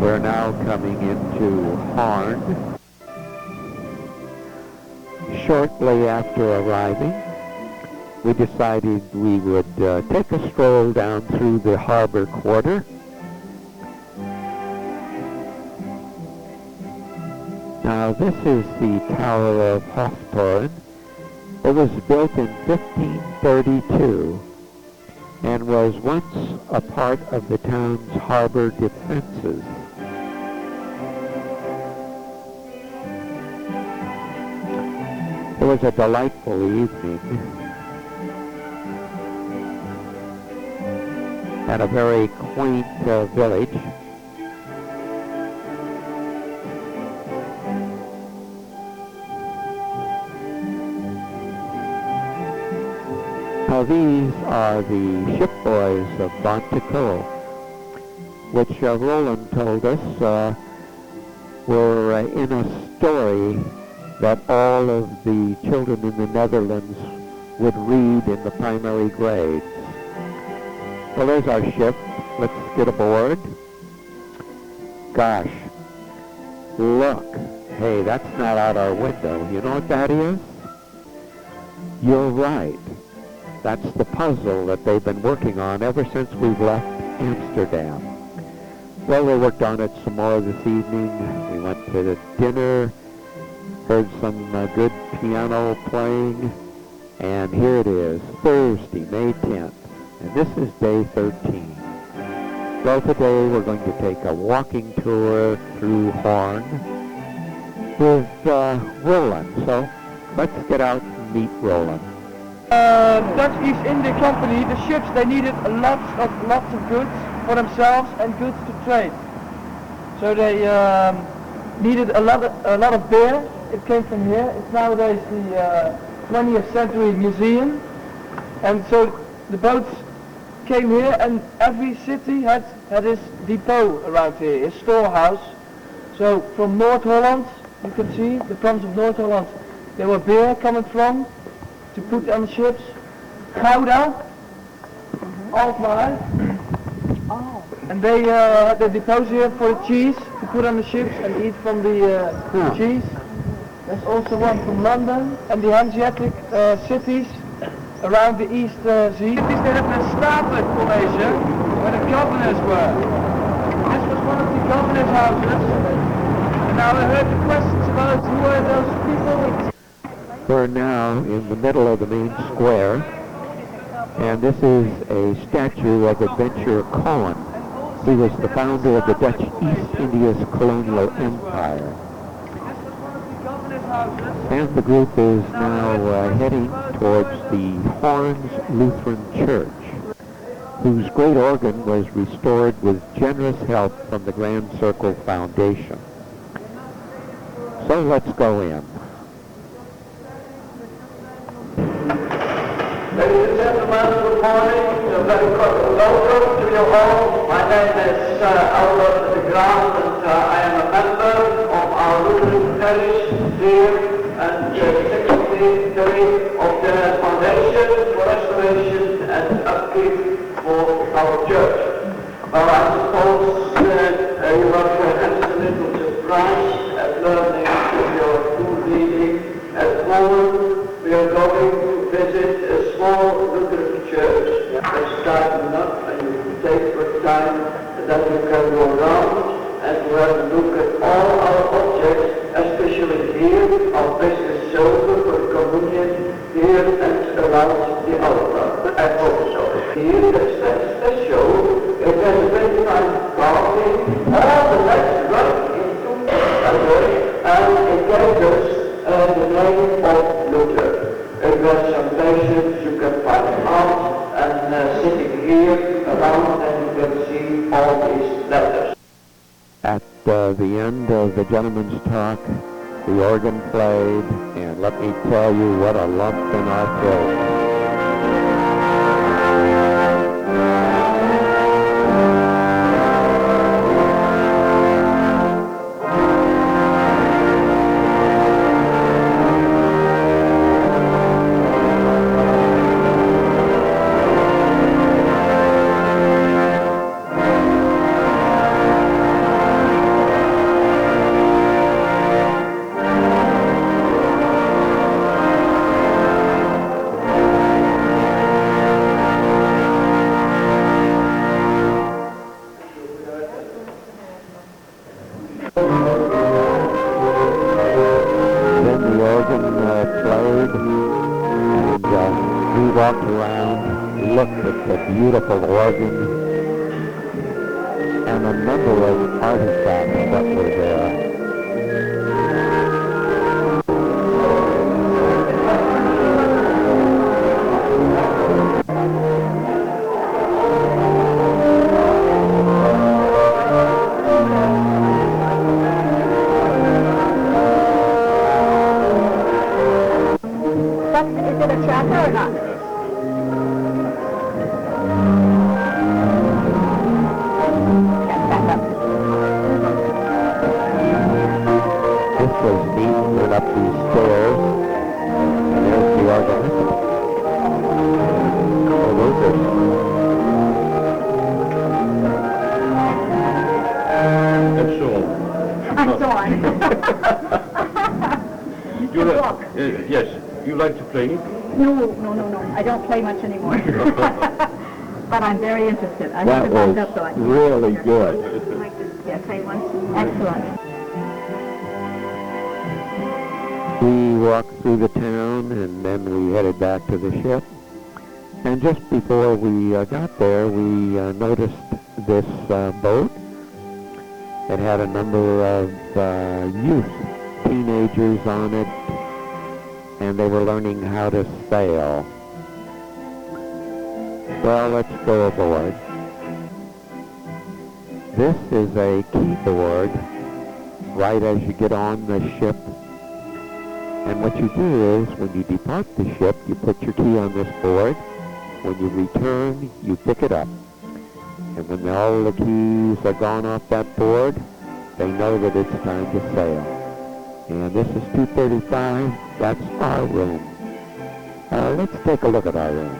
We're now coming into Holland. Shortly after arriving, we decided we would take a stroll down through the harbor quarter. Now this is the Tower of Hoftoren. It was built in 1532 and was once a part of the town's harbor defenses. It was a delightful evening at a very quaint village. Now these are the ship boys of Bonteco, which Roland told us were in a story that all of the children in the Netherlands would read in the primary grades. Well, there's our ship. Let's get aboard. Gosh, look. Hey, that's not out our window. You know what that is? You're right. That's the puzzle that they've been working on ever since we've left Amsterdam. Well, they worked on it some more this evening. We went to the dinner, heard some good piano playing, and here it is, Thursday, May 10th, and this is day 13. Well, today we're going to take a walking tour through Holland with Roland, so let's get out and meet Roland. Dutch East India Company, the ships, they needed lots of goods for themselves and goods to trade. So they needed a lot of beer. It came from here. It's nowadays the 20th century museum. And so the boats came here, and every city had its depot around here, its storehouse. So from North Holland, you can see the province of North Holland, there were beer coming from to put on the ships. Gouda, Alkmaar. And they had the depots here for the cheese to put on the ships and eat from the cheese. There's also one from London and the Hanseatic cities around the East Sea. Cities that have a Staten College, where the governors were. This was one of the governor's houses. And now I heard the questions about who are those people. We're now in the middle of the main square, and this is a statue of Adventurer Cohen. He was the founder of the Dutch East India's colonial empire. And the group is now heading towards the Horns Lutheran Church, whose great organ was restored with generous help from the Grand Circle Foundation. So let's go in. Ladies and gentlemen, good morning. Very welcome to your hall. My name is Albert de Graaf, and I am a member of our Lutheran parish here and secretary of the Foundation for Restoration and Upkeep for our church. Well, I suppose you have had a little surprise at learning your good reading at Holland. We are going to visit a small Lutheran church. It's starting up, and you take your time, and then you can go around and you have a look at all our objects, especially here, our precious silver for communion, here and around the altar. I hope so. Here, the show, it has a very fine carving, all the legs right into each other, and it gives us the name of Luther. If you have some patience, you can find out, and sitting here around, and you can see all these letters. At the end of the gentleman's talk, the organ played, and let me tell you what a lump in our throat. Beautiful organ and a number of artifacts that were there. Is it a chapter or not? Up these stairs, and there's the organist. Oh, those and so on. Yes, you like to play? No. I don't play much anymore. But I'm very interested. I that was really good. Yes, I want. Excellent. We walked through the town, and then we headed back to the ship. And just before we got there, we noticed this boat. It had a number of youth, teenagers on it, and they were learning how to sail. Well, let's go aboard. This is a keyboard right as you get on the ship. And what you do is, when you depart the ship, you put your key on this board. When you return, you pick it up. And when all the keys are gone off that board, they know that it's time to sail. And this is 235. That's our room. Let's take a look at our room.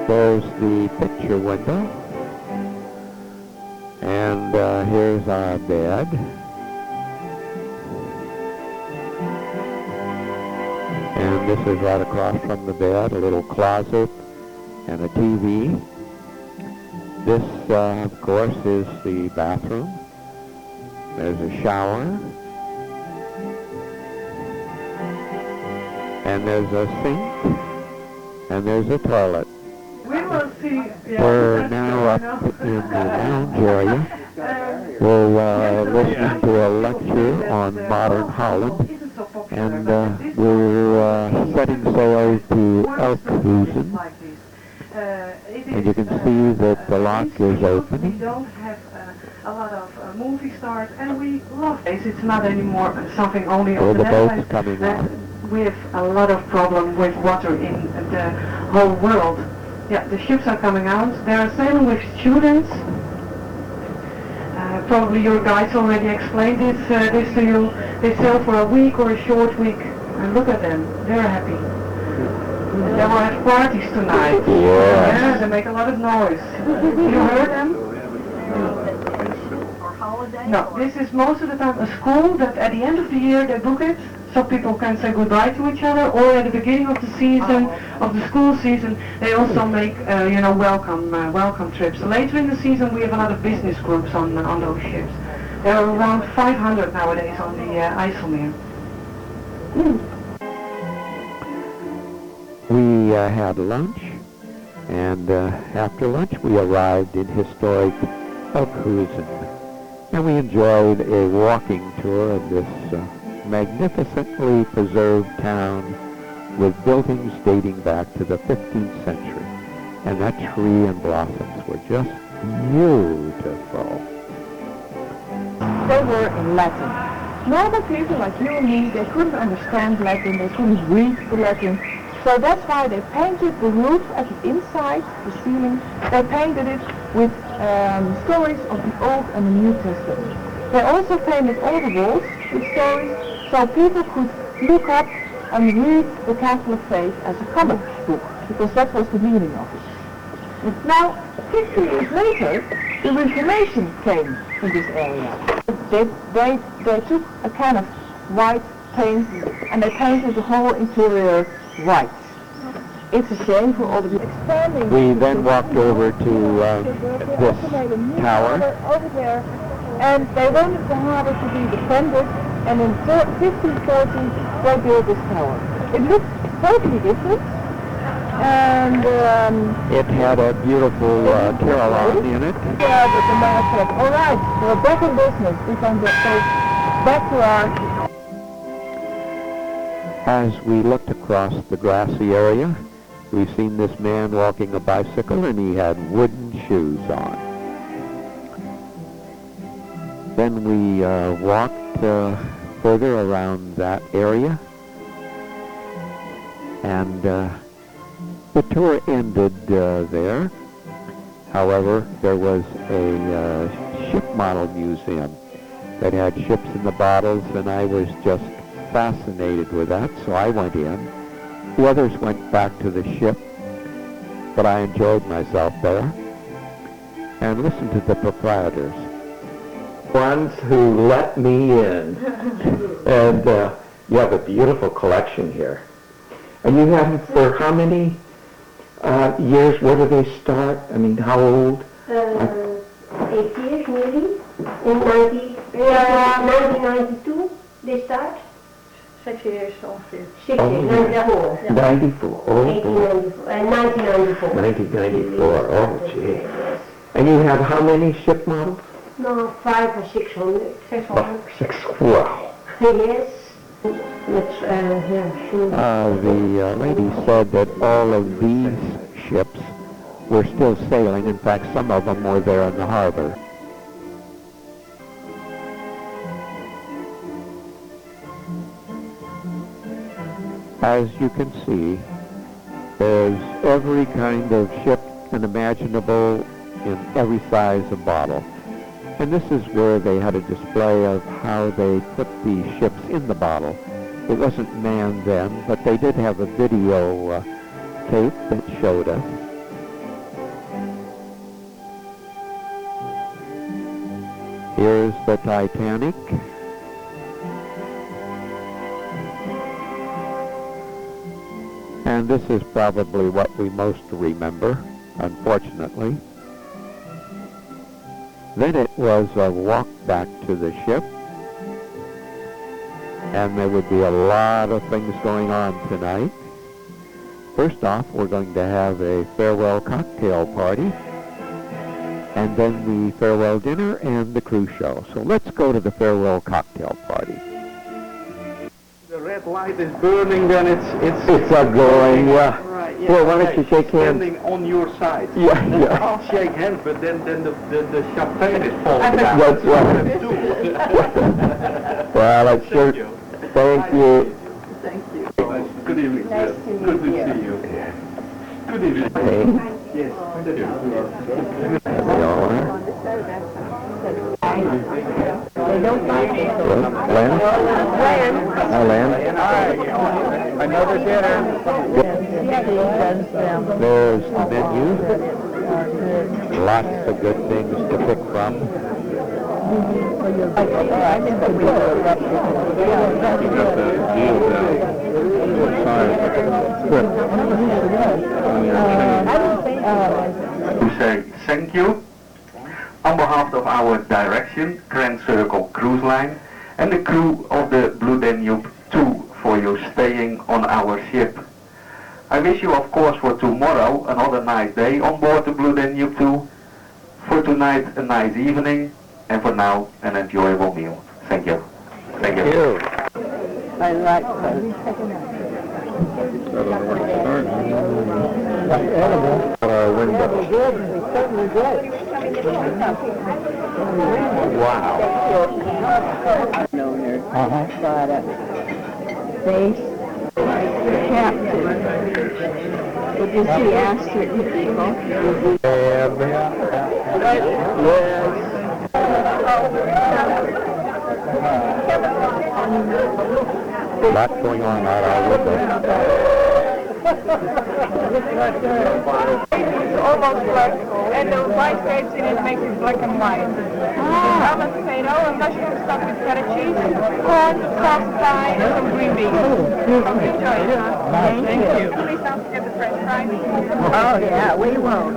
There's the picture window. And here's our bed. And this is right across from the bed, a little closet and a TV. This, of course, is the bathroom. There's a shower. And there's a sink. And there's a toilet. We will see We're now up in the lounge area. We're listening to a lecture on modern Holland, and we're setting sail to Elkhuizen. And you can see that the lock is open. We don't have a lot of movie stars, and we love it. It's not anymore something only on the boat's coming out. We have a lot of problem with water in the whole world. Yeah, the ships are coming out. They are sailing with students. Probably your guides already explained this to you. They sail for a week or a short week, and look at them. They're happy. They will have parties tonight. Yeah, they make a lot of noise. You heard them? No, this is most of the time a school that at the end of the year they book it, so people can say goodbye to each other, or at the beginning of the season, of the school season, they also make, welcome trips. Later in the season we have a lot of business groups on those ships. There are around 500 nowadays on the IJsselmeer. We had lunch, and after lunch we arrived in historic Elkhuizen, and we enjoyed a walking tour of this magnificently preserved town with buildings dating back to the 15th century, and that tree and blossoms were just beautiful. They were in Latin. Normal people like you and me, they couldn't understand Latin, they couldn't read the Latin. So that's why they painted the roof at the inside, the ceiling. They painted it with stories of the Old and the New Testament. They also painted all the walls with stories, so people could look up and read the Catholic faith as a comic book, because that was the meaning of it. Now, 50 years later, the Reformation came in this area. They took a kind of white paint and they painted the whole interior white. It's a shame for all the expanding. We then walked over to this tower. Over there, and they wanted the harbor to be defended, and in 1540 they built this tower. It looked totally different, and it had a beautiful carillon in it. Yeah, but the man said, all right, we're back in business. We can go back to our... As we looked across the grassy area, we've seen this man walking a bicycle, and he had wooden shoes on. Then we walked further around that area, and the tour ended there. However, there was a ship model museum that had ships in the bottles, and I was just fascinated with that, so I went in. The others went back to the ship, but I enjoyed myself there and listened to the proprietors. Ones who let me in. And you have a beautiful collection here. And you have them for how many years? Where do they start? I mean, how old? 8 years nearly. In 1992 they start. 6 years ongeveer. 6 years, 94. 94. Oh, 1994. 1994. Oh, gee. And you have how many ship models? No, 500 or 600. 600. Wow. Yes. Let's, sure. The lady said that all of these ships were still sailing. In fact, some of them were there in the harbor. As you can see, there's every kind of ship and imaginable in every size of bottle. And this is where they had a display of how they put the ships in the bottle. It wasn't manned then, but they did have a video tape that showed us. Here's the Titanic. And this is probably what we most remember, unfortunately. Then it was a walk back to the ship, and there would be a lot of things going on tonight. First off, we're going to have a farewell cocktail party, and then the farewell dinner and the cruise show. So let's go to the farewell cocktail party. The red light is burning, then it's going, yeah. Right, yeah. Well, why don't you shake hands? Standing on your side. Yeah, yeah. I'll shake hands, but then the champagne is falling down. That's right. Well, that's sure. Thank you. Thank you. Good evening. Nice to meet you. Good to see you. Good evening. Hey. Yes. Thank you. Len? Hi, Len. Another dinner. There's the menu. Lots of good things to pick from. To say thank you on behalf of our direction, Grand Circle Cruise Line, and the crew of the Blue Danube 2 for your staying on our ship. I wish you, of course, for tomorrow another nice day on board the Blue Danube 2, for tonight a nice evening, and for now an enjoyable meal. Thank you. Thank you. I like Our window. Wow. Face, captain. Did you see Astrid people? Lots going on out our window. It's almost black, and the white grapes in it makes it black and white. Almond potato, a mushroom stuffed with feta cheese, corn, sauce pie, and some green beans. Enjoy it. Thank you. Please don't forget the French fries. Oh yeah, we won't.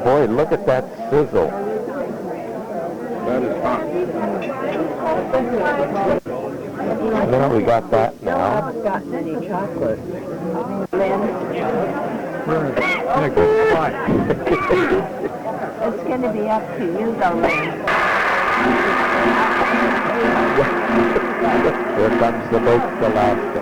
Boy, look at that sizzle. That is hot. Well, we got that I now. haven't gotten any chocolate. We're in a good spot. It's going to be up to you, though, Lynn. Here comes the baked Alaska.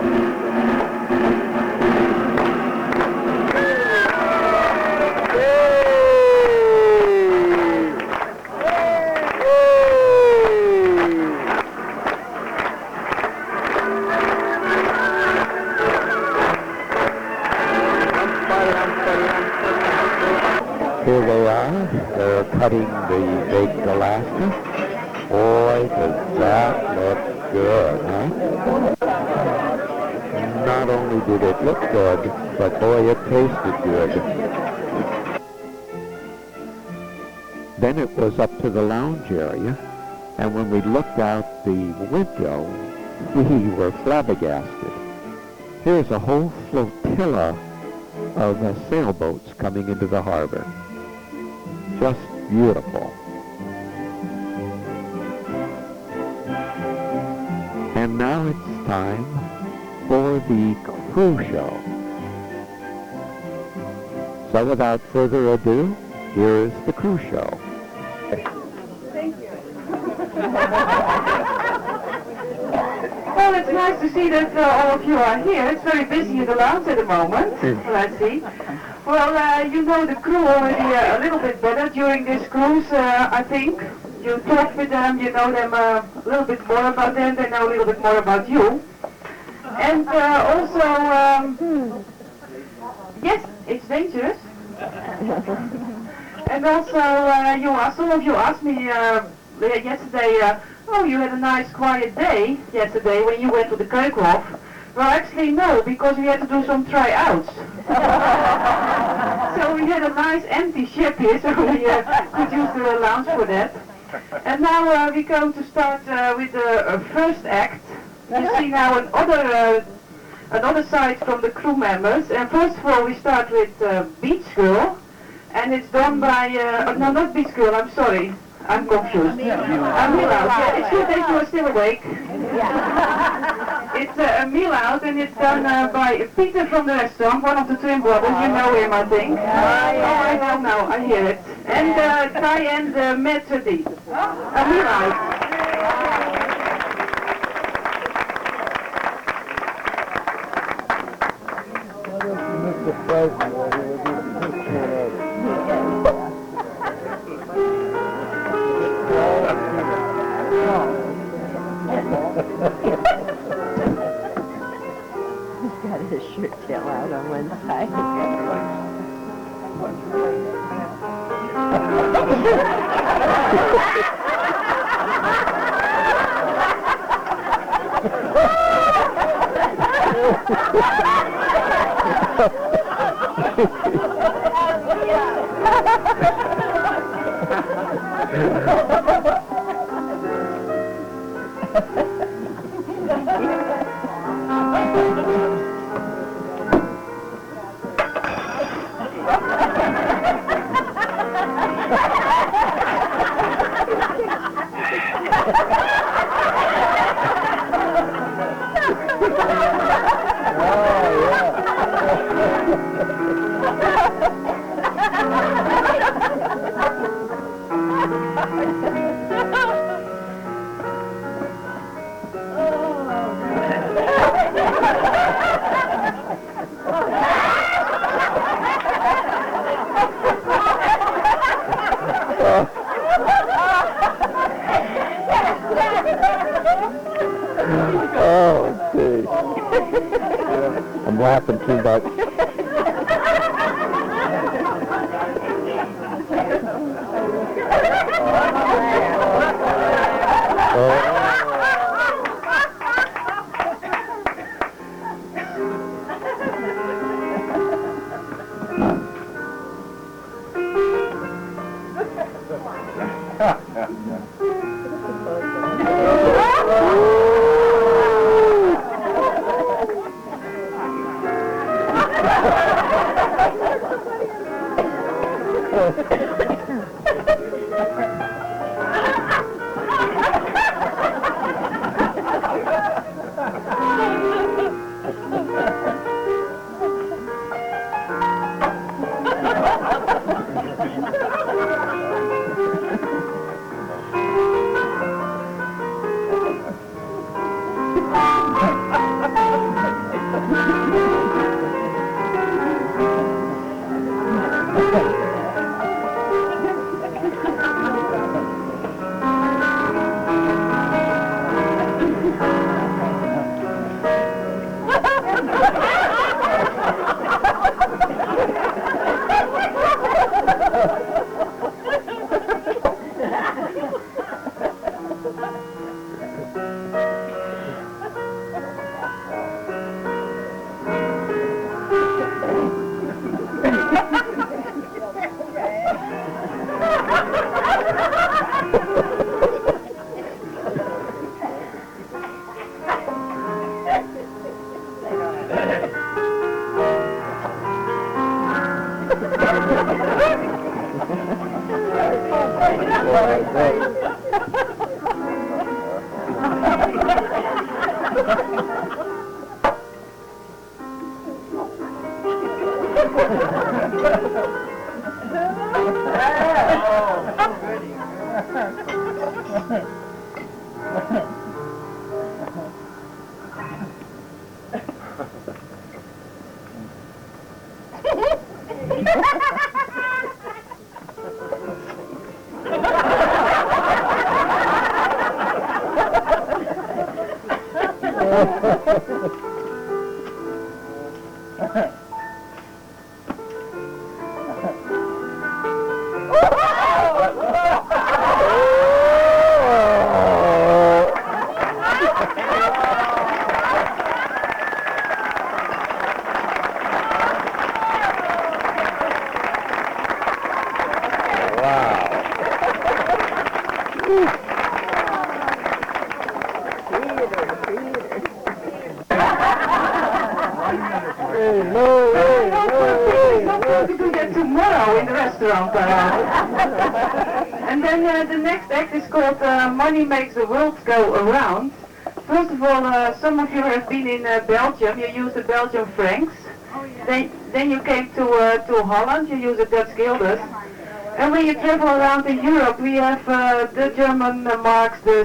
Here they are. They're cutting the baked Alaska. Boy, does that look good, huh? Not only did it look good, but boy, it tasted good. Then it was up to the lounge area, and when we looked out the window, we were flabbergasted. Here's a whole flotilla of sailboats coming into the harbor. Just beautiful. And now it's time for the cruise show. So without further ado, here is the cruise show. Thank you. Well, it's nice to see that all of you are here. It's very busy in the lounge at the moment. Let's see. Well, you know the crew already a little bit better during this cruise, I think. You talk with them, you know them a little bit more about them, they know a little bit more about you. And also, yes, it's dangerous. And also, some of you asked me yesterday, oh, you had a nice quiet day yesterday when you went to the Keukenhof. Well, actually no, because we had to do some tryouts. So we had a nice empty ship here, so we could use the lounge for that. And now we're going to start with the first act. You see now another side from the crew members. And first of all, we start with Beach Girl. And it's done by, no, not Beach Girl, I'm sorry. I'm confused. Amila. Yeah, it's good that you are still awake. It's a meal out, and it's done by Peter from the restaurant, one of the twin brothers. You know him, I think. I know, I hear it. And Kai and Maître D. A meal out. He's got his shirt tail out on one side. Oh, gee. I'm laughing too much. And then the next act is called Money Makes the World Go Around. First of all, some of you have been in Belgium. You use the Belgian francs. Then you came to Holland. You use the Dutch guilders. And when you travel around in Europe, we have the German marks, the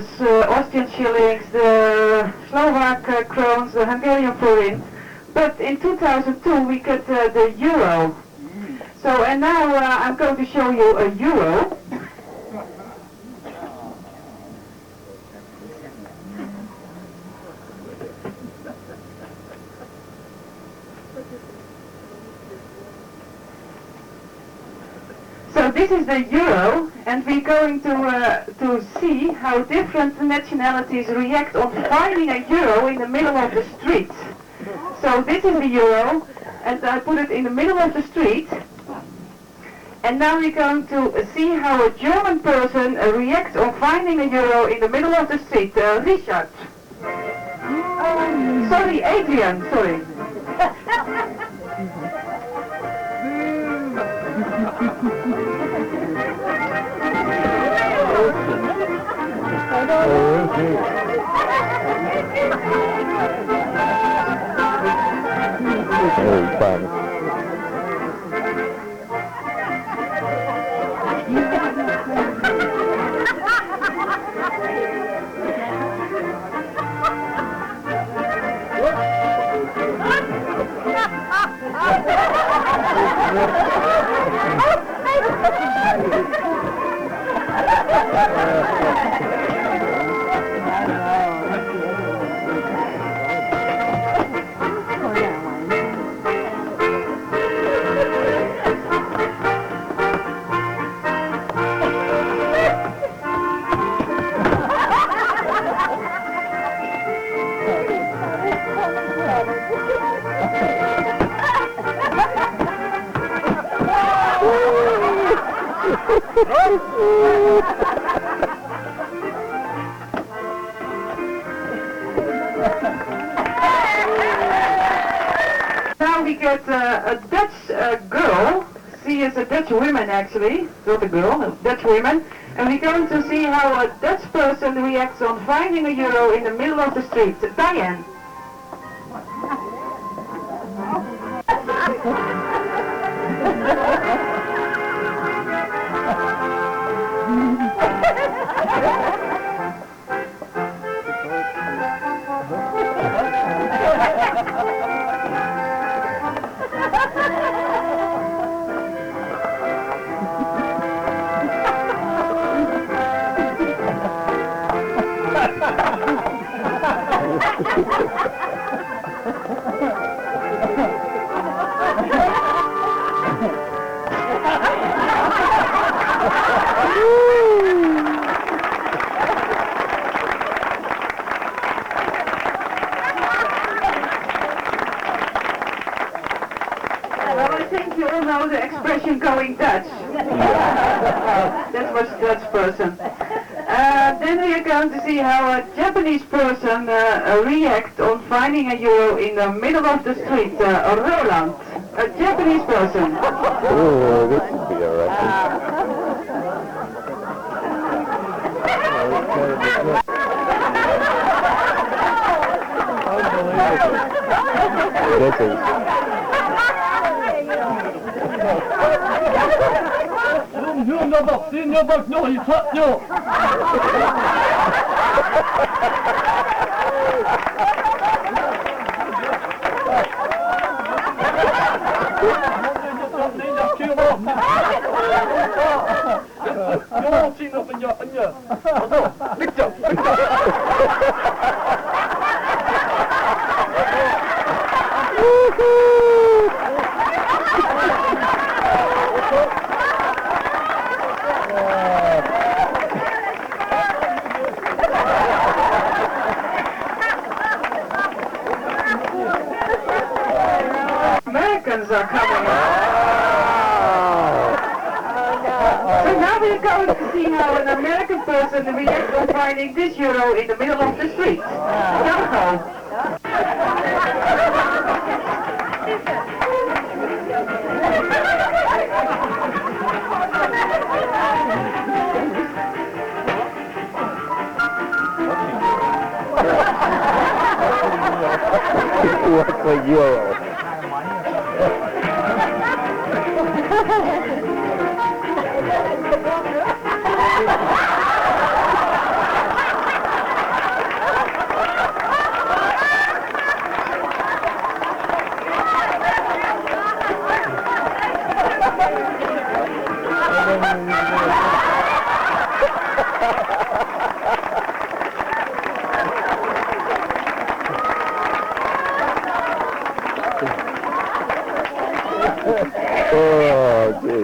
Austrian shillings, the Slovak crowns, the Hungarian forint. But in 2002 we got the euro. So, and now I'm going to show you a euro. So this is the euro, and we're going to see how different nationalities react on finding a euro in the middle of the street. So this is the euro, and I put it in the middle of the street. And now we're going to see how a German person reacts on finding a euro in the middle of the street. Richard. Sorry, Adrian, sorry. Very fun. Now we get a Dutch girl. She is a Dutch woman actually, not a girl, a Dutch woman. And we're going to see how a Dutch person reacts on finding a euro in the middle of the street. Diane. Well, I think you all know the expression going Dutch. That was a Dutch person. Then we are going to see how a Japanese person reacts on finding a euro in the middle of the street. Roland, a Japanese person. Oh, this would be a record. This is... Americans are coming. So now we're going to see how an American person reacts on finding this euro in the middle of the street. Janko. What's a euro? Oh, gee.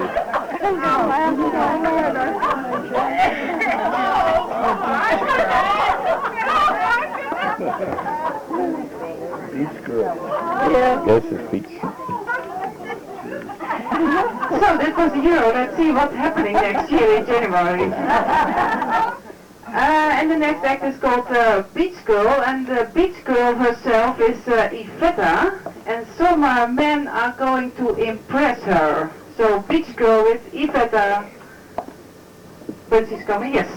Beach girl. Yeah. Yes, it's beach. So this was the Euro. Let's see what's happening next year in January. And the next act is called Beach Girl, and the Beach Girl herself is Iveta, and some men are going to impress her. So Beach Girl with Iveta, when she's coming, yes.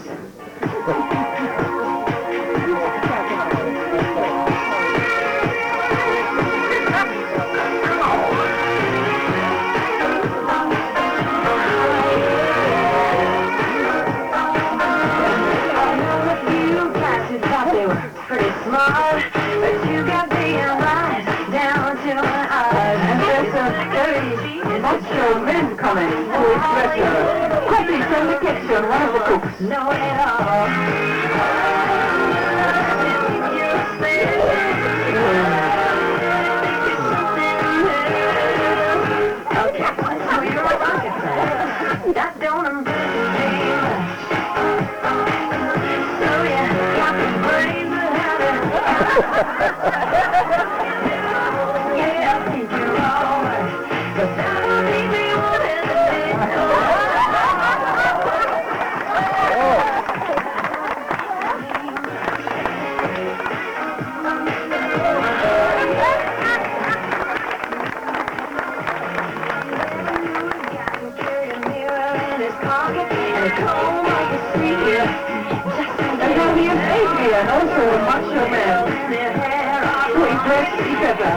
Pretty smart, but you got me right down to my eyes. And there's a very macho man coming to impress her. Quickly from the kitchen, one of the cooks. Know it all. Okay, so you're a rocket fan. That don't impress me much. So yeah, got me brains without it. Yeah, I think you're alright, but that don't make me want it. And now here's Adrian, also a macho man, to impress Iveta.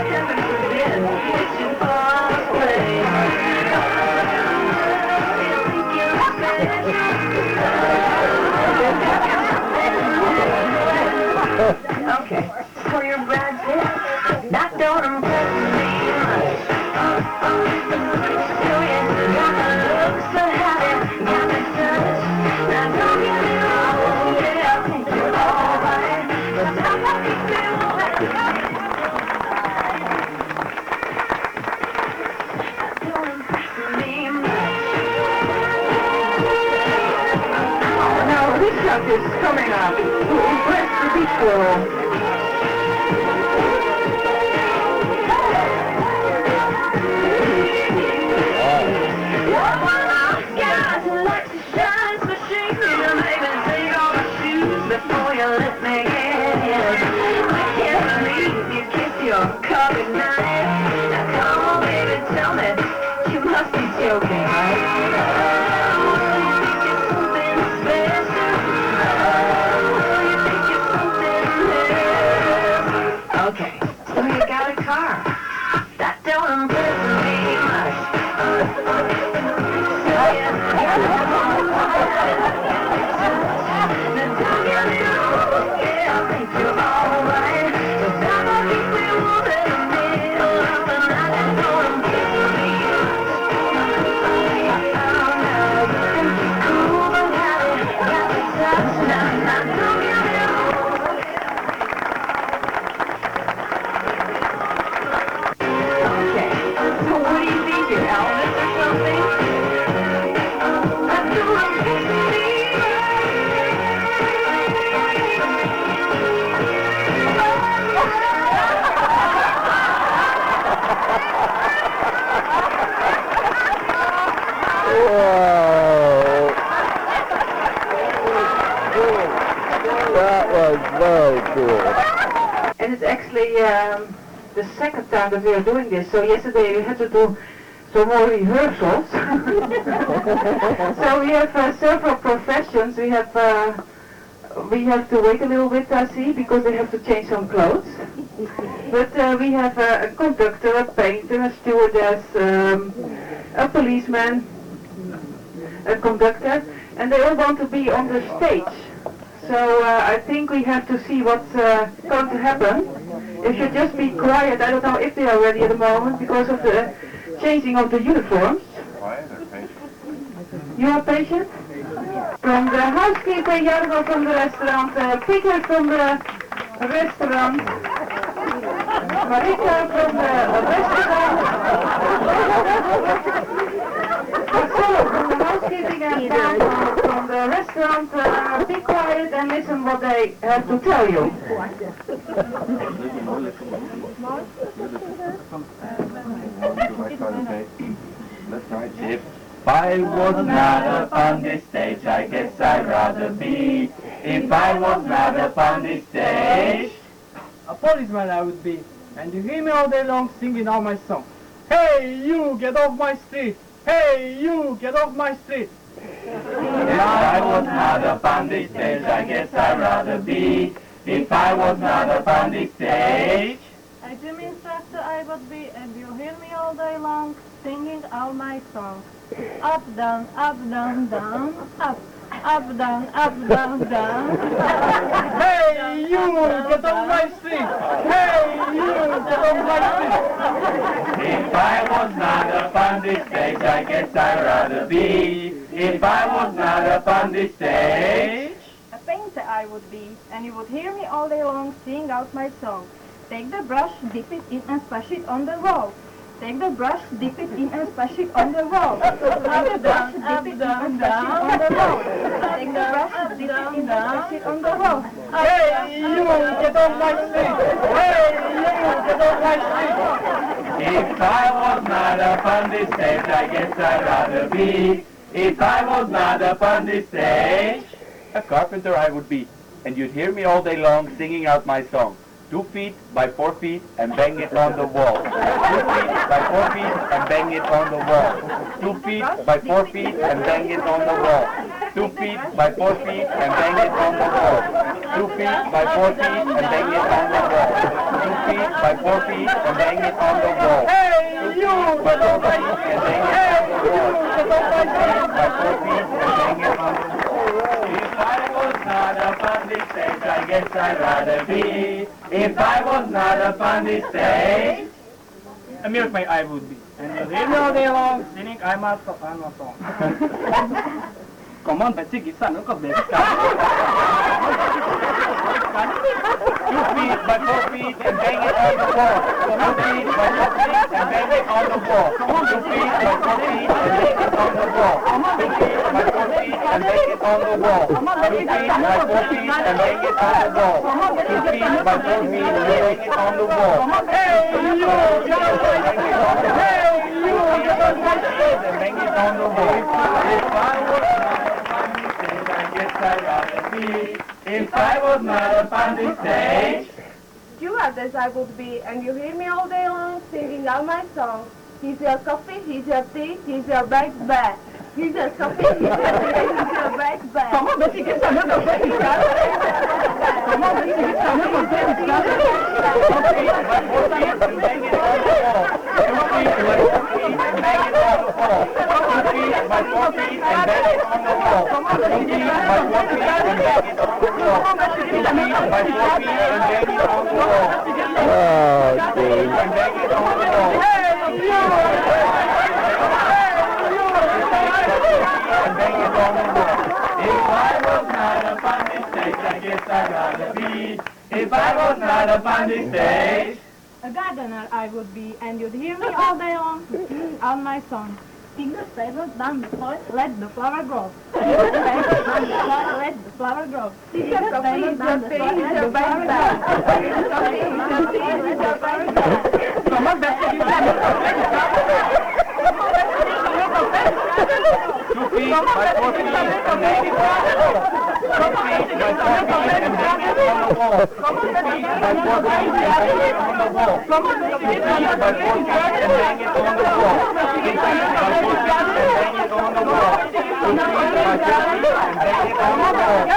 Okay, so you're Brad Pitt. That don't impress me much. So you got the looks that have it, got the touch. Now don't get me wrong, yeah, I think you're alright, but that don't make me want it. That don't impress me much. Now Richard is coming up to impress the beach girl. Before you let me get in, I can't believe you kissed your covered knife. Now come on, baby, tell me, you must be joking, right? You think you're something special? You think you're something new? Okay, so you got a car. That don't impress me much. So what do you think, you're Elvis or something? That don't impress me much. Whoa! That was very cool. And it's actually the second time that we are doing this. So yesterday we had to do some more rehearsals. So we have several professions. We have to wait a little bit, I see, because they have to change some clothes. But we have a conductor, a painter, a stewardess, a policeman, a conductor, and they all want to be on the stage. So I think we have to see what's going to happen. If you just be quiet, I don't know if they are ready at the moment because of the changing of the uniforms. You are patient? From the housekeeper, Jargo from the restaurant, Peter from the restaurant, Marita from the restaurant, Marcelo from the housekeeping, and Paolo from the restaurant. Be quiet and listen what they have to tell you. If I was not up on this stage, I guess I'd rather be. If I was not up on this stage, a policeman I would be, and you hear me all day long singing all my songs. Hey, you, get off my street! Hey, you, get off my street! If I was not up on this stage, I guess I'd rather be. If I was not up on this stage, a gym instructor I would be, and you hear me all day long singing all my songs. Up, down, down, up. Up, down, down. Hey, you, get off my street! Hey, you, get off my street! if I was not up on this stage, I guess I'd rather be. If I was not up on this stage, A painter I would be, and you would hear me all day long sing out my song. Take the brush, dip it in and splash it on the wall. Take the brush, dip it in and splash it on the wall. Take the brush, dip it in and splash it on the wall. Take the brush, dip it in and splash it on the wall. Hey, you, get off my street! Hey, you, get off my street! if I was not up on this stage, I guess I'd rather be. If I was not up on this stage, a carpenter I would be, and you'd hear me all day long singing out my song. 2 feet by 4 feet and bang it on the wall. 2 feet by 4 feet and bang it on the wall. 2 feet by 4 feet and bang it on the wall. 2 feet by 4 feet and bang it on the wall. 2 feet by 4 feet and bang it on the wall. 2 feet by 4 feet and bang it on the wall. Hey, you, get off my street! Hey, you, get off my street! By 4 feet and bang it on the wall. If I was not up on this stage, I guess I'd rather be. If I was not up on this stage, a milkmaid I would be, and you hear me all day long singing I'm a song. Come on, but sing it, son, look up there. 2 feet by 4 feet and bang it on the wall. 2 feet by 4 feet and bang it on the wall. 2 feet by 4 feet and bang it on the wall. 2 feet by 4 feet and bang it on the wall. 2 feet by 4 feet and bang it on the wall. 2 feet by 4 feet and bang it on the wall. Hey, you, get off my street! Hey, you, get off my street! And bang it on the wall. If I was not up on this stage, I guess I'd rather be. If I was not up on this stage, Stewardess I would be, and you hear me all day long singing out my song. Here's your coffee, here's your tea, here's your bag. Here's your coffee, here's your tea, here's your bag. Come on, Betty, get some of those baby Come on, Betty, get some of those baby If I was not up on this stage, a gardener I would be, and you'd hear me all day long sing on my song. Dig the spade down the soil, let the flower grow. Dig the spade down the soil, let the flower grow. Dig the spade down the soil, let the flower grow. Dig the spade down the soil, let the flower grow. Come on, Betty, you can 2 feet by 4 feet and bang it on the wall. 2 feet by 4 feet and bang it on the wall. 2 feet by 4 feet and bang it on the wall. 2 feet by 4 feet and bang it on the wall. 2 feet by 4 feet and bang it on the wall. 2 feet by 4 feet and bang it on the wall.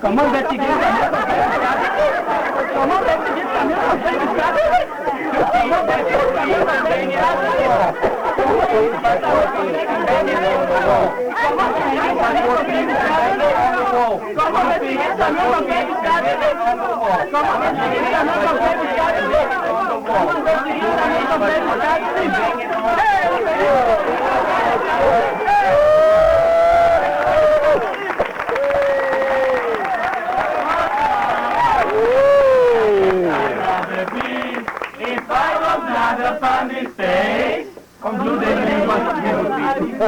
Come on, Betsy, come on, Betsy, if I was not upon this stage, concluded me what you would be.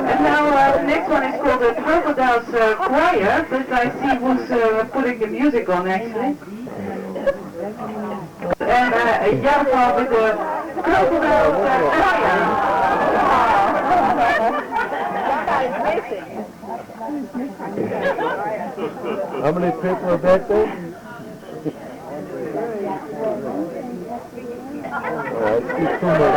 And now the next one is called the Crocodiles Choir, but I see who's putting the music on actually. And Jarmo with the Crocodiles Choir. How many people are back there? All right, let's get 2 more.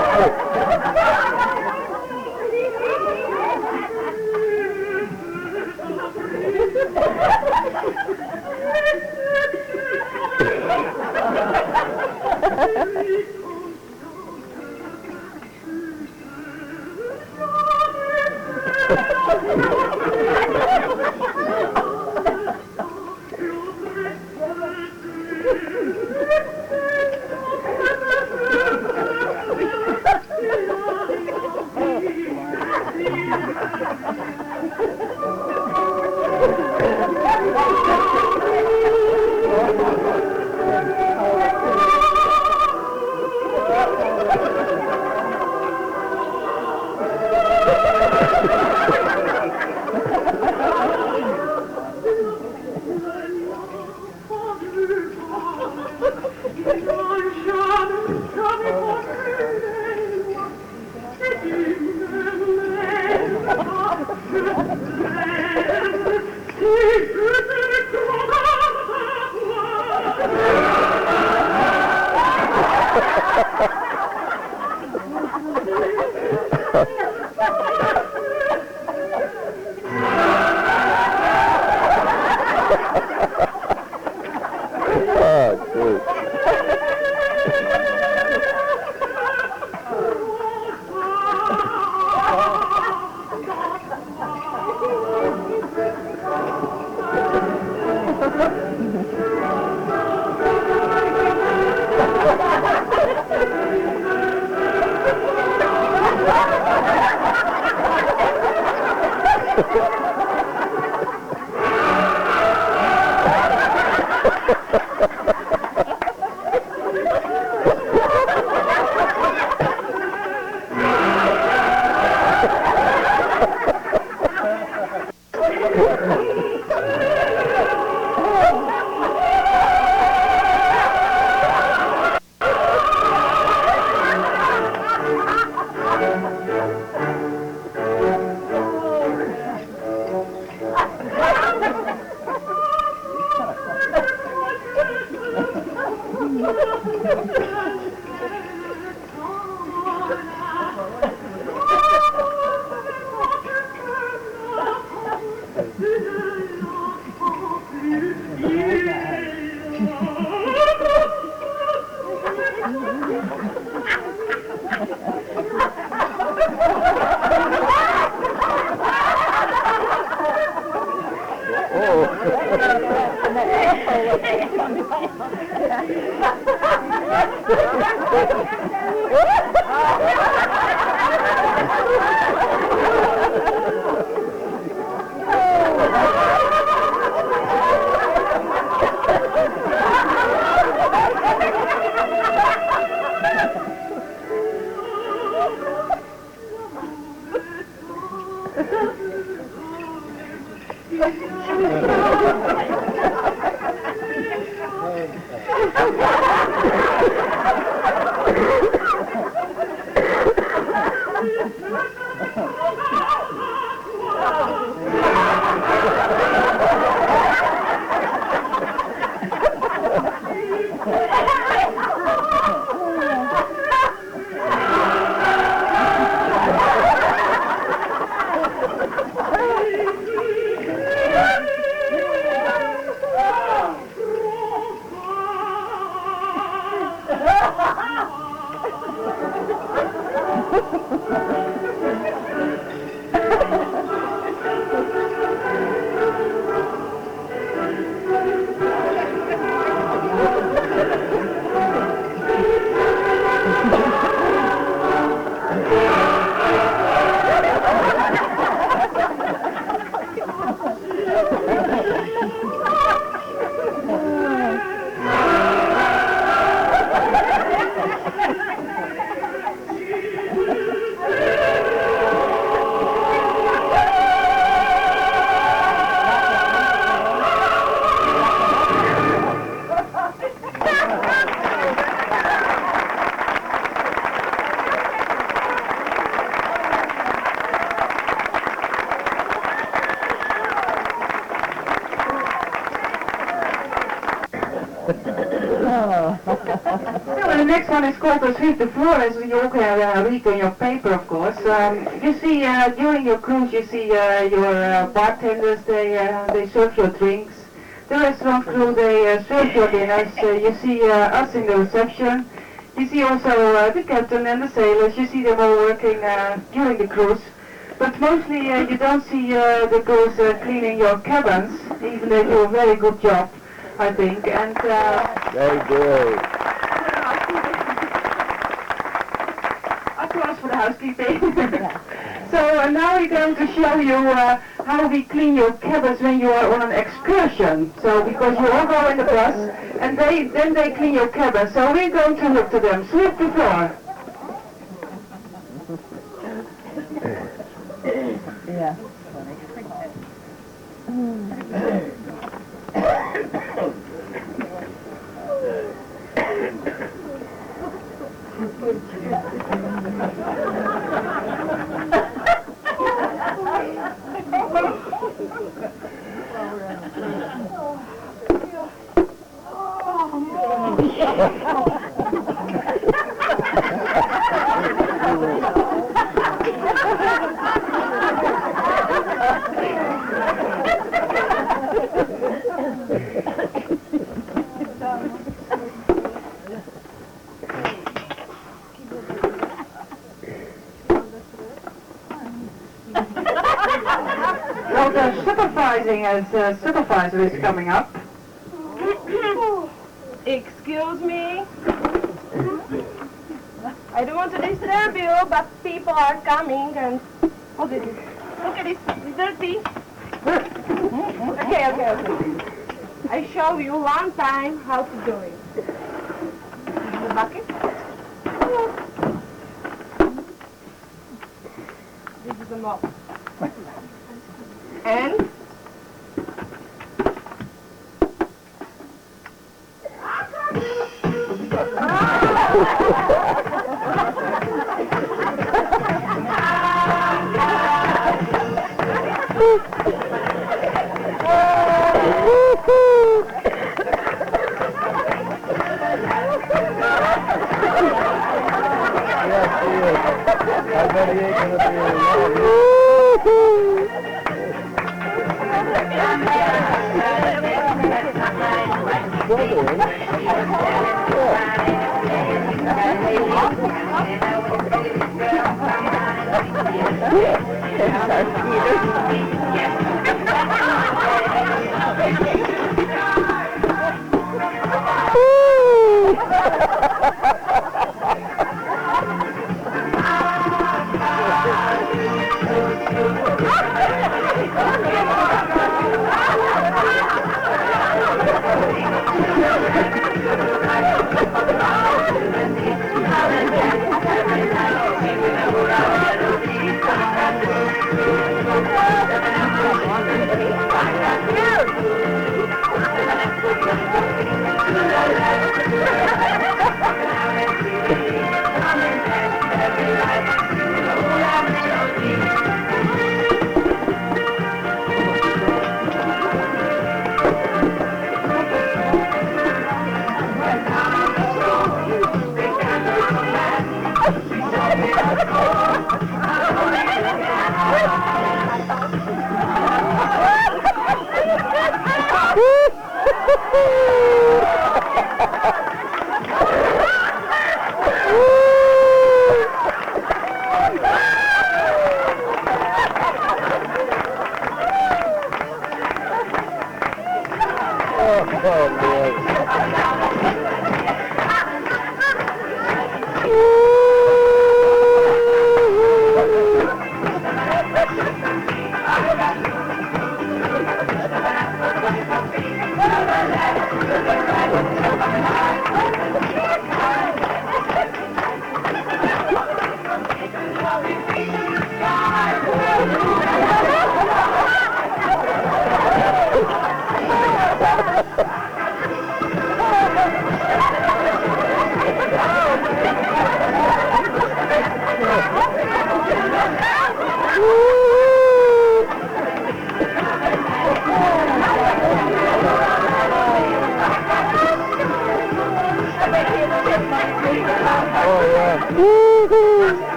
The next one is called the sweep the floor, as you all can read in your paper, of course. You see, during your cruise, you see your bartenders, they serve your drinks. The restaurant crew, they serve your dinners. You see us in the reception. You see also the captain and the sailors. You see them all working during the cruise. But mostly you don't see the girls cleaning your cabins, even they do a very good job, I think. And Very good. applause for the housekeeping. So now we're going to show you how we clean your cabins when you are on an excursion. So because you all go in the bus, and then they clean your cabin. So we're going to look to them. Sweep the floor. Yeah. So the supervising as supervisor is coming up. Excuse me. I don't want to disturb you, but people are coming and look at this. It's dirty. Okay. I show you one time how to do it. The bucket. This is the mop. And yeah.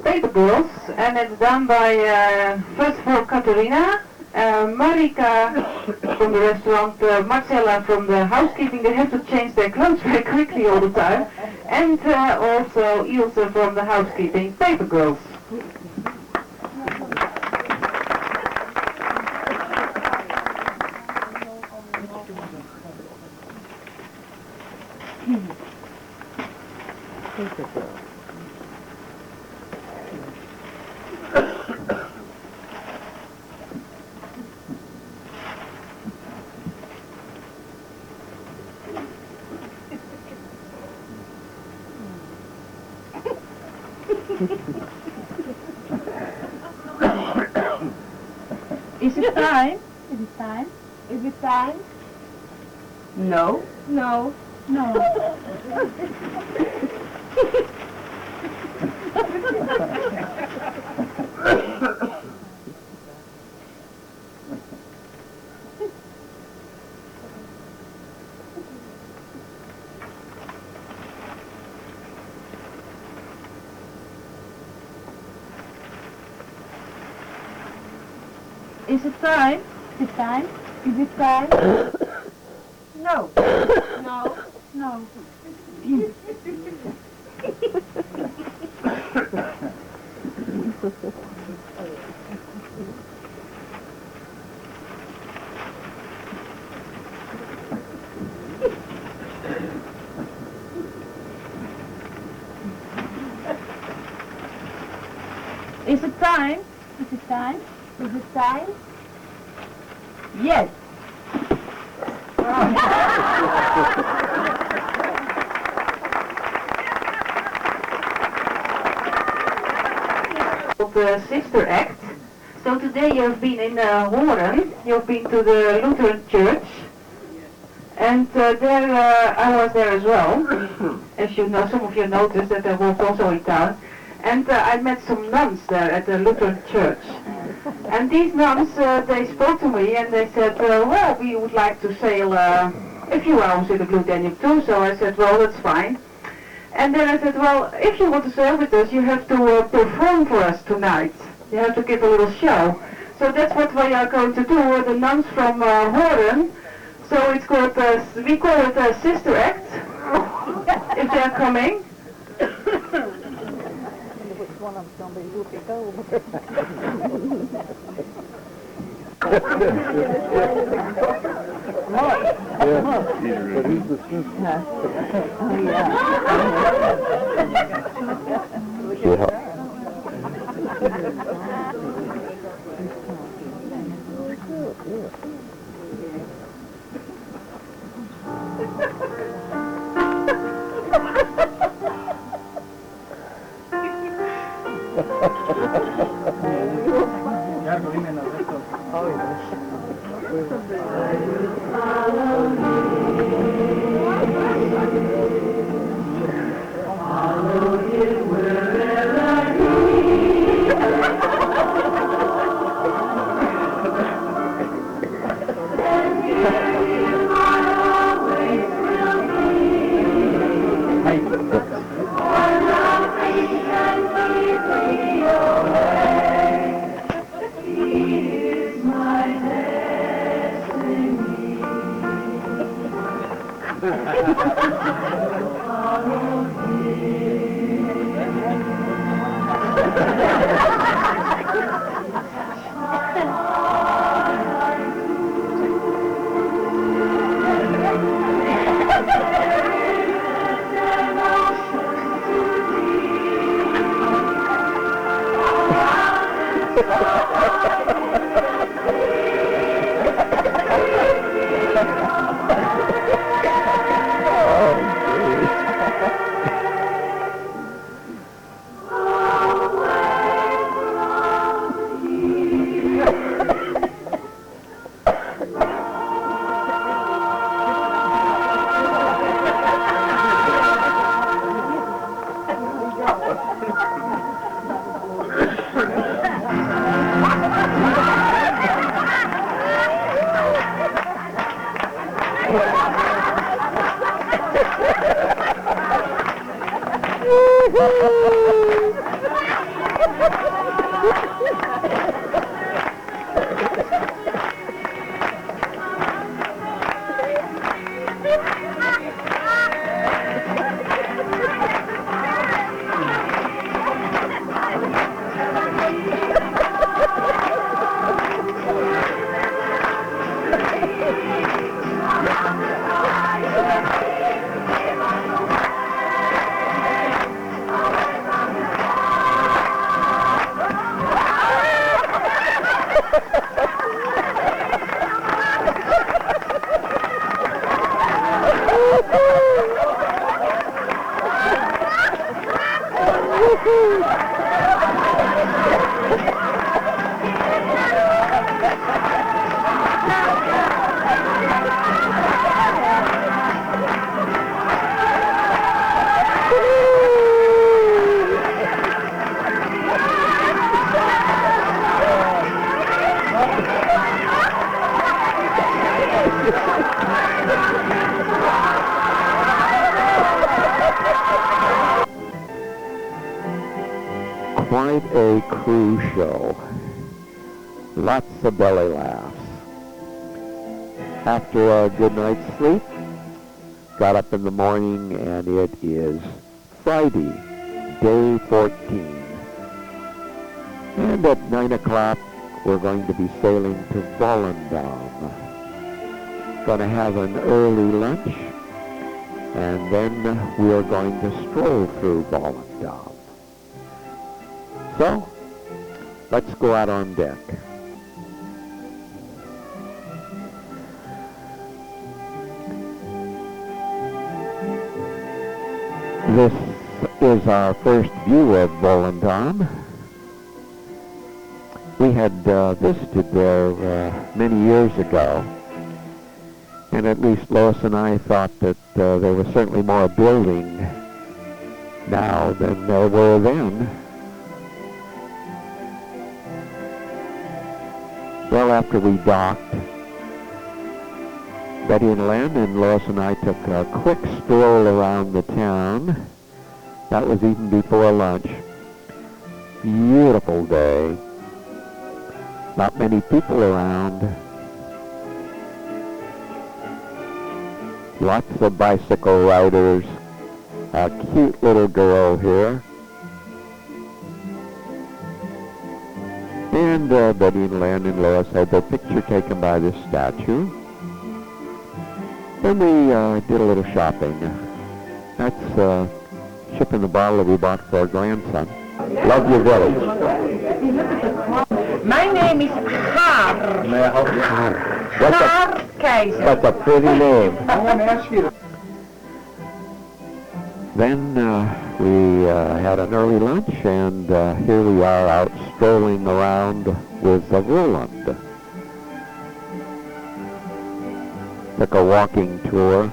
Paper Girls, and it's done by, first of all, Katerina, Marika from the restaurant, Marcella from the housekeeping. They have to change their clothes very quickly all the time, and also Ilse from the housekeeping. Paper Girls. Paper Girls. Is it time? Is it time? Is it time? No. No. No. Is it time? Is it time? Is it time? No. No. No. Is it time? Is it time? Is it time? Yes. The sister act. So today you've been in Holland, you've been to the Lutheran church, and there I was there as well. As you know, some of you noticed that I was also in town, and I met some nuns there at the Lutheran church. And these nuns, they spoke to me and they said, well, we would like to sail a few hours in the Blue Danube too. So I said, well, that's fine. And then I said, well, if you want to sail with us, you have to perform for us tonight. You have to give a little show. So that's what we are going to do, the nuns from Holland. So it's called, we call it a sister act, if they're coming. Which one of them will be over? But he's the sister. Oh, yeah. Quite a cruise show. Lots of belly laughs. After a good night's sleep, got up in the morning and it is Friday, day 14. And at 9 o'clock, we're going to be sailing to Volendam. Going to have an early lunch, and then we're going to stroll through Volendam. So, let's go out on deck. This is our first view of Volendam. We had visited there many years ago, and at least Lois and I thought that there was certainly more building now than there were then. Well, after we docked, Betty and Len and Lois and I took a quick stroll around the town. That was even before lunch. Beautiful day. Not many people around. Lots of bicycle riders. A cute little girl here. And Betty and Len and Lois had their picture taken by this statue. Then we did a little shopping. That's shipping the bottle that we bought for our grandson. Love your village. My name is Haar. May I help you? Haar Keizer. That's a pretty name. I want to ask you. Then we had an early lunch, and here we are out strolling around with Roland. Took a walking tour,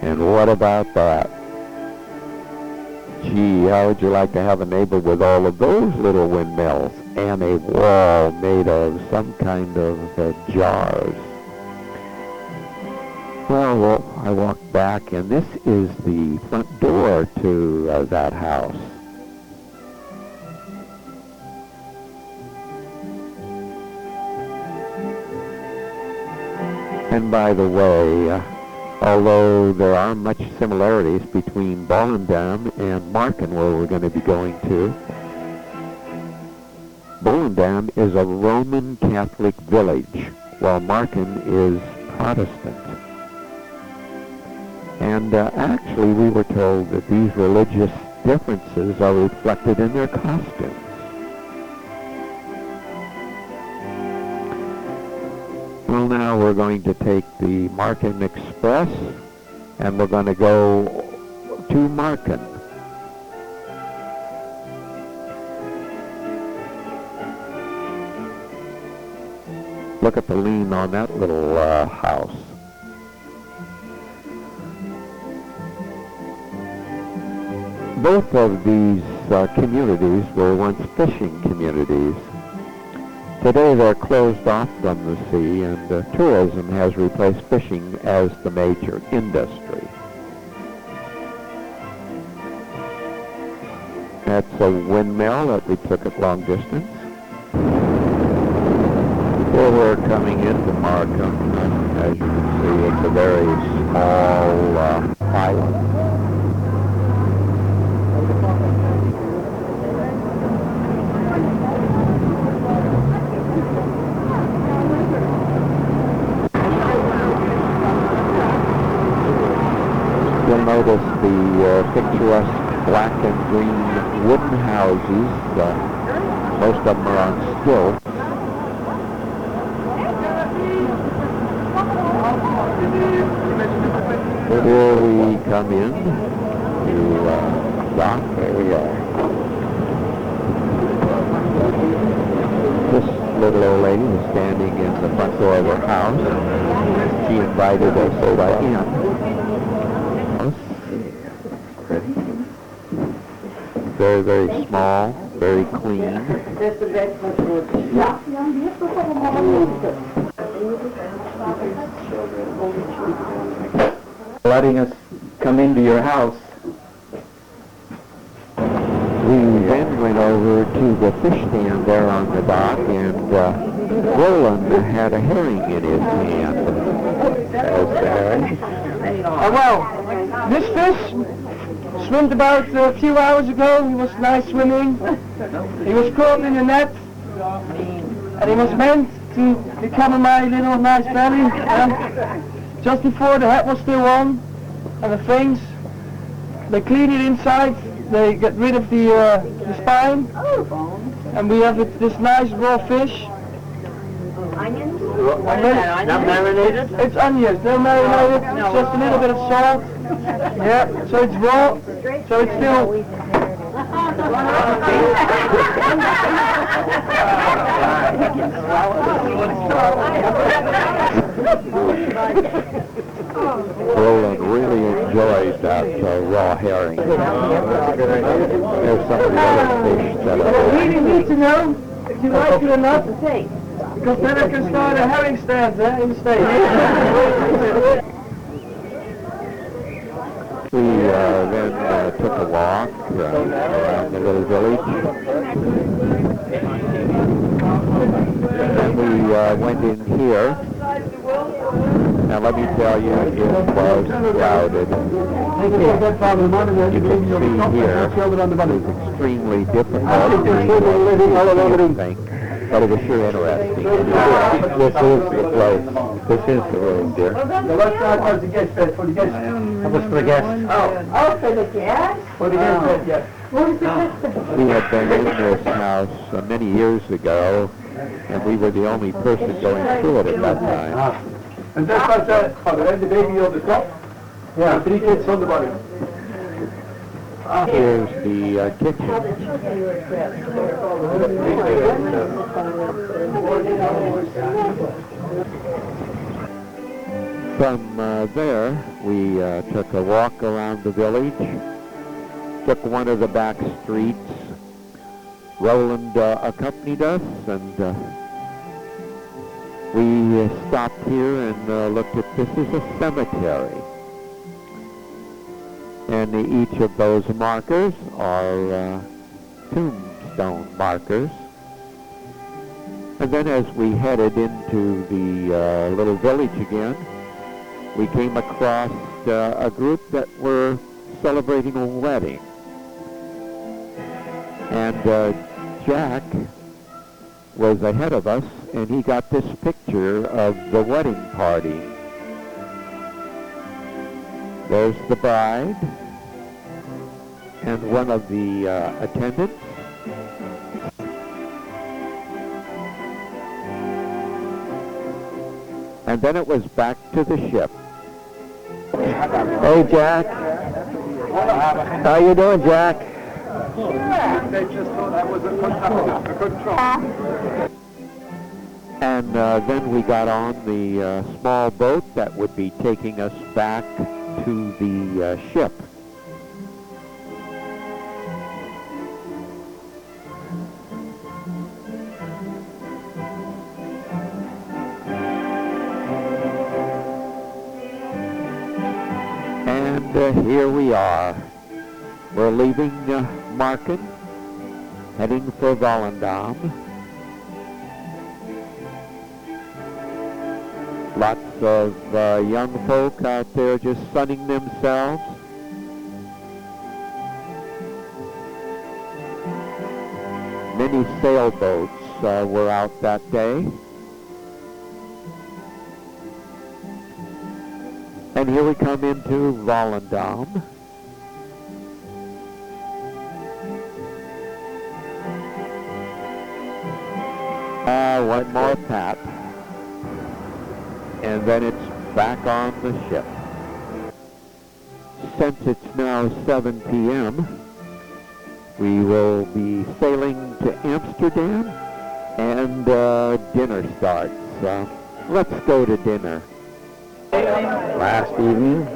and what about that? Gee, how would you like to have a neighbor with all of those little windmills and a wall made of some kind of jars? Well, I walked back, and this is the front door to that house. And by the way, although there are much similarities between Volendam and Marken, where we're going to be going to, Volendam is a Roman Catholic village, while Marken is Protestant. And actually, we were told that these religious differences are reflected in their costumes. Well, now we're going to take the Marken Express, and we're going to go to Marken. Look at the lean on that little house. Both of these communities were once fishing communities. Today they're closed off from the sea, and tourism has replaced fishing as the major industry. That's a windmill that we took at long distance. Here we're coming into Markham. As you can see, it's a very small island. You'll notice the picturesque black and green wooden houses. Most of them are on stilts. Here we come in to dock. There we are. This little old lady is standing in the front door of her house. She invited us in. Very, very small, very clean. Letting us come into your house. We then went over to the fish stand there on the dock, and Roland had a herring in his hand. There's the herring. Well, this fish swam about a few hours ago. He was nice swimming. He was caught in a net, and he was meant to become my little nice belly. Just before the head was still on, and the things, they clean it inside, they get rid of the spine, and we have this nice raw fish. Onions? Not marinated? It's onions, they're marinated, just a little bit of salt. Yeah, so it's raw, so it's still... Roland really enjoyed that raw herring. There's some of the other fish that I really need to know if you like it or not, because then I can start a herring stand there in the States. We then took a walk around the little village. And we went in here. Now let me tell you, it was crowded. You can see here, it's extremely difficult to think, but it was sure interesting. This is the place. This is the room, dear. What was the guest bed for the guests? That was for the guests. Oh, for the guests? For the guest bed, yes. We had been in this house many years ago, and we were the only person going through it at that time. And that was the baby on the top? Yeah. 3 kids on the bottom. Here's the kitchen. From there, we took a walk around the village, took one of the back streets. Roland accompanied us, and we stopped here and looked at this as a cemetery. And each of those markers are tombstone markers. And then as we headed into the little village again, we came across a group that were celebrating a wedding. And Jack was ahead of us, and he got this picture of the wedding party. There's the bride and one of the attendants. And then it was back to the ship. Hey, Jack. How you doing, Jack? They just thought I was a control. And then we got on the small boat that would be taking us back to the ship. here we are. We're leaving Marken, heading for Volendam. Lots of young folk out there just sunning themselves. Many sailboats were out that day. And here we come into Volendam. One more tap. And then it's back on the ship. Since it's now 7 p.m., we will be sailing to Amsterdam, and dinner starts. Let's go to dinner. Last evening,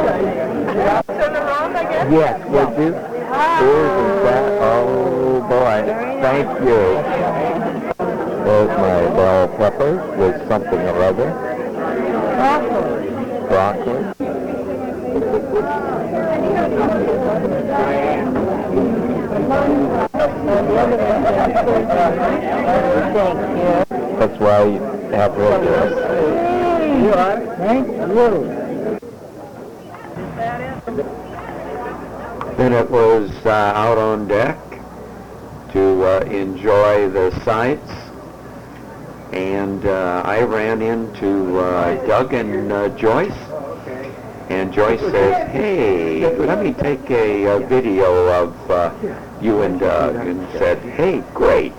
Turn around, I guess? yes, would you? Isn't that, oh boy, thank you. There's my bell peppers with something or other. Broccoli. That's why you have this. You are? Thank you. Then it was out on deck to enjoy the sights. And I ran into Doug and Joyce. And Joyce says, hey, let me take a video of you and Doug. And said, hey, great.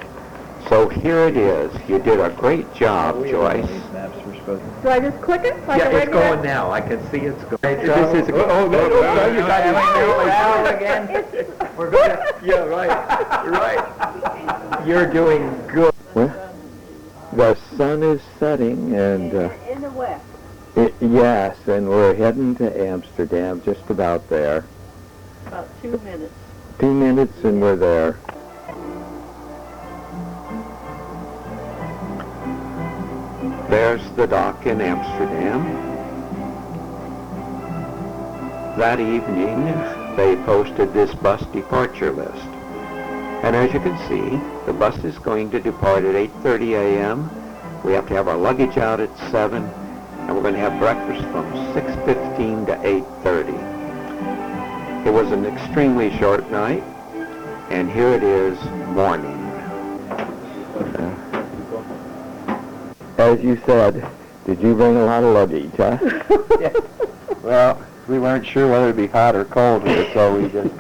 So here it is. You did a great job, Joyce. Do I just click it? Like Yeah, a it's regular? going now. I can see it's going. This is oh, no, you got it again. We're going to, yeah, right. You're doing good. Well, the sun is setting, and In the west. yes, and we're heading to Amsterdam, just about there. About 2 minutes. 2 minutes, and we're there. There's the dock in Amsterdam. That evening, they posted this bus departure list. And as you can see, the bus is going to depart at 8:30 a.m. We have to have our luggage out at 7, and we're going to have breakfast from 6:15 to 8:30. It was an extremely short night, and here it is, morning. As you said, did you bring a lot of luggage, huh? Yeah. Well, we weren't sure whether it'd be hot or cold here, so we just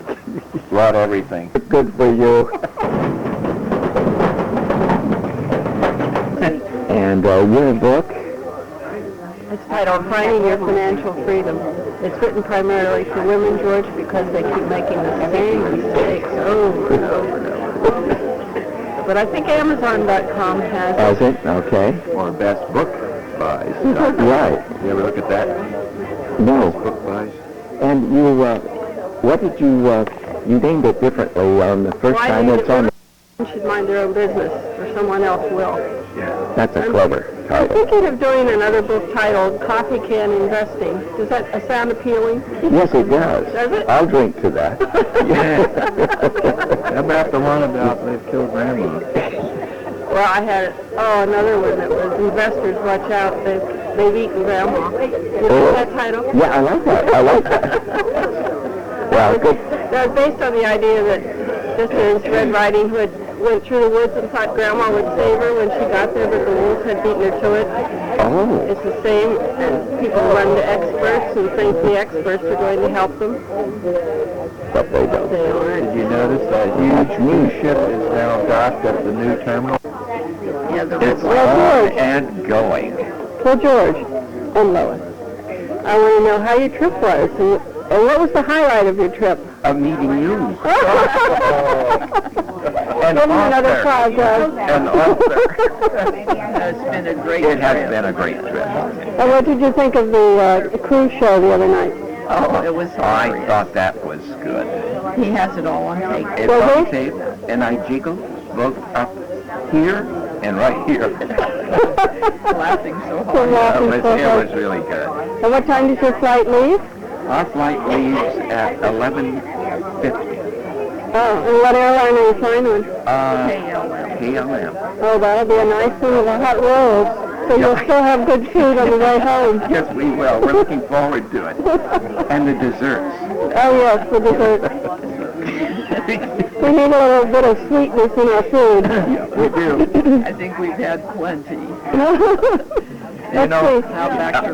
brought everything. Good for you. And your book? It's titled Finding Your Financial Freedom. It's written primarily for women, George, because they keep making the same mistakes over and over and over. But I think Amazon.com has it? Okay. Or best book buys. Right. You ever look at that? No. Best book buys. And you, what did you named it differently on the first time it's on. Women should mind their own business, or someone else will. Yeah. That's a clever I'm title. thinking of doing another book titled Coffee Can Investing. Does that sound appealing? Yes, it does. Does it? I'll drink to that. How about the one about they've killed Grandma? Well, I had, another one that was Investors Watch Out, they've eaten Grandma. You know that title? Yeah, I like that. Well, good. That was based on the idea that just as Red Riding Hood went through the woods and thought Grandma would save her when she got there, but the wolves had beaten her to it. Oh. It's the same, and people run to experts and think the experts are going to help them. But they don't. They aren't. Did you notice that huge cruise ship is now docked at the new terminal? Yeah, It's Well, on George. and going. Well, George and Lois, I want to know how your trip was, and what was the highlight of your trip? Of meeting you. Give me another try, Doug. An author. It's been a great It has been a great trip. And what did you think of the cruise show the other night? Oh, it was I hilarious. thought that was good. He has it all on tape. It's on tape, and I jiggle both up here and right here. Laughing so It was really good. And what time does your flight leave? Our flight leaves at 11:50. Oh, and what airline are you flying on? KLM. Oh, that'll be a nice one with a hot rolls. So you'll still have good food on the way home. Yes, we will. We're looking forward to it. And the desserts. Oh, yes, the dessert. We need a little bit of sweetness in our food. We do. I think we've had plenty. You know,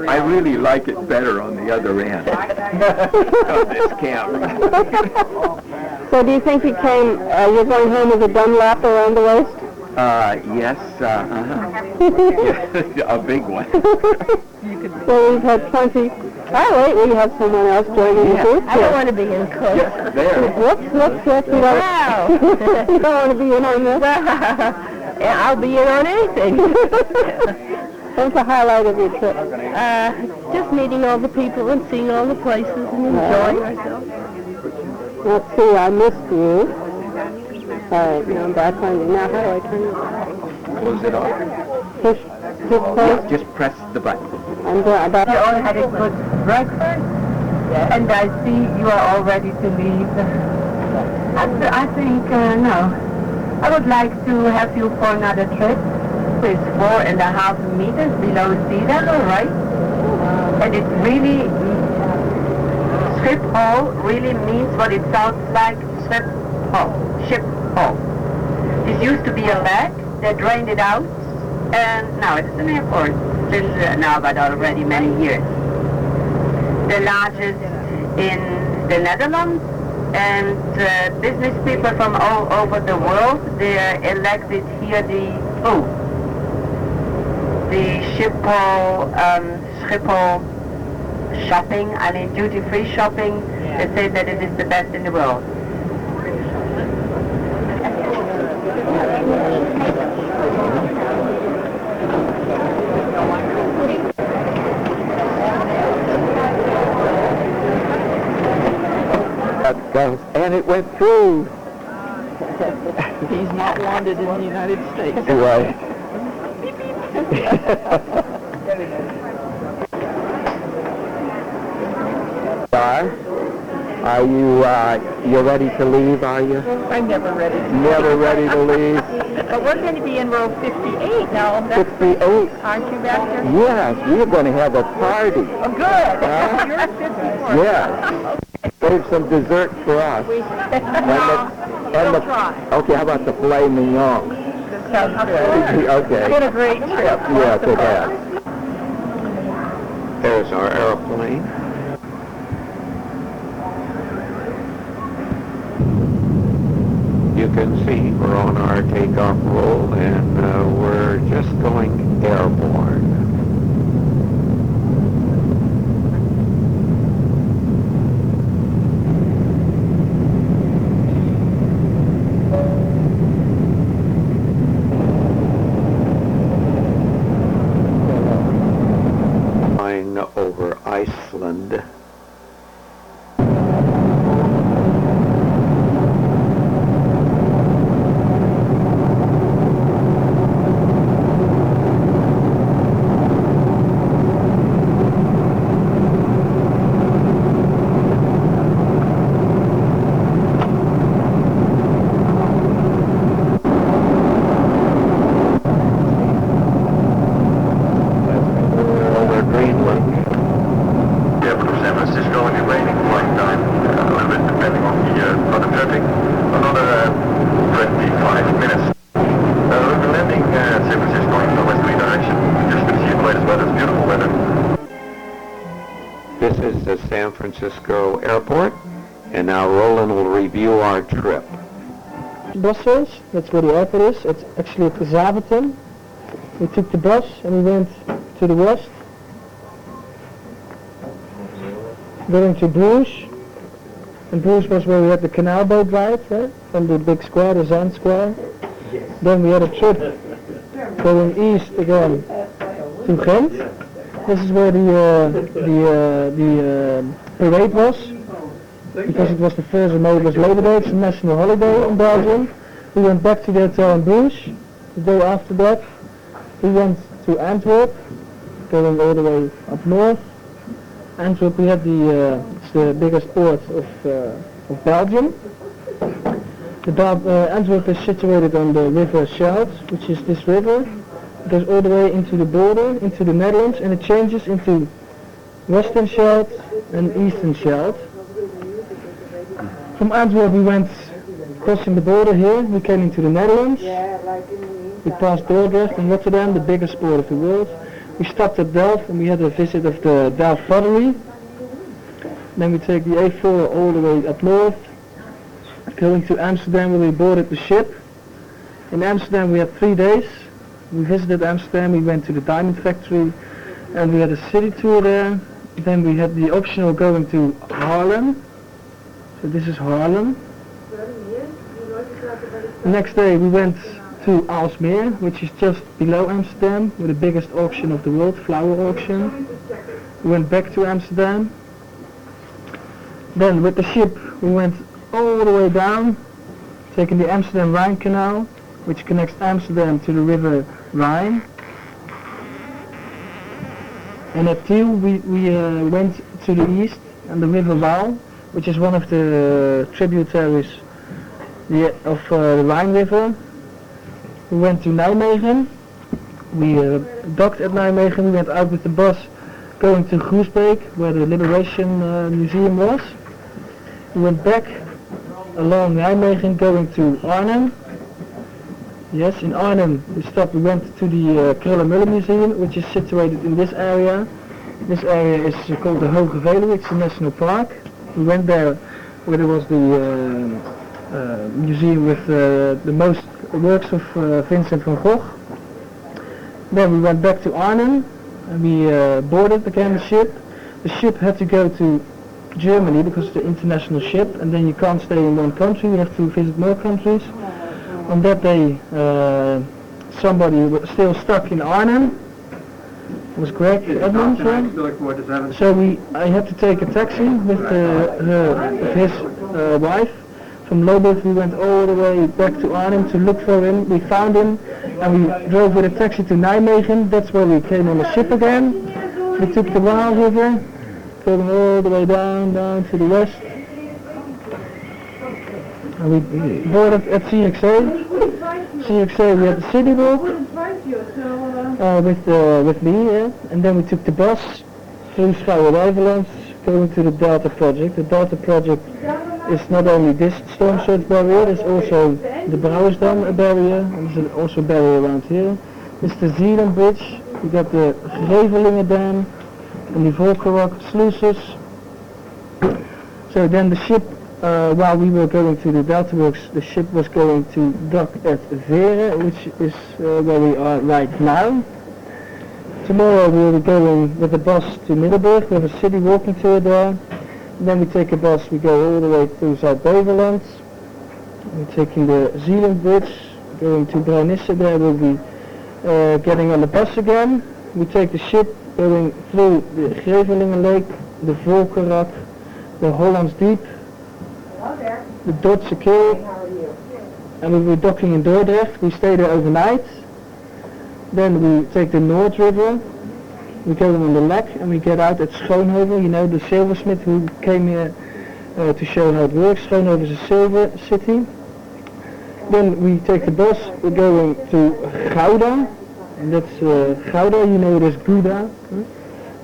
I really like it better on the other end of this camera. So do you think you're going home with a Dunlap around the waist? Yes, a big one. Well, we've had plenty. Oh, wait, we have someone else joining the group. I don't want to be in cook. Yes, there. Whoops. You don't, you don't want to be in on this? I'll be in on anything. What's the highlight of your trip? Just meeting all the people and seeing all the places and enjoying ourselves. Let's see, I missed you. All right, now I'm back on you. Now, how do I turn it? Close it off. Push close? Just press the button. I'm about. You all had a good breakfast, and I see you are all ready to leave. I think, no. I would like to have you for another trip. It's 4.5 meters below sea level, right? And it really, ship hole really means what it sounds like, ship hole. This used to be a lake, they drained it out, and now it's an airport, since now but already many years. The largest in the Netherlands, and business people from all over the world, they are elected here the Schiphol shopping, I mean duty-free shopping, they say that it is the best in the world. And it went through. He's not wanted in the United States. Right. Are you you're ready to leave, are you? I'm never ready to leave. Never ready to leave? But we're going to be in row 58 now. 58? Aren't you back there? Yes, we're going to have a party. Oh, good. You're at 54. Yeah. Save some dessert for us. We'll try. Okay, how about the filet mignon? That sounds good. Okay. It's been a great trip. Yes, it has. There's our airplane. You can see we're on our takeoff roll, and we're just going airborne. Flying over Iceland. This is the San Francisco airport, and now Roland will review our trip. Brussels, that's where the airport is. It's actually at Zaventem. We took the bus and we went to the west, going to Bruges. And Bruges was where we had the canal boat ride, right? From the big square, the Zand Square. Then we had a trip going east again to Ghent. This is where the parade was, because it was the first of May, it was Labor Day, it's a national holiday in Belgium. We went back to the hotel in Bruges, The day after that, we went to Antwerp, going all the way up north. Antwerp, we had it's the biggest port of Belgium. Antwerp is situated on the river Scheldt, which is this river. It goes all the way into the border, into the Netherlands, and it changes into Western Scheldt and Eastern Scheldt. From Antwerp we went crossing the border here, we came into the Netherlands. We passed Dordrecht and Rotterdam, the biggest port of the world. We stopped at Delft and we had a visit of the Delft Pottery. Then we take the A4 all the way up north, going to Amsterdam where we boarded the ship. In Amsterdam we had 3 days. We visited Amsterdam, we went to the diamond factory and we had a city tour there. Then we had the optional going to Haarlem. So this is Haarlem. The next day we went to Aalsmeer, which is just below Amsterdam, with the biggest auction of the world, flower auction. We went back to Amsterdam. Then with the ship we went all the way down, taking the Amsterdam Rhine Canal, which connects Amsterdam to the river Rhine. And at Tiel we went to the east, and the river Waal, which is one of the tributaries of the Rhine River. We went to Nijmegen. We docked at Nijmegen. We went out with the bus going to Groesbeek, where the Liberation Museum was. We went back along Nijmegen going to Arnhem. Yes, in Arnhem we went to the Krullenmullen Museum, which is situated in this area. This area is called the Hoge Veluwe, it's a national park. We went there where there was the museum with the most works of Vincent van Gogh. Then we went back to Arnhem and we boarded again the ship. The ship had to go to Germany because it's an international ship, and then you can't stay in one country, you have to visit more countries. On that day somebody was still stuck in Arnhem. It was Greg Edmonds. So I had to take a taxi with his wife. From Lobos we went all the way back to Arnhem to look for him. We found him and we drove with a taxi to Nijmegen. That's where we came on the ship again. We took the Waal River, going all the way down to the west. And we boarded at CXA. CXA we had the city walk with me, yeah. And then we took the bus through Schouwen-Duiveland going to the Delta Project. The Delta Project is not only this storm surge barrier, there's also the Brouwersdam barrier, and there's also a barrier around here. It's the Zeeland Bridge, we got the Grevelingen Dam, and the Volkerrock sluices. So then the ship, while we were going to the Delta Works, the ship was going to dock at Vere, which is where we are right now. Tomorrow we will be going with the bus to Middelburg, we have a city walking tour there. Then we take a bus, we go all the way to Zuid-Beveland. We're taking the Zeeland Bridge, going to Bruinisse, there we'll be getting on the bus again. We take the ship going through the Grevelingen Lake, the Volkerrock, the Hollands Diep, the Dordtse Kil, and we were docking in Dordrecht. We stay there overnight. Then we take the Noord River. We go on the lek and we get out at Schoonhoven, you know, the silversmith who came here to show how it works. Schoonhoven is a silver city. Then we take the bus, we're going to Gouda, and that's Gouda, you know, there's Gouda,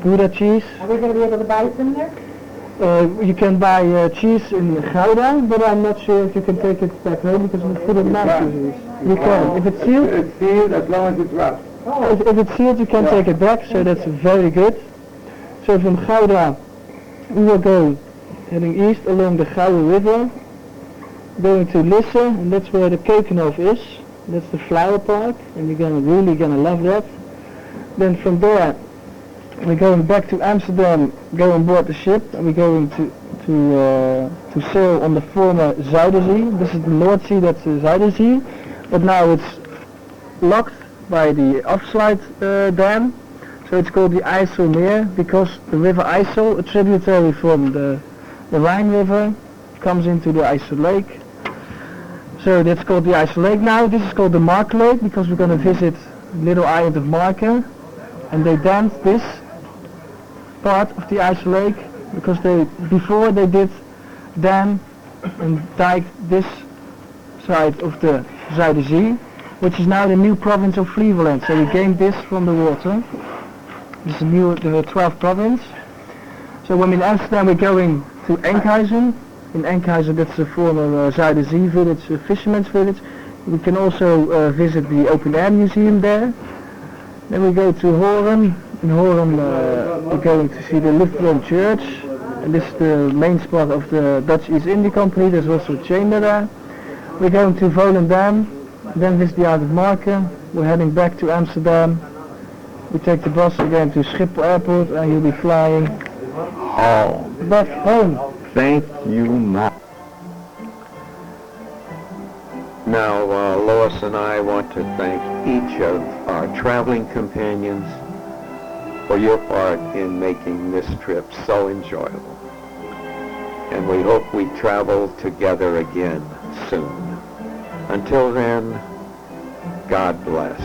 Gouda cheese. Are we going to be able to buy some there? You can buy cheese in Gouda, but I'm not sure if you can take it back home because we put it not usually. You can. If it's sealed? It's sealed as long as it's wrapped. If it's sealed you can take it back, so that's very good. So from Gouda we will go heading east along the Gouda River, going to Lisse, and that's where the Keukenhof is. That's the flower park, and you're really gonna love that. Then from there we're going back to Amsterdam, go on board the ship, and we're going to sail on the former Zuiderzee. This is the North Sea, that's the Zuiderzee, but now it's locked by the Afsluit dam, so it's called the IJsselmeer because the river IJssel, a tributary from the Rhine River, comes into the IJssel Lake. So that's called the Ice Lake now. This is called the Marker Lake because we're going to visit little island of Marker. And they dammed this part of the Ice Lake because before they did dam and dike this side of the Zuiderzee, which is now the new province of Flevoland. So we gained this from the water. This is the 12th province. So when we're in Amsterdam, we're going to Enkhuizen. In Enkhuizen, that's the former Zuiderzee village, fisherman's village. We can also visit the open air museum there. Then we go to Horen. In Horen, we're going to see the Lutheran church. And this is the main spot of the Dutch East India Company. There's also a chamber there. We're going to Volendam. Then visit the Island of Marken. We're heading back to Amsterdam. We take the bus again to Schiphol Airport and you'll be flying back home. Thank you, Mark. Now, Lois and I want to thank each of our traveling companions for your part in making this trip so enjoyable. And we hope we travel together again soon. Until then, God bless.